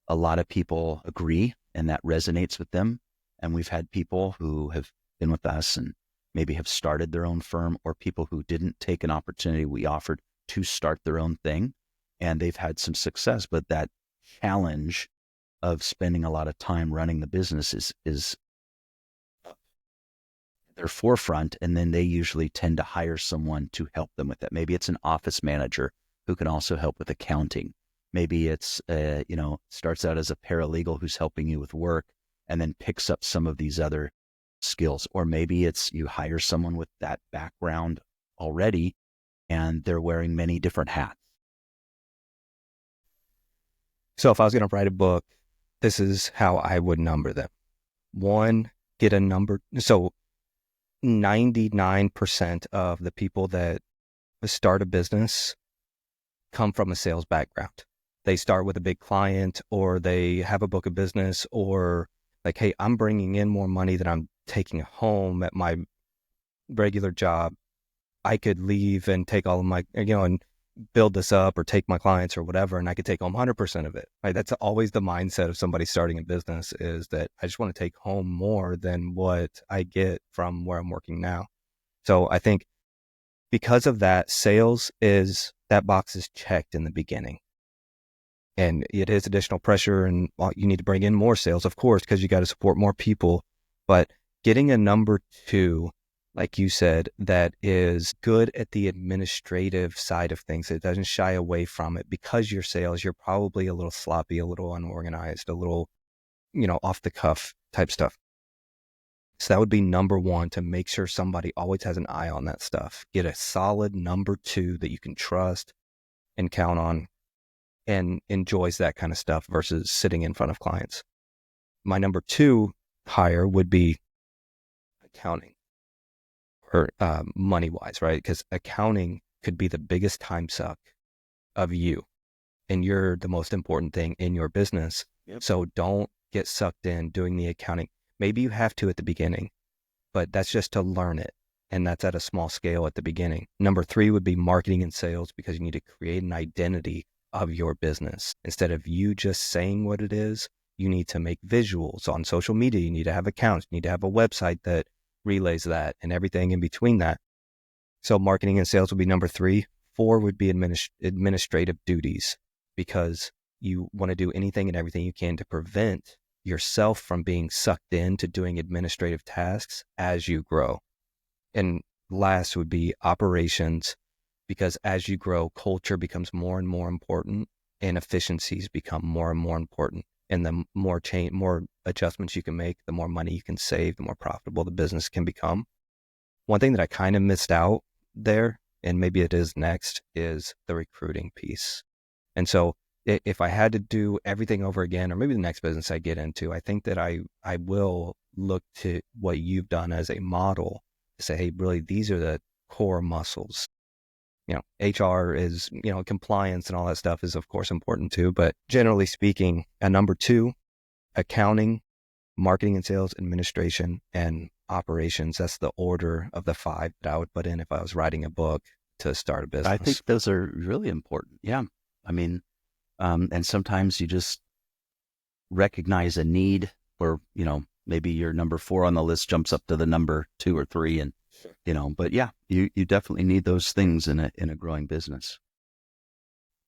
a lot of people agree and that resonates with them. And we've had people who have been with us and maybe have started their own firm, or people who didn't take an opportunity we offered to start their own thing, and they've had some success. But that challenge of spending a lot of time running the business is their forefront, and then they usually tend to hire someone to help them with that. Maybe it's an office manager who can also help with accounting. Maybe it's, starts out as a paralegal who's helping you with work and then picks up some of these other skills. Or maybe it's you hire someone with that background already and they're wearing many different hats.
So if I was going to write a book, this is how I would number them. One, get a number. So 99% of the people that start a business come from a sales background. They start with a big client, or they have a book of business, or like, hey, I'm bringing in more money than I'm taking home at my regular job. I could leave and take all of my, and build this up or take my clients or whatever, and I could take home 100% of it. Right? That's always the mindset of somebody starting a business, is that I just want to take home more than what I get from where I'm working now. So I think because of that, sales is, that box is checked in the beginning. And it is additional pressure, and you need to bring in more sales, of course, because you got to support more people. But getting a number two, like you said, that is good at the administrative side of things. It doesn't shy away from it. Because you're sales, you're probably a little sloppy, a little unorganized, a little, off the cuff type stuff. So that would be number one, to make sure somebody always has an eye on that stuff. Get a solid number two that you can trust and count on and enjoys that kind of stuff versus sitting in front of clients. My number two hire would be accounting. Or money-wise, right? Because accounting could be the biggest time suck of you, and you're the most important thing in your business. Yep. So don't get sucked in doing the accounting. Maybe you have to at the beginning, but that's just to learn it, and that's at a small scale at the beginning. Number three would be marketing and sales, because you need to create an identity of your business. Instead of you just saying what it is, you need to make visuals on social media. You need to have accounts. You need to have a website that relays that, and everything in between that. So marketing and sales would be number three. Four would be administrative duties, because you want to do anything and everything you can to prevent yourself from being sucked into doing administrative tasks as you grow. And last would be operations, because as you grow, culture becomes more and more important, and efficiencies become more and more important. And the more adjustments you can make, the more money you can save, the more profitable the business can become. One thing that I kind of missed out there, and maybe it is next, is the recruiting piece. And so if I had to do everything over again, or maybe the next business I get into, I think that I will look to what you've done as a model to say, hey, really, these are the core muscles. HR is, compliance and all that stuff is of course important too, but generally speaking, at number two, accounting, marketing and sales, administration, and operations. That's the order of the five that I would put in if I was writing a book to start a business.
I think those are really important. Yeah. I mean, and sometimes you just recognize a need, or, maybe your number four on the list jumps up to the number two or three, and but yeah, you definitely need those things in a growing business.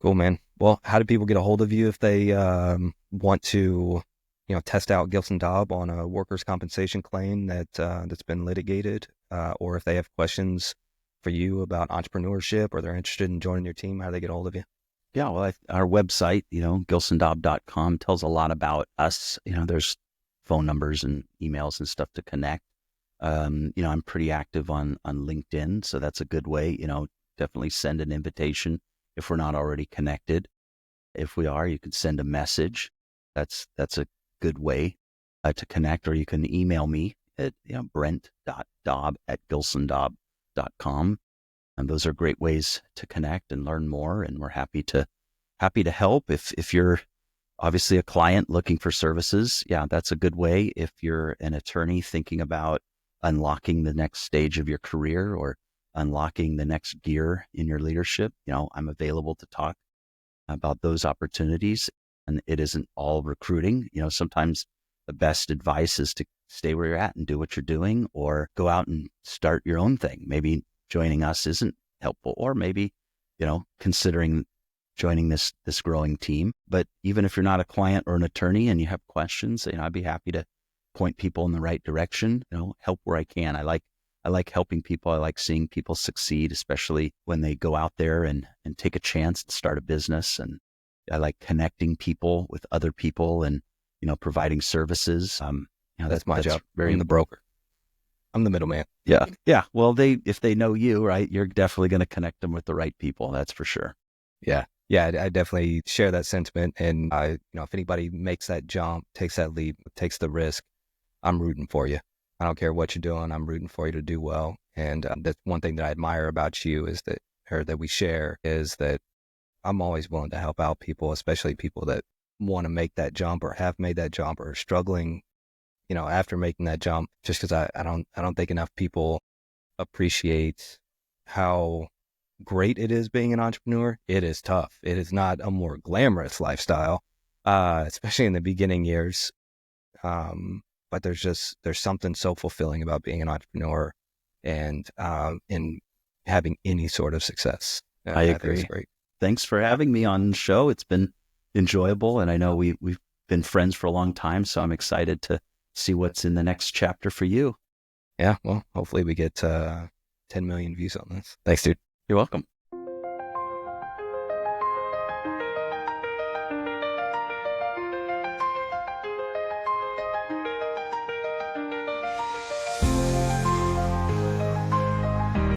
Cool, man. Well, how do people get a hold of you if they want to, test out Gilson Daub on a workers' compensation claim that's been litigated, or if they have questions for you about entrepreneurship, or they're interested in joining your team? How do they get a hold of you?
Yeah, well, our website, gilsondob.com, tells a lot about us. There's phone numbers and emails and stuff to connect. I'm pretty active on LinkedIn, so that's a good way. Definitely send an invitation if we're not already connected. If we are, you can send a message. That's a good way to connect, or you can email me at brent.daub@gilsondob.com. And those are great ways to connect and learn more. And we're happy to help. If you're obviously a client looking for services, yeah, that's a good way. If you're an attorney thinking about unlocking the next stage of your career, or unlocking the next gear in your leadership, I'm available to talk about those opportunities. And it isn't all recruiting. Sometimes the best advice is to stay where you're at and do what you're doing, or go out and start your own thing. Maybe joining us isn't helpful, or maybe, considering joining this growing team. But even if you're not a client or an attorney and you have questions, I'd be happy to point people in the right direction, help where I can. I like I like helping people. I like seeing people succeed, especially when they go out there and take a chance to start a business. And I like connecting people with other people and, providing services.
That's my job.
Very
I'm the broker. I'm the middleman.
Yeah. Yeah. Well, if they know you, right, you're definitely going to connect them with the right people. That's for sure.
Yeah. Yeah. I definitely share that sentiment. And if anybody makes that jump, takes that leap, takes the risk, I'm rooting for you. I don't care what you're doing. I'm rooting for you to do well. And that's one thing that I admire about you that we share is that I'm always willing to help out people, especially people that want to make that jump or have made that jump or are struggling, after making that jump, just because I don't think enough people appreciate how great it is being an entrepreneur. It is tough. It is not a more glamorous lifestyle, especially in the beginning years. But there's something so fulfilling about being an entrepreneur and in having any sort of success.
I agree.
It's great.
Thanks for having me on the show. It's been enjoyable, and I know we've been friends for a long time, so I'm excited to see what's in the next chapter for you.
Yeah, well, hopefully we get 10 million views on this. Thanks, dude.
You're welcome.